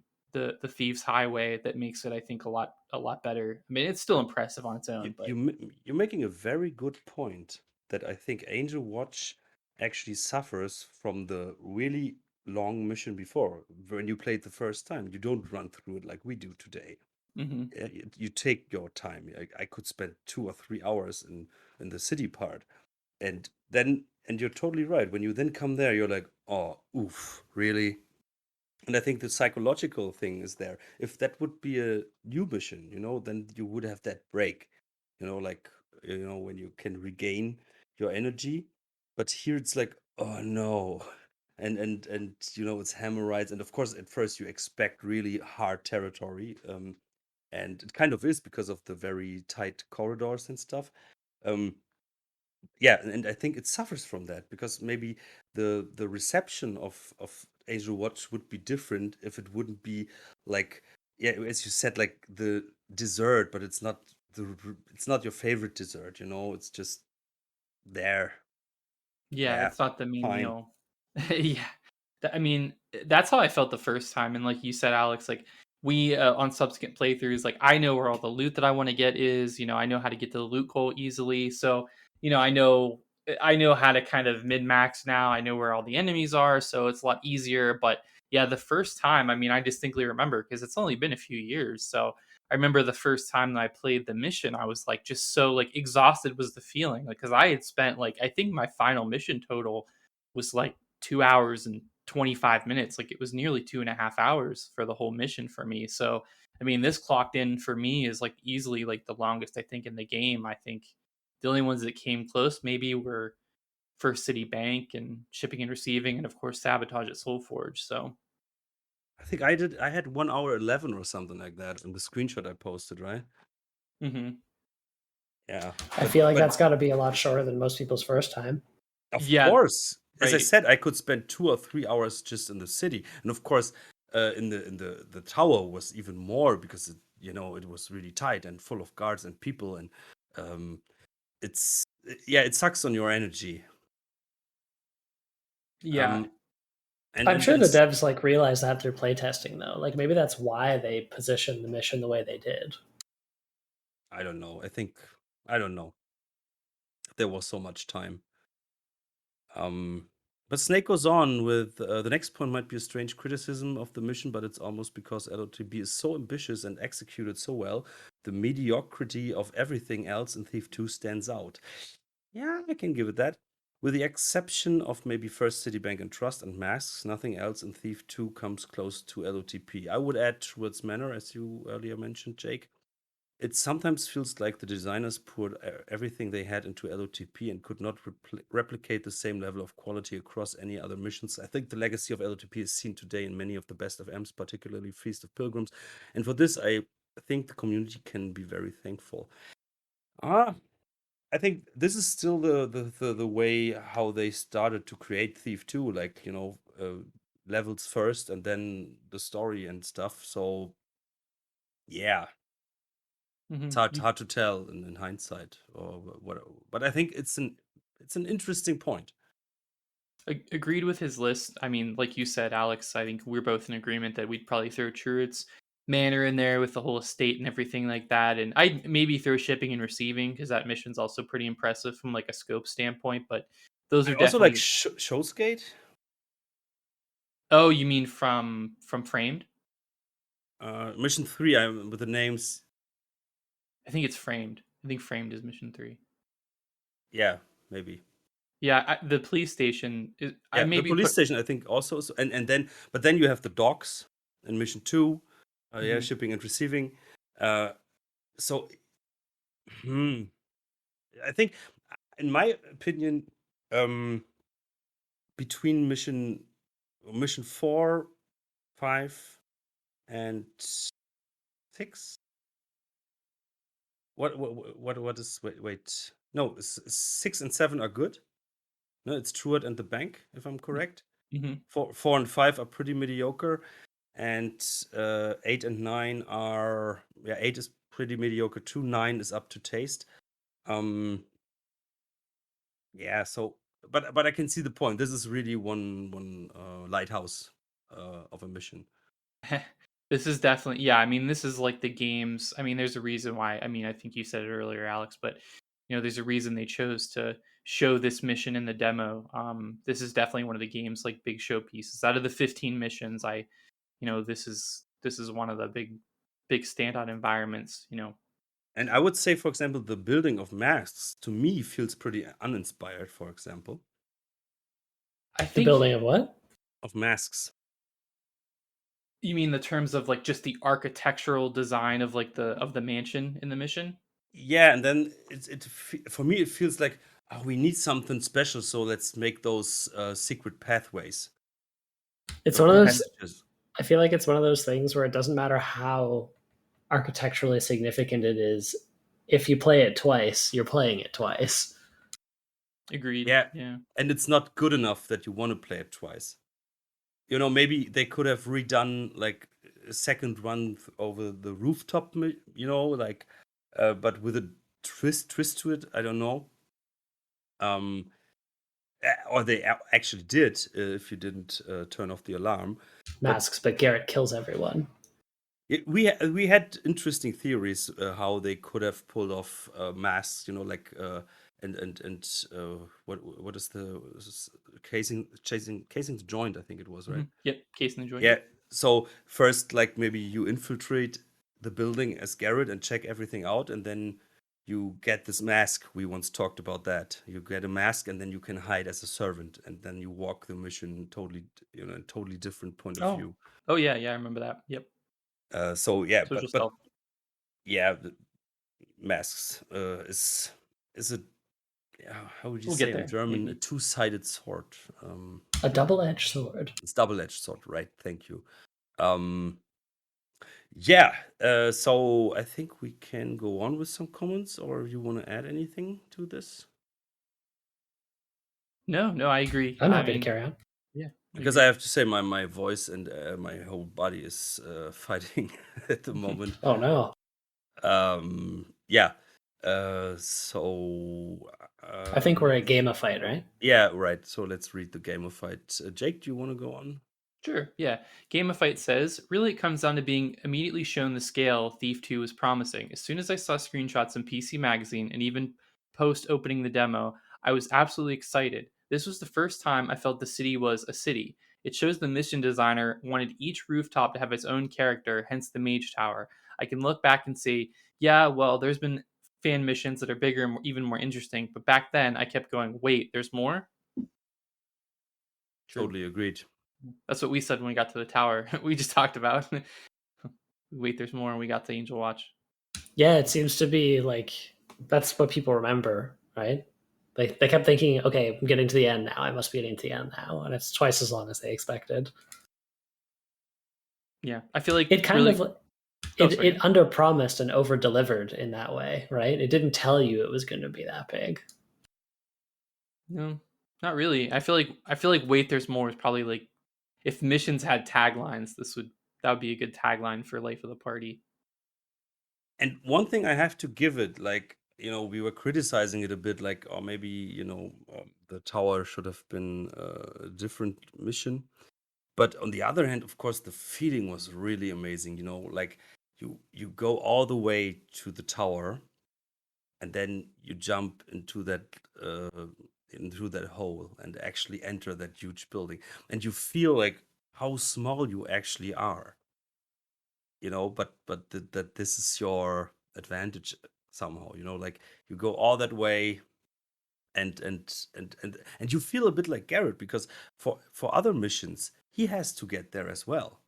Thieves Highway that makes it I think a lot better. I mean, it's still impressive on its own, but You're making a very good point that I think Angel Watch actually suffers from the really long mission before. When you played the first time, you don't run through it like we do today. mhm. Yeah, you take your time. I could spend 2 or 3 hours in the city part, and you're totally right. When you then come there, you're like, oh, oof, really? And I think the psychological thing is there. If that would be a new mission, then you would have that break, like, when you can regain your energy. But here it's like, oh no. And it's Hemorrhoids. And of course, at first you expect really hard territory. And it kind of is because of the very tight corridors and stuff. Um, yeah, and I think it suffers from that because maybe the reception of Angel Watch would be different if it wouldn't be like, yeah, as you said, like the dessert, but it's not your favorite dessert, it's just there. Yeah, Yeah, it's not the main fine. meal. Yeah. I mean, that's how I felt the first time. And like you said, Alex, like we on subsequent playthroughs, like I know where all the loot that I want to get is. I know how to get to the loot goal easily. So I know how to kind of min max now. I know where all the enemies are, so it's a lot easier. But yeah, the first time, I mean, I distinctly remember because it's only been a few years. So I remember the first time that I played the mission, I was like just so like exhausted was the feeling, like because I had spent like I think my final mission total was like 2 hours and 25 minutes. Like it was nearly 2.5 hours for the whole mission for me. So I mean, this clocked in for me is like easily like the longest I think in the game. I think the only ones that came close maybe were First City Bank and shipping and receiving, and of course sabotage at Soulforge. So I had 1 hour 11 or something like that in the screenshot I posted, right? mhm. Yeah. I But feel like but that's got to be a lot shorter than most people's first time. Of Yeah, course. As I right. said, I could spend 2 or 3 hours just in the city, and of course, in the tower was even more because it was really tight and full of guards and people, and um, it's yeah, it sucks on your energy. Yeah. Um, and I'm and sure then the devs like realize that through playtesting though. Like maybe that's why they positioned the mission the way they did. I don't know. I don't know. There was so much time. Um, but Snake goes on with the next point might be a strange criticism of the mission, but it's almost because LOTB is so ambitious and executed so well, the mediocrity of everything else in Thief 2 stands out. Yeah, I can give it that. With the exception of maybe First Citibank and Trust and Masks, nothing else in Thief 2 comes close to LOTP. I would add Towards Manor, as you earlier mentioned, Jake. It sometimes feels like the designers poured everything they had into LOTP and could not replicate the same level of quality across any other missions. I think the legacy of LOTP is seen today in many of the best of M's, particularly Feast of Pilgrims. And for this, I think the community can be very thankful. Ah, I think this is still the way how they started to create Thief 2, like, levels first and then the story and stuff. So, yeah, it's Mhm. hard to tell in hindsight or what, but I think it's an interesting point. Agreed with his list. I mean, like you said, Alex, I think we're both in agreement that we'd probably throw Truett's Manor in there with the whole estate and everything like that. And I'd maybe throw shipping and receiving because that mission's also pretty impressive from like a scope standpoint. But those I are also like definitely. Showskate. Oh, you mean from Framed? Mission 3, I with the names. I think it's Framed. I think Framed is mission 3. Yeah, maybe. Yeah, the police station is, I Yeah, the maybe police put. station I think also, but then you have the docks in mission 2. Yeah, Mhm. shipping and receiving. Uh, so hmm, I think, in my opinion, um, between mission 4, 5, and 6. What is wait? No, 6 and 7 are good. No, it's Truett and the Bank, if I'm correct. Mhm. 4 and 5 are pretty mediocre, and 8 and 9 are, yeah, 8 is pretty mediocre too. 9 is up to taste. Yeah, so but I can see the point. This is really one lighthouse of a mission. This is definitely, yeah, I mean, this is like the games. I mean, there's a reason why. I mean, I think you said it earlier, Alex, but there's a reason they chose to show this mission in the demo. This is definitely one of the game's like big showpieces. Out of the 15 missions, this is one of the big standout environments. And I would say, for example, the building of masks to me feels pretty uninspired. For example, I The think building of what? of masks. you mean the terms of like just the architectural design of like the mansion in the mission. Yeah, and then for me it feels like, oh, we need something special, so let's make those secret pathways, It's one of or those. passages. I feel like it's one of those things where it doesn't matter how architecturally significant it is. If you play it twice, you're playing it twice. Agreed. Yeah, Yeah. and it's not good enough that you want to play it twice. Maybe they could have redone like a second run over the rooftop, like, but with a twist to it. I don't know. Or they actually did, if you didn't turn off the alarm. But Masks, but Garrett kills everyone. we had interesting theories how they could have pulled off masks, like and what is the casing the joint, I think it was, right? Yep. Case in the joint. Yeah. So first, like, maybe you infiltrate the building as Garrett and check everything out, and then you get this mask. We once talked about that. You get a mask, and then you can hide as a servant, and then you walk the mission totally, a totally different point of Oh. view. Oh yeah, yeah, I remember that. Yep. So yeah, Social but stealth. yeah, the masks is a, yeah, how would you We'll say get in there. German, a Maybe. two-sided sword. A double-edged sword. It's double-edged sword, right? Thank you. Um, Yeah, so I think we can go on with some comments, or you want to add anything to this? No, no, I agree. I'm I happy to mean, carry on. yeah, I Because I agree. have to say, my voice and my whole body is fighting at the moment. Oh no. Yeah. So I think we're at Game of Fight, right? yeah, right. So let's read the game of fight. Jake, do you want to go on? Sure, yeah. Game of Fight says, really, it comes down to being immediately shown the scale Thief 2 was promising. As soon as I saw screenshots in PC Magazine and even post opening the demo, I was absolutely excited. This was the first time I felt the city was a city. It shows the mission designer wanted each rooftop to have its own character, hence the Mage Tower. I can look back and say, yeah, well, there's been fan missions that are bigger and even more interesting, but back then I kept going, wait, there's more? True. Totally agreed. That's what we said when we got to the tower. We just talked about. Wait, there's more, and we got the Angel Watch. Yeah, it seems to be like that's what people remember, right? They kept thinking, okay, I'm getting to the end now. I must be getting to the end now, and it's twice as long as they expected. Yeah, I feel like It kind really. of Oh, it sorry. it under promised and over delivered in that way, right? It didn't tell you it was going to be that big. No, not really. I feel like wait, there's more is probably like if missions had taglines, that would be a good tagline for Life of the Party. And one thing I have to give it, like, we were criticizing it a bit, like, or maybe, the tower should have been a different mission. But on the other hand, of course, the feeling was really amazing. Like, you go all the way to the tower, and then you jump into that hole and actually enter that huge building, and you feel like how small you actually are. But that this is your advantage somehow. Like, you go all that way, and you feel a bit like Garrett, because for other missions he has to get there as well,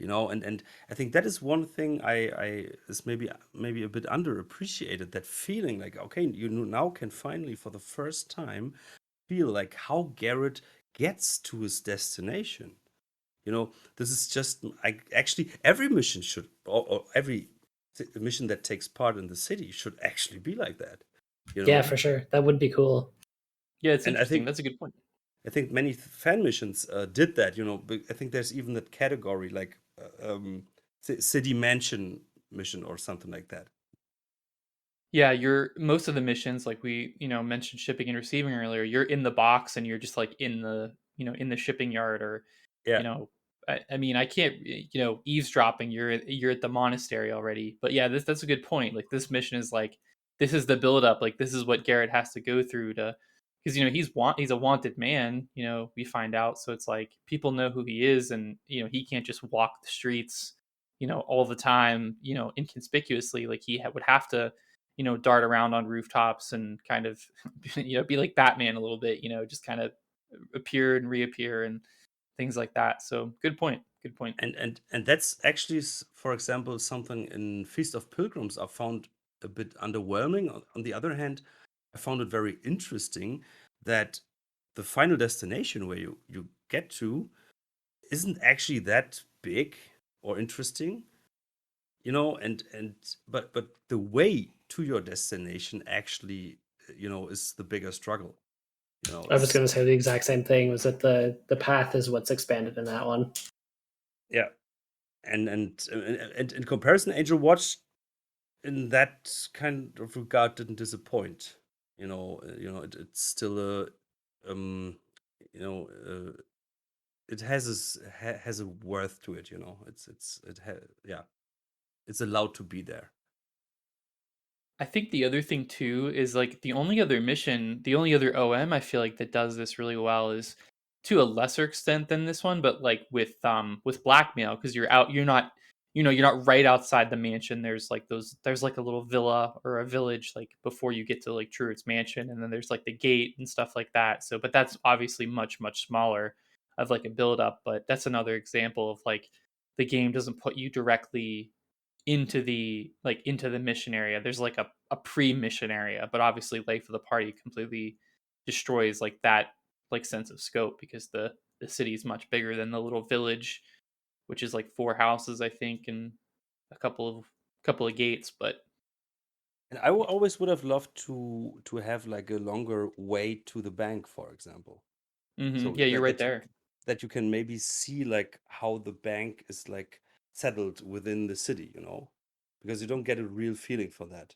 and I think that is one thing I is maybe a bit underappreciated, that feeling like, okay, you now can finally for the first time feel like how Garrett gets to his destination. This is just, actually every mission should, or every mission that takes part in the city should actually be like that. Yeah, for sure. That would be cool. Yeah, it's And interesting. That's a good point. I think many fan missions did that. I think there's even that category like city mansion mission or something like that. Yeah, you're most of the missions, like we, mentioned shipping and receiving earlier, you're in the box and you're just like in the shipping yard, or, Yeah. I mean, I can't, eavesdropping, you're at the monastery already. But yeah, that's a good point. Like this mission is like, this is the build up. Like this is what Garrett has to go through to, because, he's a wanted man, we find out. So it's like people know who he is, and, he can't just walk the streets, all the time, inconspicuously. Like he would have to, dart around on rooftops and kind of, be like Batman a little bit, just kind of appear and reappear and things like that. So good point. Good point. And that's actually, for example, something in Feast of Pilgrims I found a bit underwhelming. On the other hand, I found it very interesting that the final destination where you get to isn't actually that big or interesting, but the way to your destination actually, is the bigger struggle. I was going to say the exact same thing, was that the path is what's expanded in that one. Yeah, and in comparison, Angel Watch in that kind of regard didn't disappoint. It's still a you know it has a worth to it. Yeah, it's allowed to be there. I think the other thing too is like the only other OM I feel like that does this really well is, to a lesser extent than this one, but like with blackmail, because you're not right outside the mansion. There's like a little villa or a village like before you get to like Truett's mansion, and then there's like the gate and stuff like that. So, but that's obviously much smaller of like a build up. But that's another example of like the game doesn't put you directly into the mission area. There's like a pre-mission area, but obviously Life of the Party completely destroys like that like sense of scope, because the city is much bigger than the little village, which is like 4 houses I think, and a couple of gates. But And I always would have loved to have like a longer way to the bank, for example. So yeah, you're right there. that you can maybe see like how the bank is like settled within the city, because you don't get a real feeling for that.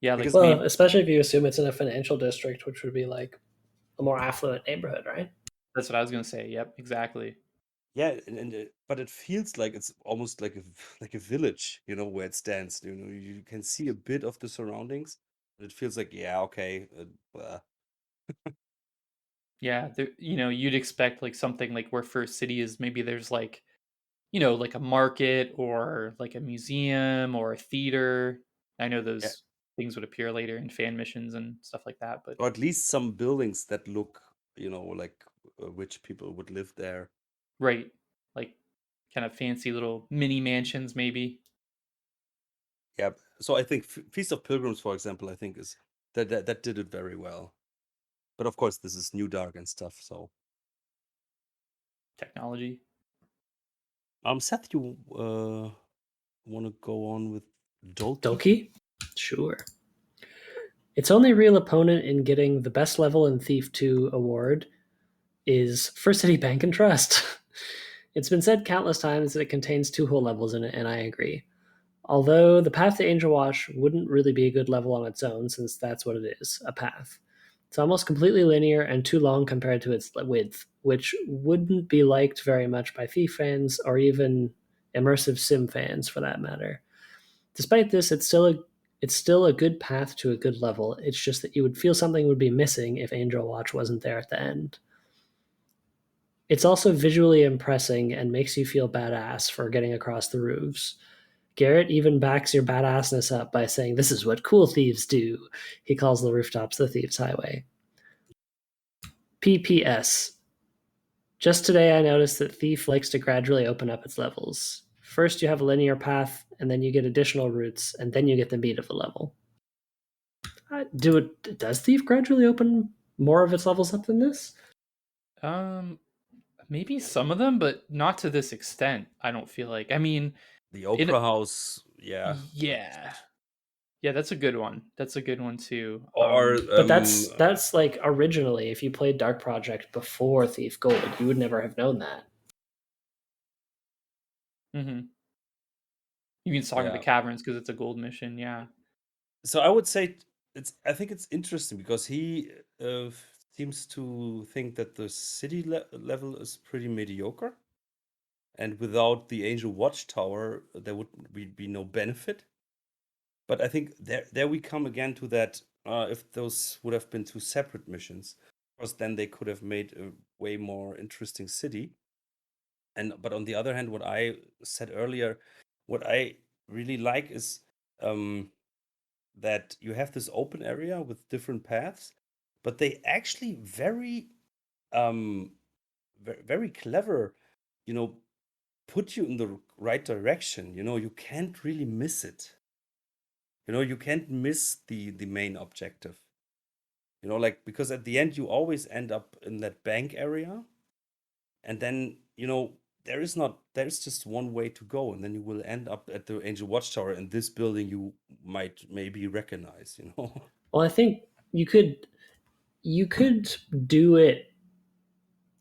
Yeah, like Because Well, especially if you assume it's in a financial district, which would be like a more affluent neighborhood, right? that's what I was gonna say. Yep, exactly. yeah, but it feels like it's almost like like a village, where it stands. You can see a bit of the surroundings, but it feels like, yeah, okay. Yeah, you'd expect like something like where First City is. Maybe there's like, like a market or like a museum or a theater. I know Yeah, those things would appear later in fan missions and stuff like that, but or at least some buildings that look, like rich people would live there. right, like kind of fancy little mini mansions, maybe. Yeah. So I think Feast of Pilgrims, for example, I think is that did it very well. But of course, this is New Dark and stuff. So, Technology. Seth, you want to go on with Dolki? Doki? Sure. Its only real opponent in getting the best level in Thief 2 award is First City Bank and Trust. It's been said countless times that it contains 2 whole levels in it, and I agree. Although the path to Angel Wash wouldn't really be a good level on its own, since that's what it is, a path. It's almost completely linear and too long compared to its width, which wouldn't be liked very much by Thief fans or even immersive sim fans for that matter. Despite this, it's still a good path to a good level. It's just that you would feel something would be missing if Angel Watch wasn't there at the end. It's also visually impressing and makes you feel badass for getting across the roofs. Garrett even backs your badassness up by saying, "This is what cool thieves do." He calls the rooftops the Thieves' Highway. PPS. Just today I noticed that Thief likes to gradually open up its levels. First you have a linear path, and then you get additional routes, and then you get the meat of the level. Does Thief gradually open more of its levels up than this? Maybe some of them, but not to this extent. I don't feel like. I mean, The in Opera House, yeah. yeah, yeah, that's a good one. That's a good one too. Or But that's like originally, if you played Dark Project before Thief Gold, you would never have known that. You mean talking yeah. the caverns because it's a gold mission? Yeah. So I would say I think it's interesting because he seems to think that the city level is pretty mediocre, and without the Angel Watchtower, there would be no benefit. But I think there we come again to that. If those would have been two separate missions, of course, then they could have made a way more interesting city. But on the other hand, what I said earlier, what I really like is that you have this open area with different paths, but they actually um very clever, you know, put you in the right direction. You can't really miss it. You can't miss the main objective. Like, because at the end you always end up in that bank area, and then there is just one way to go, and then you will end up at the Angel Watchtower, and this building you might maybe recognize. Well, I think you could do it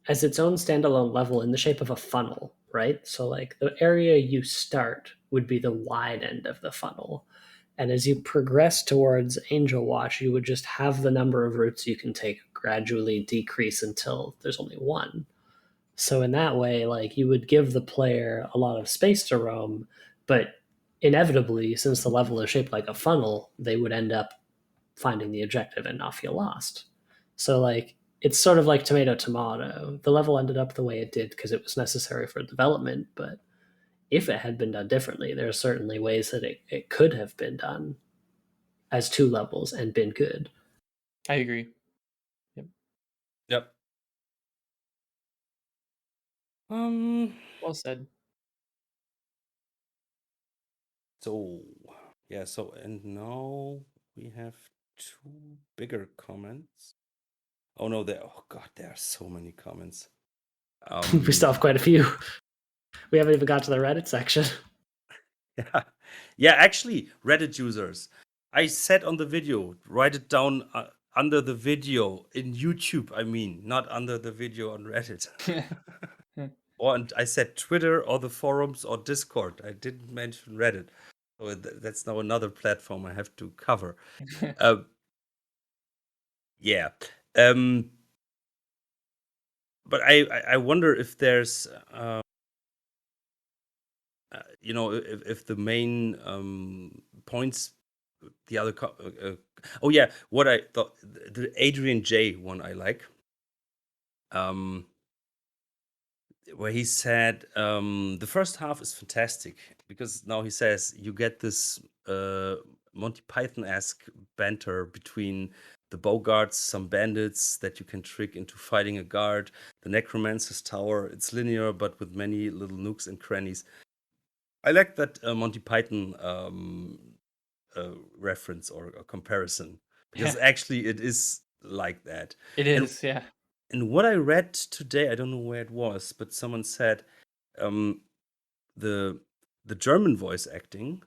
as its own standalone level in the shape of a funnel, right? So like the area you start would be the wide end of the funnel. And as you progress towards Angel Watch, you would just have the number of routes you can take gradually decrease until there's only one. So in that way, like you would give the player a lot of space to roam, but inevitably, since the level is shaped like a funnel, they would end up finding the objective and not feel lost. So like it's sort of like tomato tomato. The level ended up the way it did because it was necessary for development, but if it had been done differently, there are certainly ways that it could have been done as two levels and been good. I agree. Yep. Well said. So yeah, and now we have two bigger comments. Oh no, oh god, there are so many comments. We still have quite a few. We haven't even got to the Reddit section. Yeah, actually, Reddit users, I said on the video, write it down under the video in YouTube. I mean, not under the video on Reddit. And I said Twitter or the forums or Discord. I didn't mention Reddit. So that's now another platform I have to cover. Yeah. But I wonder if there's if the main points, the other oh yeah, what I thought, the Adrian J one I like, where he said the first half is fantastic because now he says you get this Monty Python-esque banter between the Bogarts, some bandits that you can trick into fighting a guard, the Necromancer's Tower. It's linear but with many little nooks and crannies. I like that Monty Python reference or comparison, because actually it is like that. It is, yeah. And what I read today, I don't know where it was, but someone said the German voice acting,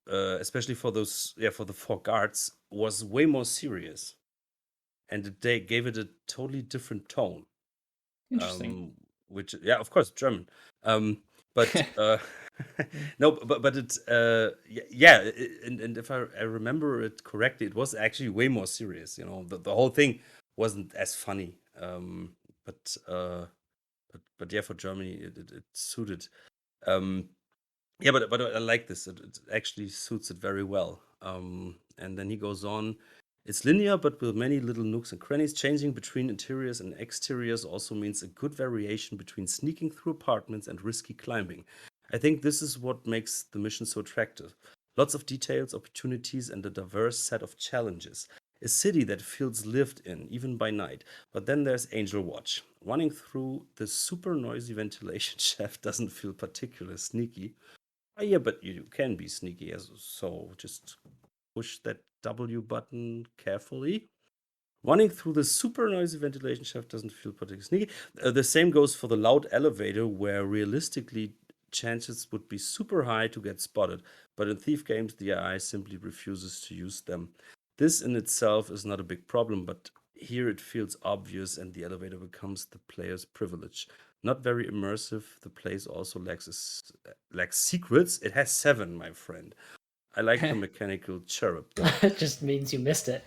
especially for the four guards, was way more serious, and they gave it a totally different tone. Interesting. Which, yeah, of course, German. But no, but it's yeah, and if I remember it correctly, it was actually way more serious. The whole thing wasn't as funny. But yeah, for Germany, it suited. Yeah, but I like this. It actually suits it very well. And then he goes on. It's linear, but with many little nooks and crannies. Changing between interiors and exteriors also means a good variation between sneaking through apartments and risky climbing. I think this is what makes the mission so attractive. Lots of details, opportunities, and a diverse set of challenges. A city that feels lived in, even by night. But then there's Angel Watch. Running through the super noisy ventilation shaft doesn't feel particularly sneaky. Yeah, but you can be sneaky, so just push that W button carefully. Running through the super noisy ventilation shaft doesn't feel particularly sneaky. The same goes for the loud elevator, where realistically chances would be super high to get spotted. But in Thief games, the AI simply refuses to use them. This in itself is not a big problem, but here it feels obvious and the elevator becomes the player's privilege. Not very immersive. The place also lacks secrets. It has 7, my friend. I like the mechanical cherub though. It just means you missed it.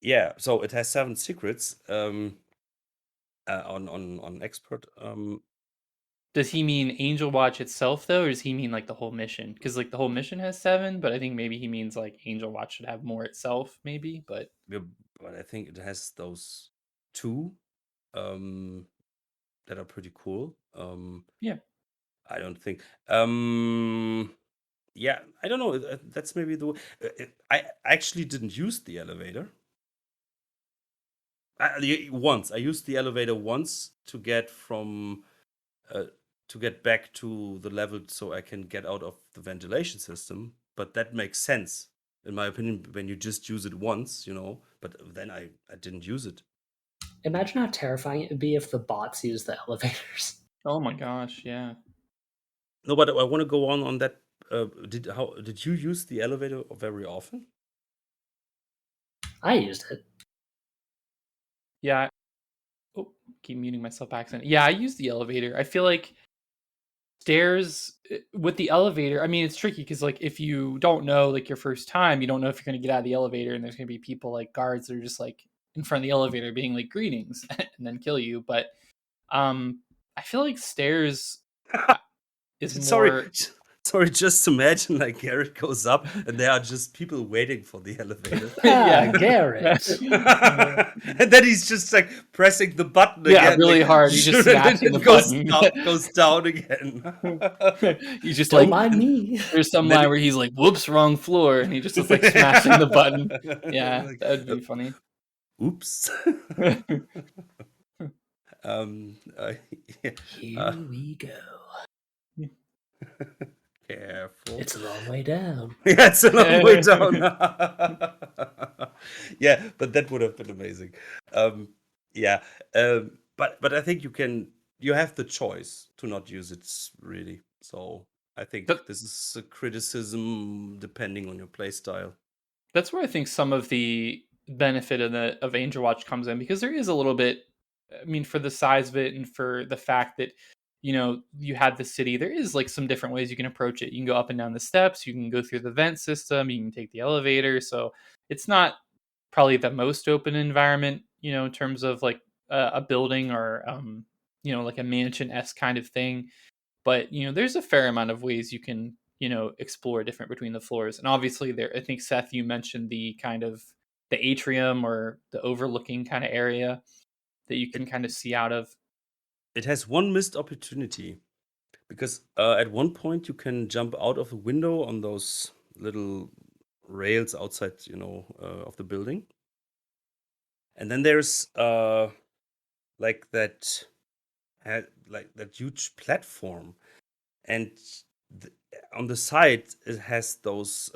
Yeah, so it has 7 secrets on expert. Does he mean Angel Watch itself though, or does he mean like the whole mission? Because like the whole mission has 7, but I think maybe he means like Angel Watch should have more itself, maybe. But Yeah, but I think it has those 2 that are pretty cool. yeah, I don't think. Yeah, I don't know. That's maybe the. I actually didn't use the elevator. Once I used the elevator once to get from to get back to the level so I can get out of the ventilation system. But that makes sense, in my opinion, when you just use it once, But then I didn't use it. Imagine how terrifying it would be if the bots use the elevators. oh my gosh, yeah. No, but I want to go on that. Did you use the elevator very often? I used it. Yeah. Oh, keep muting myself by accident. Yeah, I use the elevator. I feel like stairs with the elevator, I mean, it's tricky because like if you don't know like your first time, you don't know if you're going to get out of the elevator and there's going to be people like guards that are just like in front of the elevator being like greetings and then kill you. But I feel like stairs is Sorry, more sorry. Just imagine like Garrett goes up and there are just people waiting for the elevator. Ah, Garrett. And then he's just like pressing the button yeah, again. really like, hard. He's just and then smashing the it goes button. goes down again. He's just Don't like mind me. there's some And then line where he's like, "Whoops, wrong floor," and he just is like smashing the button. Yeah, Like, that would be funny. Oops. Yeah, Here we go. careful. It's a long way down. Yeah, it's a long way down. Yeah, but that would have been amazing. Yeah, but I think you have the choice to not use it really. So I think That- this is a criticism depending on your play style. That's where I think some of the benefit of Angel Watch comes in, because there is a little bit. I mean, for the size of it and for the fact that you had the city, there is like some different ways you can approach it. You can go up and down the steps, you can go through the vent system, you can take the elevator. So it's not probably the most open environment, in terms of like a building or like a mansion-esque kind of thing. But there's a fair amount of ways you can explore different between the floors. And obviously there, I think, Seth, you mentioned the kind of the atrium or the overlooking kind of area that you can kind of see out of. It has one missed opportunity because at one point you can jump out of a window on those little rails outside, of the building, and then there's like that like that huge platform, and on the side it has those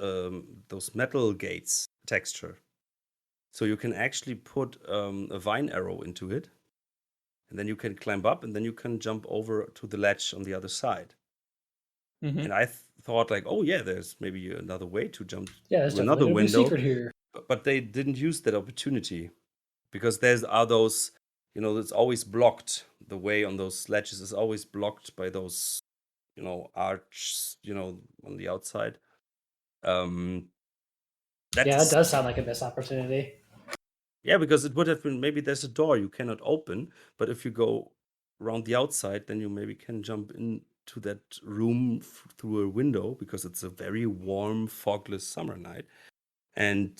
metal gates texture, so you can actually put a vine arrow into it, and then you can climb up, and then you can jump over to the ledge on the other side. Mm-hmm. And I thought like, oh yeah, there's maybe another way to jump Yeah, there's through another definitely a new window, secret here. but they didn't use that opportunity because there's are those, it's always blocked. The way on those ledges is always blocked by those, arches, on the outside. Yeah, That's it does sound like a missed opportunity. Yeah, because it would have been maybe there's a door you cannot open, but if you go around the outside, then you maybe can jump into that room through a window because it's a very warm, fogless summer night. And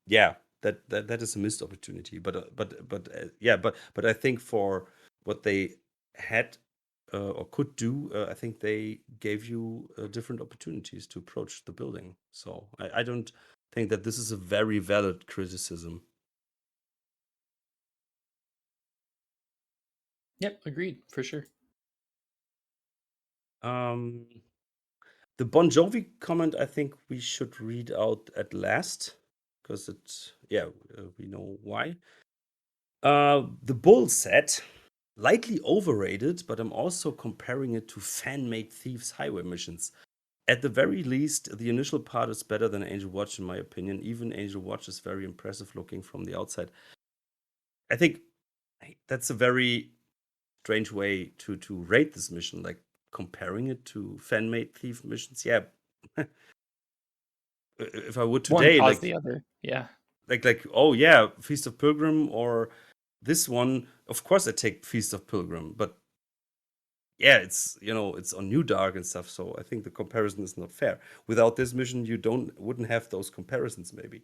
yeah, that is a missed opportunity. But I think for what they had or could do, I think they gave you different opportunities to approach the building. So I don't think that this is a very valid criticism. Yep, agreed for sure. The Bon Jovi comment, I think we should read out at last because we know why. The Bull said, lightly overrated, but I'm also comparing it to fan-made Thieves highway missions. At the very least, the initial part is better than Angel Watch, in my opinion. Even Angel Watch is very impressive looking from the outside. I think that's a very strange way to rate this mission, like comparing it to fan-made Thief missions. Yeah. If I would One today, caused the other. Yeah. like oh yeah, Feast of Pilgrim or this one, of course I take Feast of Pilgrim, but yeah, it's it's on New Dark and stuff, so I think the comparison is not fair. Without this mission, you wouldn't have those comparisons, maybe.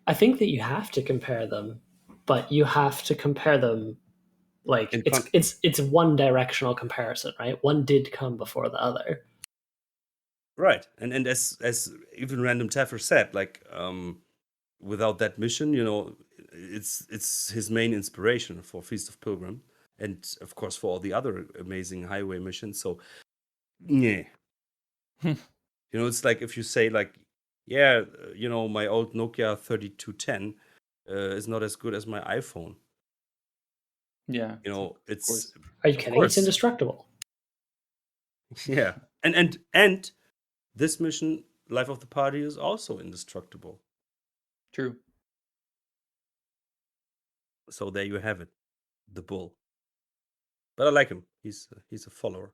I think that you have to compare them, but you have to compare them like In it's one directional comparison, right? One did come before the other. Right, and as even Random Taffer said, like without that mission, it's his main inspiration for Feast of Pilgrim, and of course for all the other amazing highway missions. So yeah. It's like if you say like, yeah, my old Nokia 3210 is not as good as my iPhone. Yeah. It's Are you of kidding? It's course, indestructible. yeah, and this mission, Life of the Party, is also indestructible. True. So there you have it, the Bull. But I like him. He's a follower.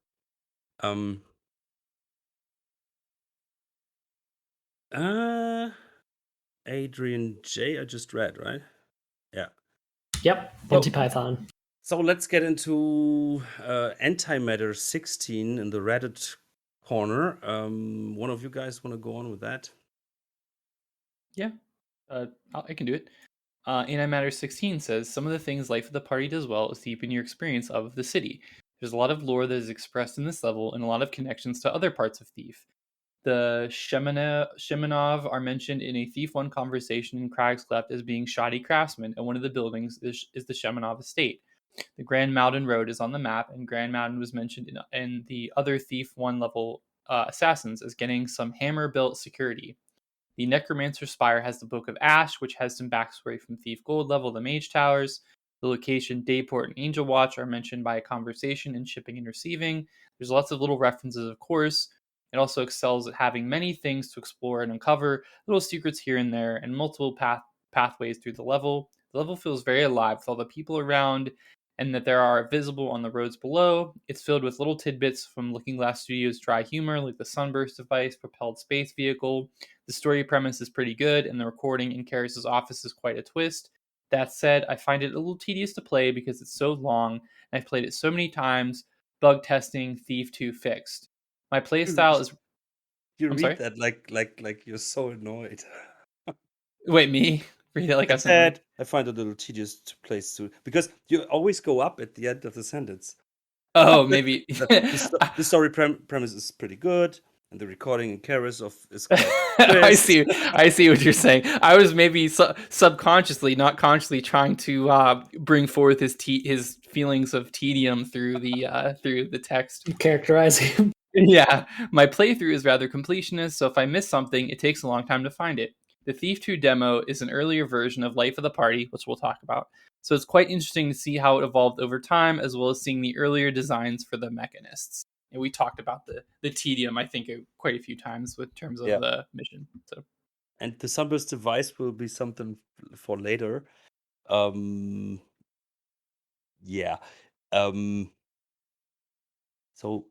Adrian J. I just read, right? Yeah. Yep, Monty Python. So let's get into Antimatter 16 in the Reddit corner. One of you guys want to go on with that? Yeah, I can do it. Antimatter 16 says, some of the things Life of the Party does well is deepen your experience of the city. There's a lot of lore that is expressed in this level and a lot of connections to other parts of Thief. The Shemanov are mentioned in a Thief 1 conversation in Crag's Cleft as being shoddy craftsmen, and one of the buildings is the Shemanov estate. The Grand Mountain Road is on the map, and Grand Mountain was mentioned in the other Thief 1 level assassins as getting some hammer-built security. The Necromancer Spire has the Book of Ash, which has some backstory from Thief Gold level, the Mage Towers. The location Dayport and Angel Watch are mentioned by a conversation in Shipping and Receiving. There's lots of little references, of course. It also excels at having many things to explore and uncover, little secrets here and there, and multiple pathways through the level. The level feels very alive with all the people around, and that there are visible on the roads below. It's filled with little tidbits from Looking Glass Studios' dry humor, like the Sunburst device, propelled space vehicle. The story premise is pretty good, and the recording in Karras' office is quite a twist. That said, I find it a little tedious to play because it's so long, and I've played it so many times. Bug testing, Thief 2 fixed. My playstyle is. You I'm read sorry? that like you're so annoyed. Wait, me? Read it like I I said. I find it a little tedious to place to because you always go up at the end of the sentence. Oh, maybe. The story premise is pretty good, and the recording in Karras is quite I see what you're saying. I was maybe subconsciously, not consciously, trying to bring forth his feelings of tedium through the text. Characterizing him. Yeah, my playthrough is rather completionist, so if I miss something, it takes a long time to find it. The Thief 2 demo is an earlier version of Life of the Party, which we'll talk about. So it's quite interesting to see how it evolved over time, as well as seeing the earlier designs for the mechanists. And we talked about the tedium, I think, quite a few times with terms of the mission. So, and the Sunburst device will be something for later. Yeah. So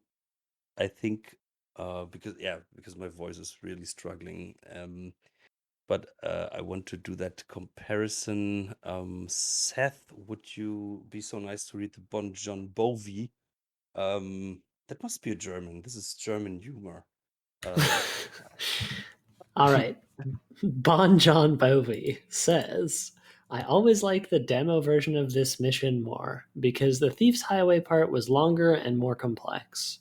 I think because my voice is really struggling. But I want to do that comparison. Seth, would you be so nice to read the Bon John Bovi? That must be a German. This is German humor. All right. Bon John Bovi says, I always liked the demo version of this mission more because the Thief's Highway part was longer and more complex.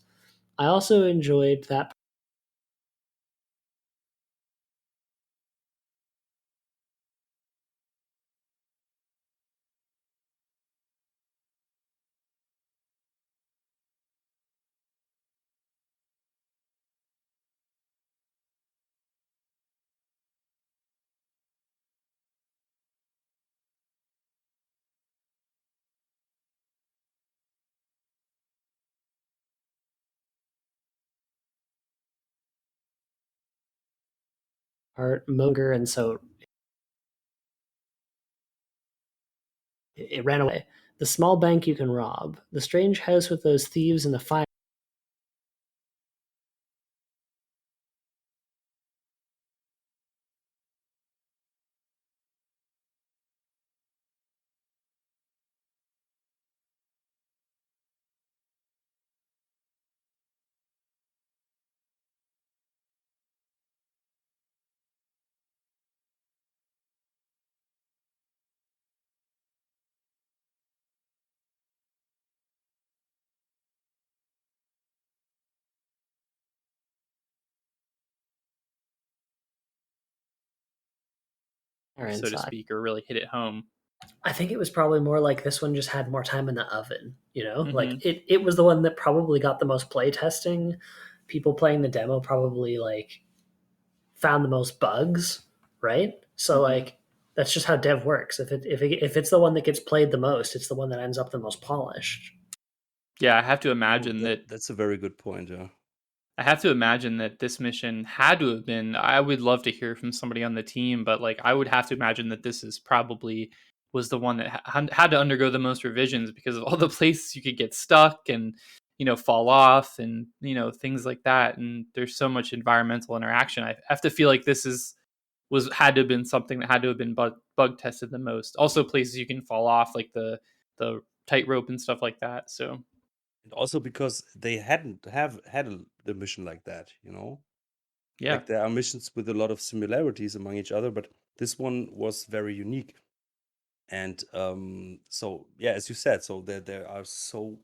I also enjoyed that part longer, and so it ran away. The small bank you can rob, the strange house with those thieves and the fire are so to inside. speak, or really hit it home. I think it was probably more like this one just had more time in the oven, you know? Mhm. Like it was the one that probably got the most play testing. People playing the demo probably like found the most bugs, right? So Mhm. like that's just how dev works. If it's the one that gets played the most, it's the one that ends up the most polished. Yeah, I have to Oh, imagine that that's a very good point. Yeah. I have to imagine that this mission had to have been. I would love to hear from somebody on the team, but like I would have to imagine that this is probably was the one that had to undergo the most revisions because of all the places you could get stuck and fall off and things like that. And there's so much environmental interaction. I have to feel like this is was had to have been something that had to have been bug tested the most. Also, places you can fall off like the tightrope and stuff like that. So And also because they hadn't have had the mission like that, yeah. Like there are missions with a lot of similarities among each other, but this one was very unique. And so yeah, as you said, so there are so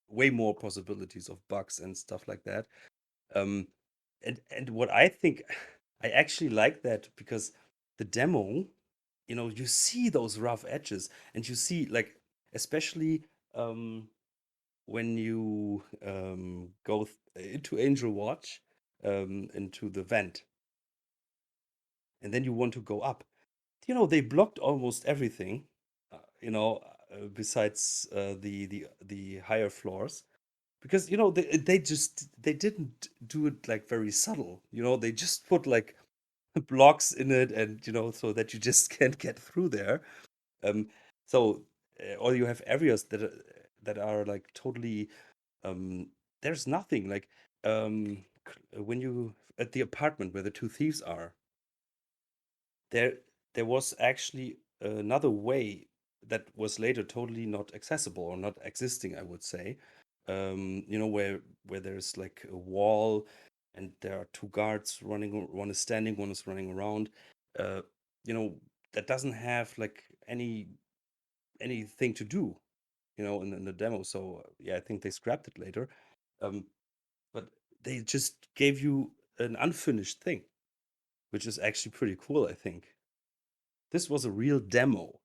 way more possibilities of bugs and stuff like that. Um, and what I think, I actually like that because the demo, you see those rough edges, and you see like especially when you go into Angel Watch, into the vent, and then you want to go up. They blocked almost everything, besides the higher floors, because they didn't do it like very subtle. They just put like blocks in it, and so that you just can't get through there. Um, so or you have areas that are like totally there's nothing like when you at the apartment where the two thieves are, there there was actually another way that was later totally not accessible or not existing, I would say. Where there's like a wall, and there are two guards running, one is standing, one is running around. uh you know that doesn't have like anything to do, in the demo. So yeah, I think they scrapped it later. um but they just gave you an unfinished thing, which is actually pretty cool, I think. This was a real demo.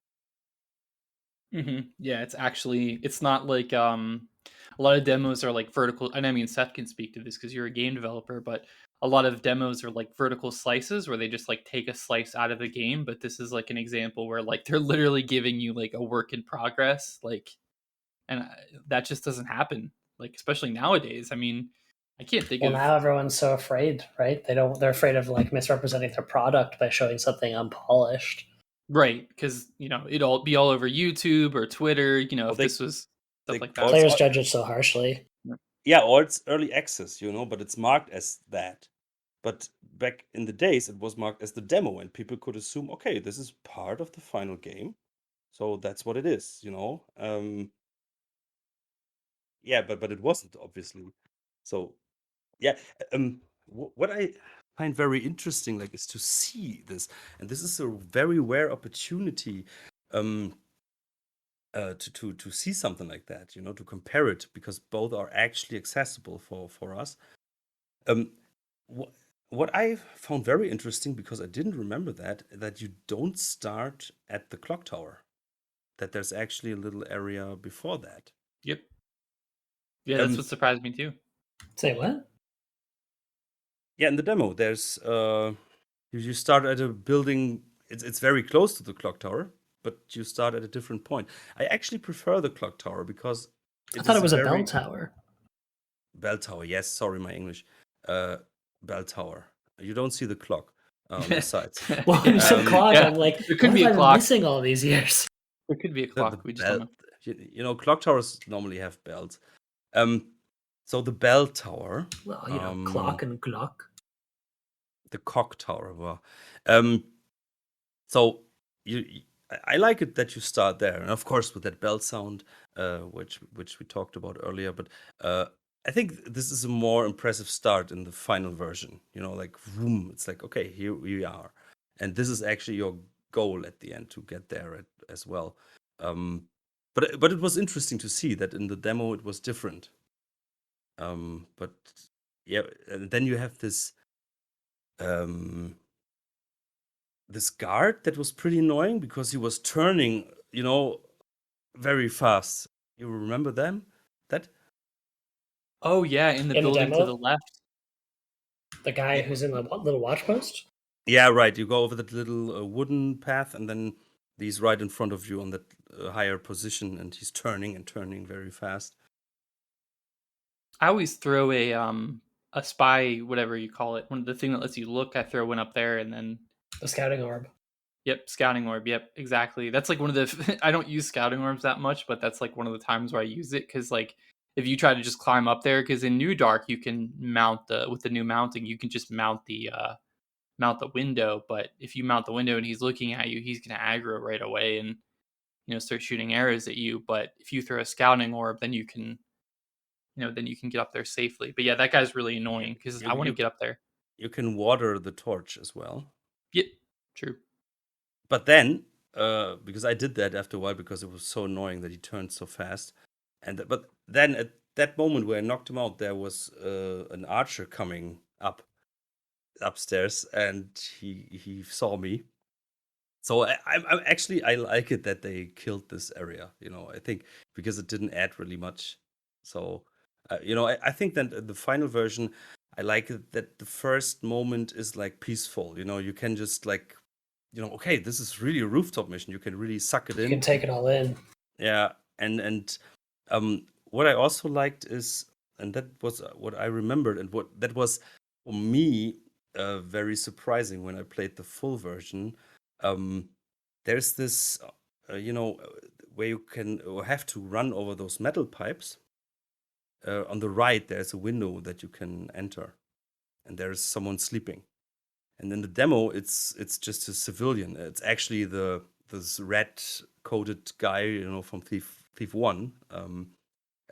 Yeah, it's not like a lot of demos are like vertical, and I mean Seth can speak to this because you're a game developer, but a lot of demos are like vertical slices where they just like take a slice out of the game, but this is like an example where like they're literally giving you like a work in progress, like, and that just doesn't happen, like especially nowadays. I mean, I can't think Well, of now everyone's so afraid, right? They're afraid of like misrepresenting their product by showing something unpolished. right because it'll be all over YouTube or Twitter, Or if this was stuff they like that. Players also, judge it so harshly. yeah, or it's early access, but it's marked as that. But back in the days, it was marked as the demo, and people could assume, okay, this is part of the final game, so that's what it is. Yeah, but it wasn't, obviously. So yeah, what I find very interesting, like, is to see this, and this is a very rare opportunity um, to see something like that, to compare it, because both are actually accessible for us. Um, wh- what I found very interesting, because I didn't remember that you don't start at the clock tower, that there's actually a little area before that. Yep. Yeah, that's Um, what surprised me too. Say what? yeah, in the demo, there's you start at a building. It's very close to the clock tower, but you start at a different point. I actually prefer the clock tower because I it thought is it a was a bell very tower. bell tower. Yes, sorry, my English. Bell tower. You don't see the clock on the sides. Well, when you said Um, clock, Yeah, I'm like, there what could have be I a been clock. missing all these years? There could be a the clock. We just don't bell. know. Clock towers normally have bells. So the bell tower, Well, clock and Glock. the cock tower. Well, um, so I like it that you start there, and of course with that bell sound, which we talked about earlier. But I think this is a more impressive start in the final version. Like boom, it's like, okay, here we are, and this is actually your goal at the end, to get there as well. But it was interesting to see that in the demo it was different. But yeah, and then you have um, this guard that was pretty annoying, because he was turning, very fast. You remember that? Oh yeah, in the In the building to the demo, left. the guy Yeah, who's in the little watch post. yeah, right. You go over that little wooden path, and then he's right in front of you on that higher position, and he's turning and turning very fast. I always throw a spy, whatever you call it, one of the thing that lets you look. I throw one up there, and then The scouting orb. yep, scouting orb. Yep, exactly. That's like one of the. I don't use scouting orbs that much, but that's like one of the times where I use it, because like if you try to just climb up there, because in New Dark you can mount with the new mounting, you can just mount the window. But if you mount the window and he's looking at you, he's gonna aggro right away and start shooting arrows at you. But if you throw a scouting orb, then you can get up there safely. But yeah, that guy's really annoying because I want to You get up there. you can water the torch as well. Yep, true. But then, because I did that after a while, because it was so annoying that he turned so fast, but then at that moment where I knocked him out, there was an archer coming upstairs, and he saw me. So I'm actually, I like it that they killed this area. I think because it didn't add really much. So I think that in the final version, I like it that the first moment is like peaceful. You can just like, okay, this is really a rooftop mission. You can really suck it You can in. take it all in. Yeah, and what I also liked is, and that was what I remembered, and what that was for me very surprising when I played the full version. Um, there's this, where you can or have to run over those metal pipes. On the right, there's a window that you can enter, and there's someone sleeping. And in the demo, it's just a civilian. It's actually this red coated guy, from Thief 1.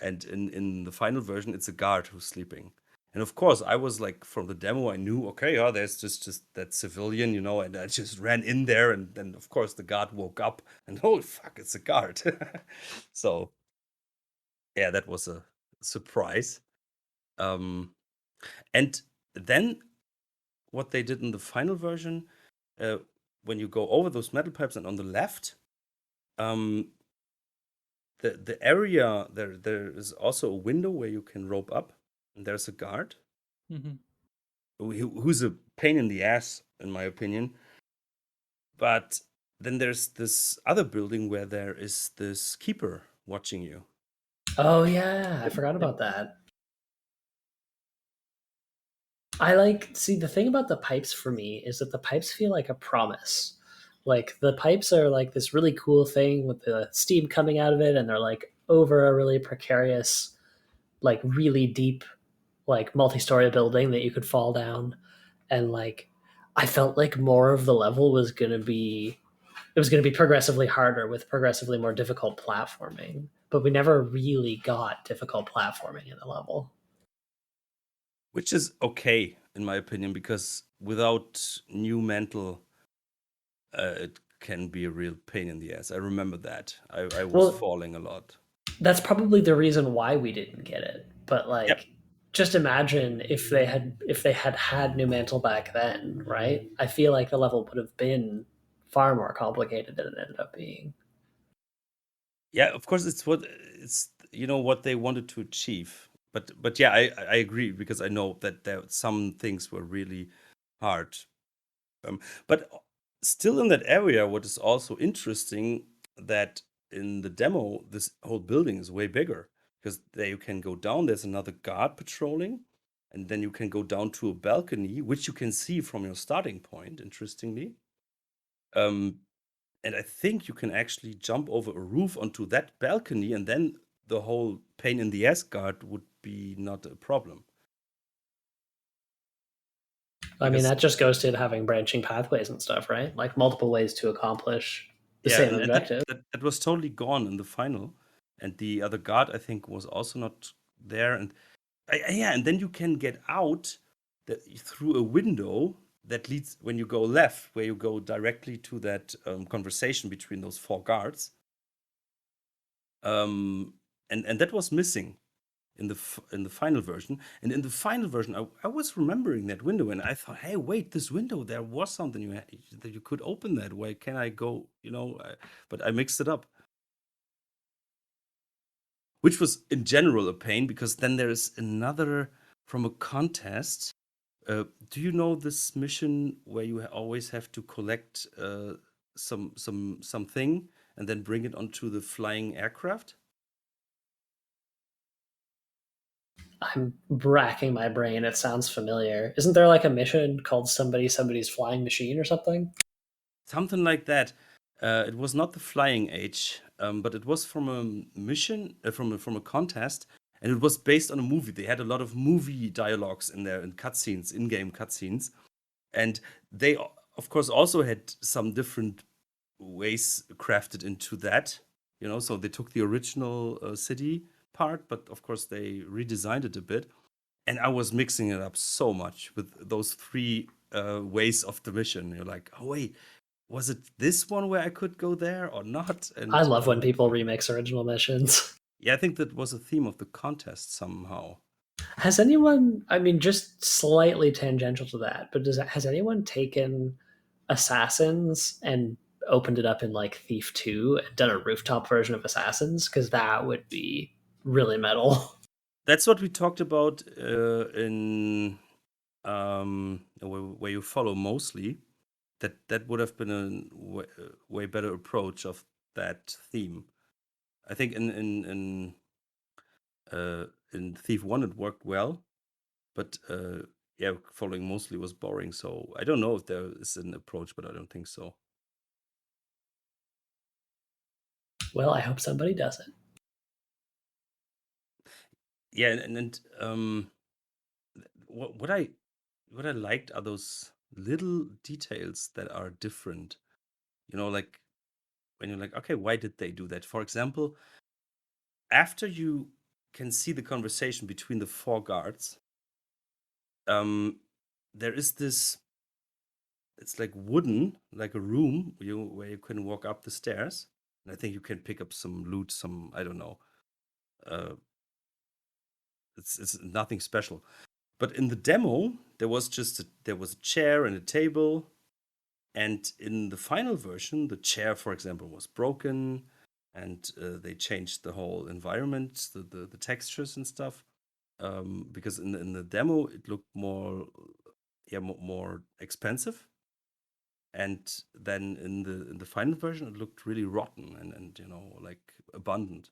And in the final version, it's a guard who's sleeping. And of course, I was like, from the demo, I knew, okay, there's just that civilian, and I just ran in there, and then of course the guard woke up, and oh fuck, it's a guard. So yeah, that was a surprise. Um, and then what they did in the final version, uh, when you go over those metal pipes, and on the left, um, the area there is also a window where you can rope up, and there's a guard Hmm. who's a pain in the ass, in my opinion. But then there's this other building where there is this keeper watching you. Oh yeah, I forgot about that. See, the thing about the pipes for me is that the pipes feel like a promise. Like the pipes are like this really cool thing with the steam coming out of it, and they're like over a really precarious, like really deep, like multi-story building that you could fall down. And like I felt like more of the level was gonna be progressively harder with progressively more difficult platforming. But we never really got difficult platforming in the level. Which is okay, in my opinion, because without new mental, it can be a real pain in the ass. I remember that. I was Well, falling a lot. that's probably the reason why we didn't get it. But Yep. like, just imagine if they had New Mantle back then, right? I feel like the level would have been far more complicated than it ended up being. Yeah, of course it's what they wanted to achieve. But yeah, I agree because I know that some things were really hard. But still in that area, what is also interesting that in the demo, this whole building is way bigger because there you can go down. There's another guard patrolling, and then you can go down to a balcony, which you can see from your starting point. Interestingly, um, and I think you can actually jump over a roof onto that balcony, and then the whole pain in the ass guard would be not a problem. I mean, Because that just goes to having branching pathways and stuff, right? Like multiple ways to accomplish the same and objective. that was totally gone in the final, and the other guard I think was also not there, and and then you can get out through a window that leads when you go left, where you go directly to that conversation between those four guards, and that was missing in the final version. And in the final version, I was remembering that window, and I thought, hey, wait, this window, there was something that you could open that. Where can I go? But I mixed it up, which was in general a pain because then there is another from a contest. Do you know this mission where you always have to collect something and then bring it onto the flying aircraft? I'm racking my brain. It sounds familiar. Isn't there like a mission called somebody's flying machine or something? Something like that. It was not the Flying Age, but it was from a mission, from a contest, and it was based on a movie. They had a lot of movie dialogues in there and cutscenes, in-game cutscenes, and they, of course, also had some different ways crafted into that. So they took the original city part, but of course they redesigned it a bit. And I was mixing it up so much with those three ways of the mission. You're like, oh wait, was it this one where I could go there or not? I And love when people remix original missions. yeah, I think that was a theme of the contest somehow. Has anyone, I mean, just slightly tangential to that, but has anyone taken Assassins and opened it up in like Thief 2 and done a rooftop version of Assassins? Because that would be really metal. That's what we talked about in where you follow mostly. That would have been a way better approach of that theme. I think in Thief 1 it worked well, but yeah, following mostly was boring. So I don't know if there is an approach, but I don't think so. Well, I hope somebody does it. Yeah, and what I liked are those little details that are different. Like when you're like, okay, why did they do that? For example, after you can see the conversation between the four guards, there is this. It's like wooden, like a room where you can walk up the stairs, and I think you can pick up some loot. I don't know. Uh, it's nothing special. But in the demo, there was a chair and a table, and in the final version, the chair, for example, was broken, and they changed the whole environment, the textures and stuff. Because in the demo, it looked more expensive, and then in the final version, it looked really rotten and like abundant.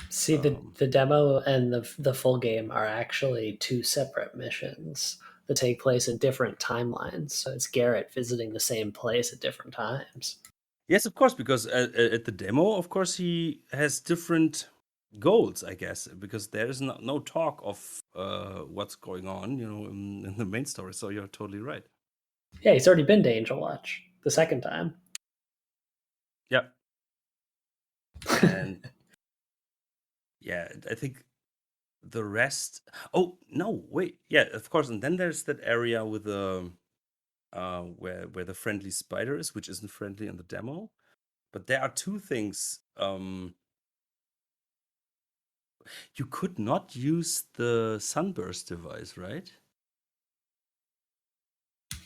See, the demo and the full game are actually two separate missions that take place at different timelines. So it's Garrett visiting the same place at different times. Yes, of course, because at the demo, of course, he has different goals, I guess, because there is no talk of what's going on, in the main story. So you're totally right. Yeah, he's already been to Angel Watch the second time. Yeah. And yeah, I think the rest. Oh no, wait, yeah, of course. And then there's that area with the where the friendly spider is, which isn't friendly in the demo. But there are two things. You could not use the sunburst device, right?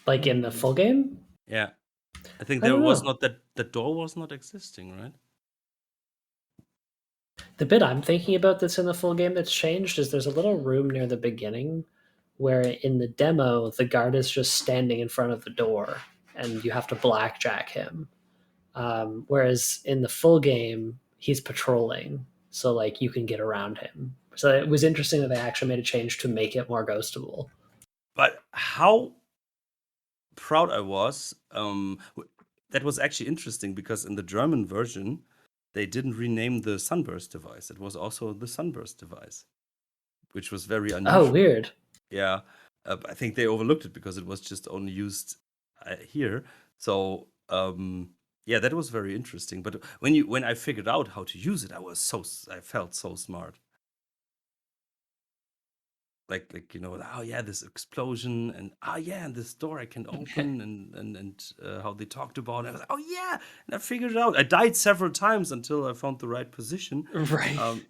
Like in the full game? Yeah, I think I there don't was know. not that the door was not existing, right? The bit I'm thinking about that's in the full game that's changed is there's a little room near the beginning where in the demo the guard is just standing in front of the door and you have to blackjack him. Whereas in the full game he's patrolling, so like you can get around him. So it was interesting that they actually made a change to make it more ghostable. But how proud I was. That was actually interesting because in the German version, they didn't rename the sunburst device. It was also the sunburst device, which was very unusual. Oh, weird. Yeah, I think they overlooked it because it was just only used here. So yeah, that was very interesting. But when I figured out how to use it, I felt so smart. Like oh yeah, this explosion, and yeah, and this door I can open, and how they talked about it. I was like, oh yeah, and I figured it out. I died several times until I found the right position. Right.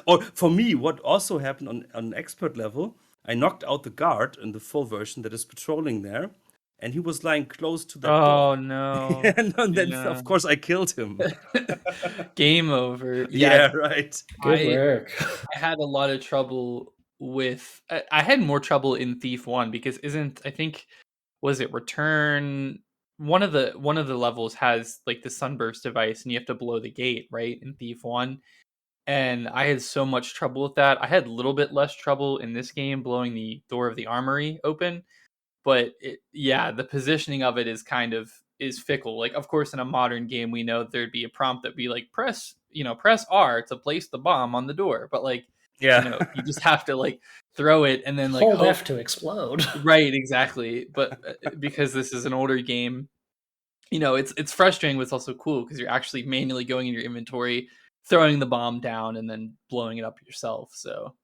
Or for me, what also happened on expert level, I knocked out the guard in the full version that is patrolling there, and he was lying close to that door. Oh no. And then Yeah. of course I killed him. Game over. Yeah, right. Good I work. I had a lot of trouble with. I had more trouble in Thief 1 because I think was it Return, one of the levels has like the sunburst device and you have to blow the gate, right, in Thief 1. And I had so much trouble with that. I had a little bit less trouble in this game blowing the door of the armory open, but yeah, the positioning of it is fickle. Like, of course, in a modern game, we know there'd be a prompt that'd be like press R to place the bomb on the door, but like, Yeah. you just have to like throw it and then like Hold hope. F to explode. Right, exactly. But because this is an older game, it's frustrating, but it's also cool because you're actually manually going in your inventory, throwing the bomb down, and then blowing it up yourself. So,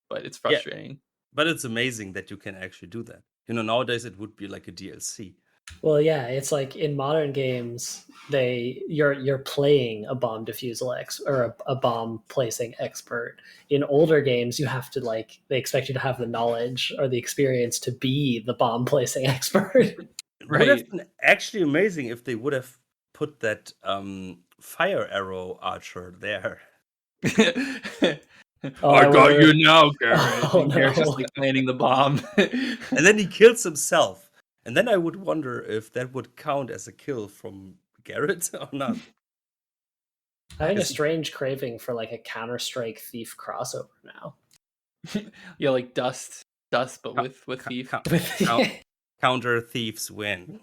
but it's Yeah. frustrating. But it's amazing that you can actually do that. Nowadays it would be like a DLC. Well, yeah, it's like in modern games, you're playing a bomb defusal or a bomb placing expert. In older games, you have to they expect you to have the knowledge or the experience to be the bomb placing expert. It would have Right. been actually amazing if they would have put that fire arrow archer there. Oh, I got remember- you now, Garrett. Oh, And Garrett's just no. like planting the bomb. And then he kills himself. And then I would wonder if that would count as a kill from Garrett or not. I have a Guess- strange craving for like a Counter-Strike Thief crossover now. Yeah, like dust, but Ca- with thief. Counter thieves win.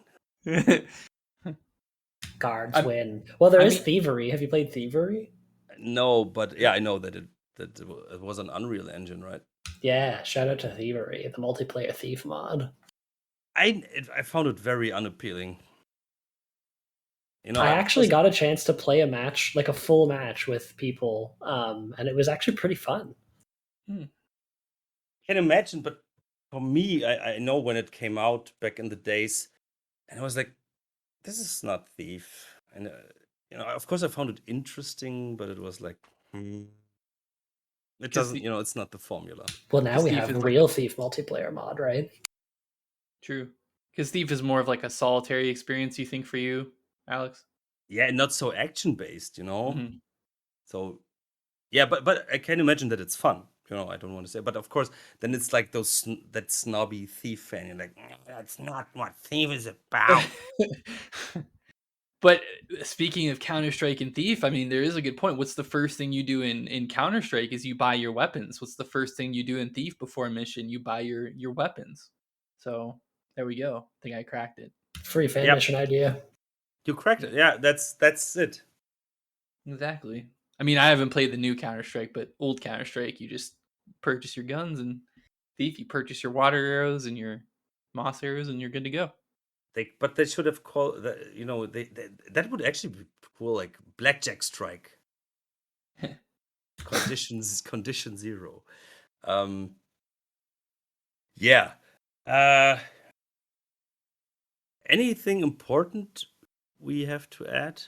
Guards win. Well, there I is mean- Thievery. Have you played Thievery? No, but yeah, I know that it was an Unreal Engine, right? Yeah, shout out to Thievery, the multiplayer Thief mod. I found it very unappealing. I actually got a chance to play a match, like a full match with people, and it was actually pretty fun. Can imagine, but for me, I know when it came out back in the days, and I was like, this is not Thief. And of course I found it interesting, but it was like, it doesn't, it's not the formula. Well, now we Thief have is real Thief multiplayer mod, right? True. Because Thief is more of like a solitary experience, you think, for you, Alex? Yeah, not so action based, Mhm. So yeah, but I can imagine that it's fun. I don't want to say, but of course, then it's like that snobby Thief fan. You're like, that's not what Thief is about. But speaking of Counter-Strike and Thief, I mean, there is a good point. What's the first thing you do in Counter-Strike is you buy your weapons. What's the first thing you do in Thief before a mission? You buy your weapons. So there we go. I think I cracked it. Free fan Yep. mission idea. You cracked it. Yeah, that's it. Exactly. I mean, I haven't played the new Counter-Strike, but old Counter-Strike, you just purchase your guns, and Thief, you purchase your water arrows and your moss arrows, and you're good to go. But they should have called that. That would actually be cool, like Blackjack Strike. Condition 0. Yeah. anything important we have to add?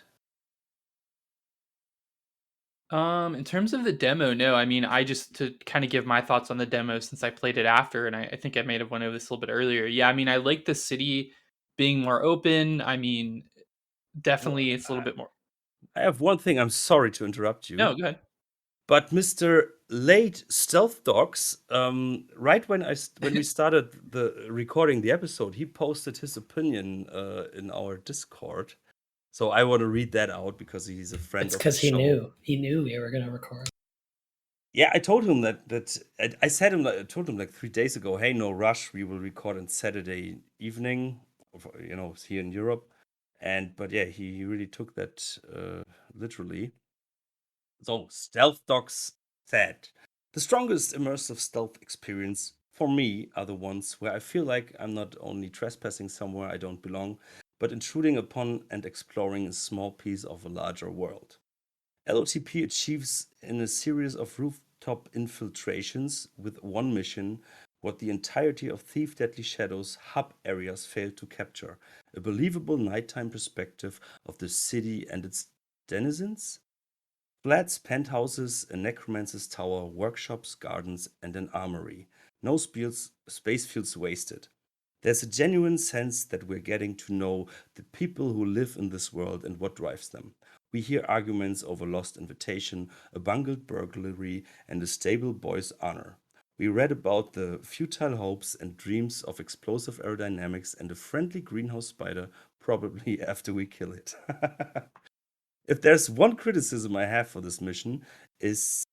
In terms of the demo, no. I mean, I just to kind of give my thoughts on the demo since I played it after, and I think I may have went over this a little bit earlier. Yeah, I mean, I like the city being more open. I mean, definitely it's a little bit more. I have one thing. I'm sorry to interrupt you. No, go ahead. But Mr. Late Stealth Dogs, right when we started recording the episode, he posted his opinion in our Discord. So I want to read that out because he's a friend It's of the because he show. knew we were going to record. Yeah, I told him that I told him like 3 days ago, hey, no rush, we will record on Saturday evening, here in Europe. But yeah, he really took that literally. So Stealth Dogs said, the strongest immersive stealth experience for me are the ones where I feel like I'm not only trespassing somewhere I don't belong, but intruding upon and exploring a small piece of a larger world. LOTP achieves in a series of rooftop infiltrations with one mission what the entirety of Thief Deadly Shadows hub areas failed to capture, a believable nighttime perspective of the city and its denizens. Flats, penthouses, a necromancer's tower, workshops, gardens, and an armory. No space feels wasted. There's a genuine sense that we're getting to know the people who live in this world and what drives them. We hear arguments over lost invitation, a bungled burglary, and a stable boy's honor. We read about the futile hopes and dreams of explosive aerodynamics and a friendly greenhouse spider, probably after we kill it. If there's one criticism I have for this mission, it's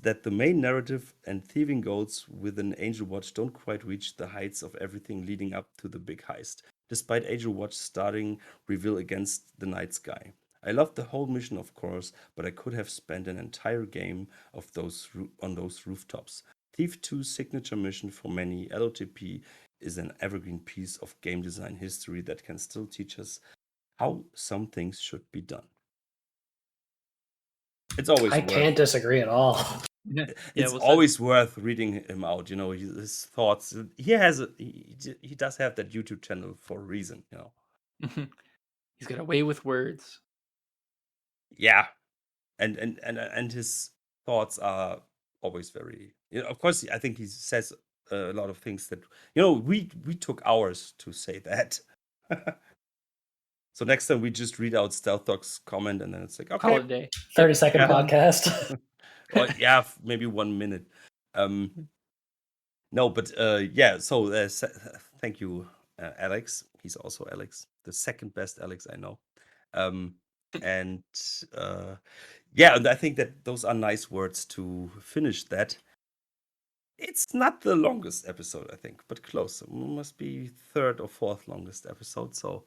that the main narrative and thieving goals within Angel Watch don't quite reach the heights of everything leading up to the big heist, despite Angel Watch starting reveal against the night sky. I loved the whole mission, of course, but I could have spent an entire game of on those rooftops. Thief 2's signature mission for many, LOTP, is an evergreen piece of game design history that can still teach us how some things should be done. It's always I can't disagree at all. Yeah, it's well said. always worth reading him out. His thoughts. He does have that YouTube channel for a reason. He's got a way with words. Yeah, and his thoughts are always very. Of course, I think he says a lot of things that we took hours to say that. So next time we just read out Stealth Dog's comment and then it's like, okay, Call it a day. 30-second Yeah. podcast. Or yeah, maybe 1 minute. No, but yeah. So thank you, Alex. He's also Alex, the second best Alex I know. And yeah, and I think that those are nice words to finish that. It's not the longest episode, I think, but close. It must be third or fourth longest episode. So,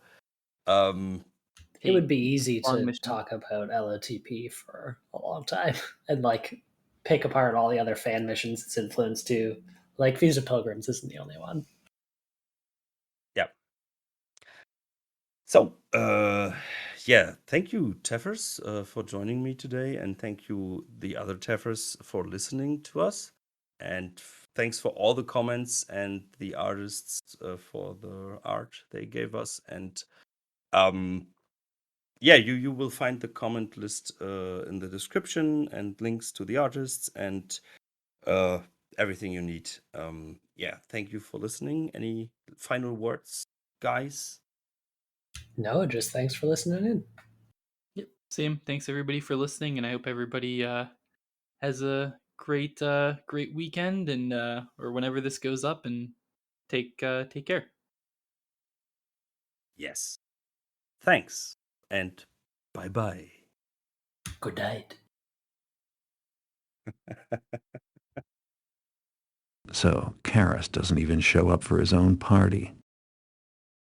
It would be easy Long to mission. talk about LOTP for a long time and like pick apart all the other fan missions it's influenced to. Like Visa Pilgrims isn't the only one. yeah. So, yeah, thank you, Teffers, for joining me today, and thank you, the other Teffers, for listening to us. And thanks for all the comments and the artists for the art they gave us. And yeah, you will find the comment list in the description and links to the artists and everything you need. Yeah, thank you for listening. Any final words, guys? No, just thanks for listening in. Yep. Same. Thanks everybody for listening, and I hope everybody has a great weekend and or whenever this goes up, and take care. Yes. Thanks and bye-bye. Good night. So Karras doesn't even show up for his own party.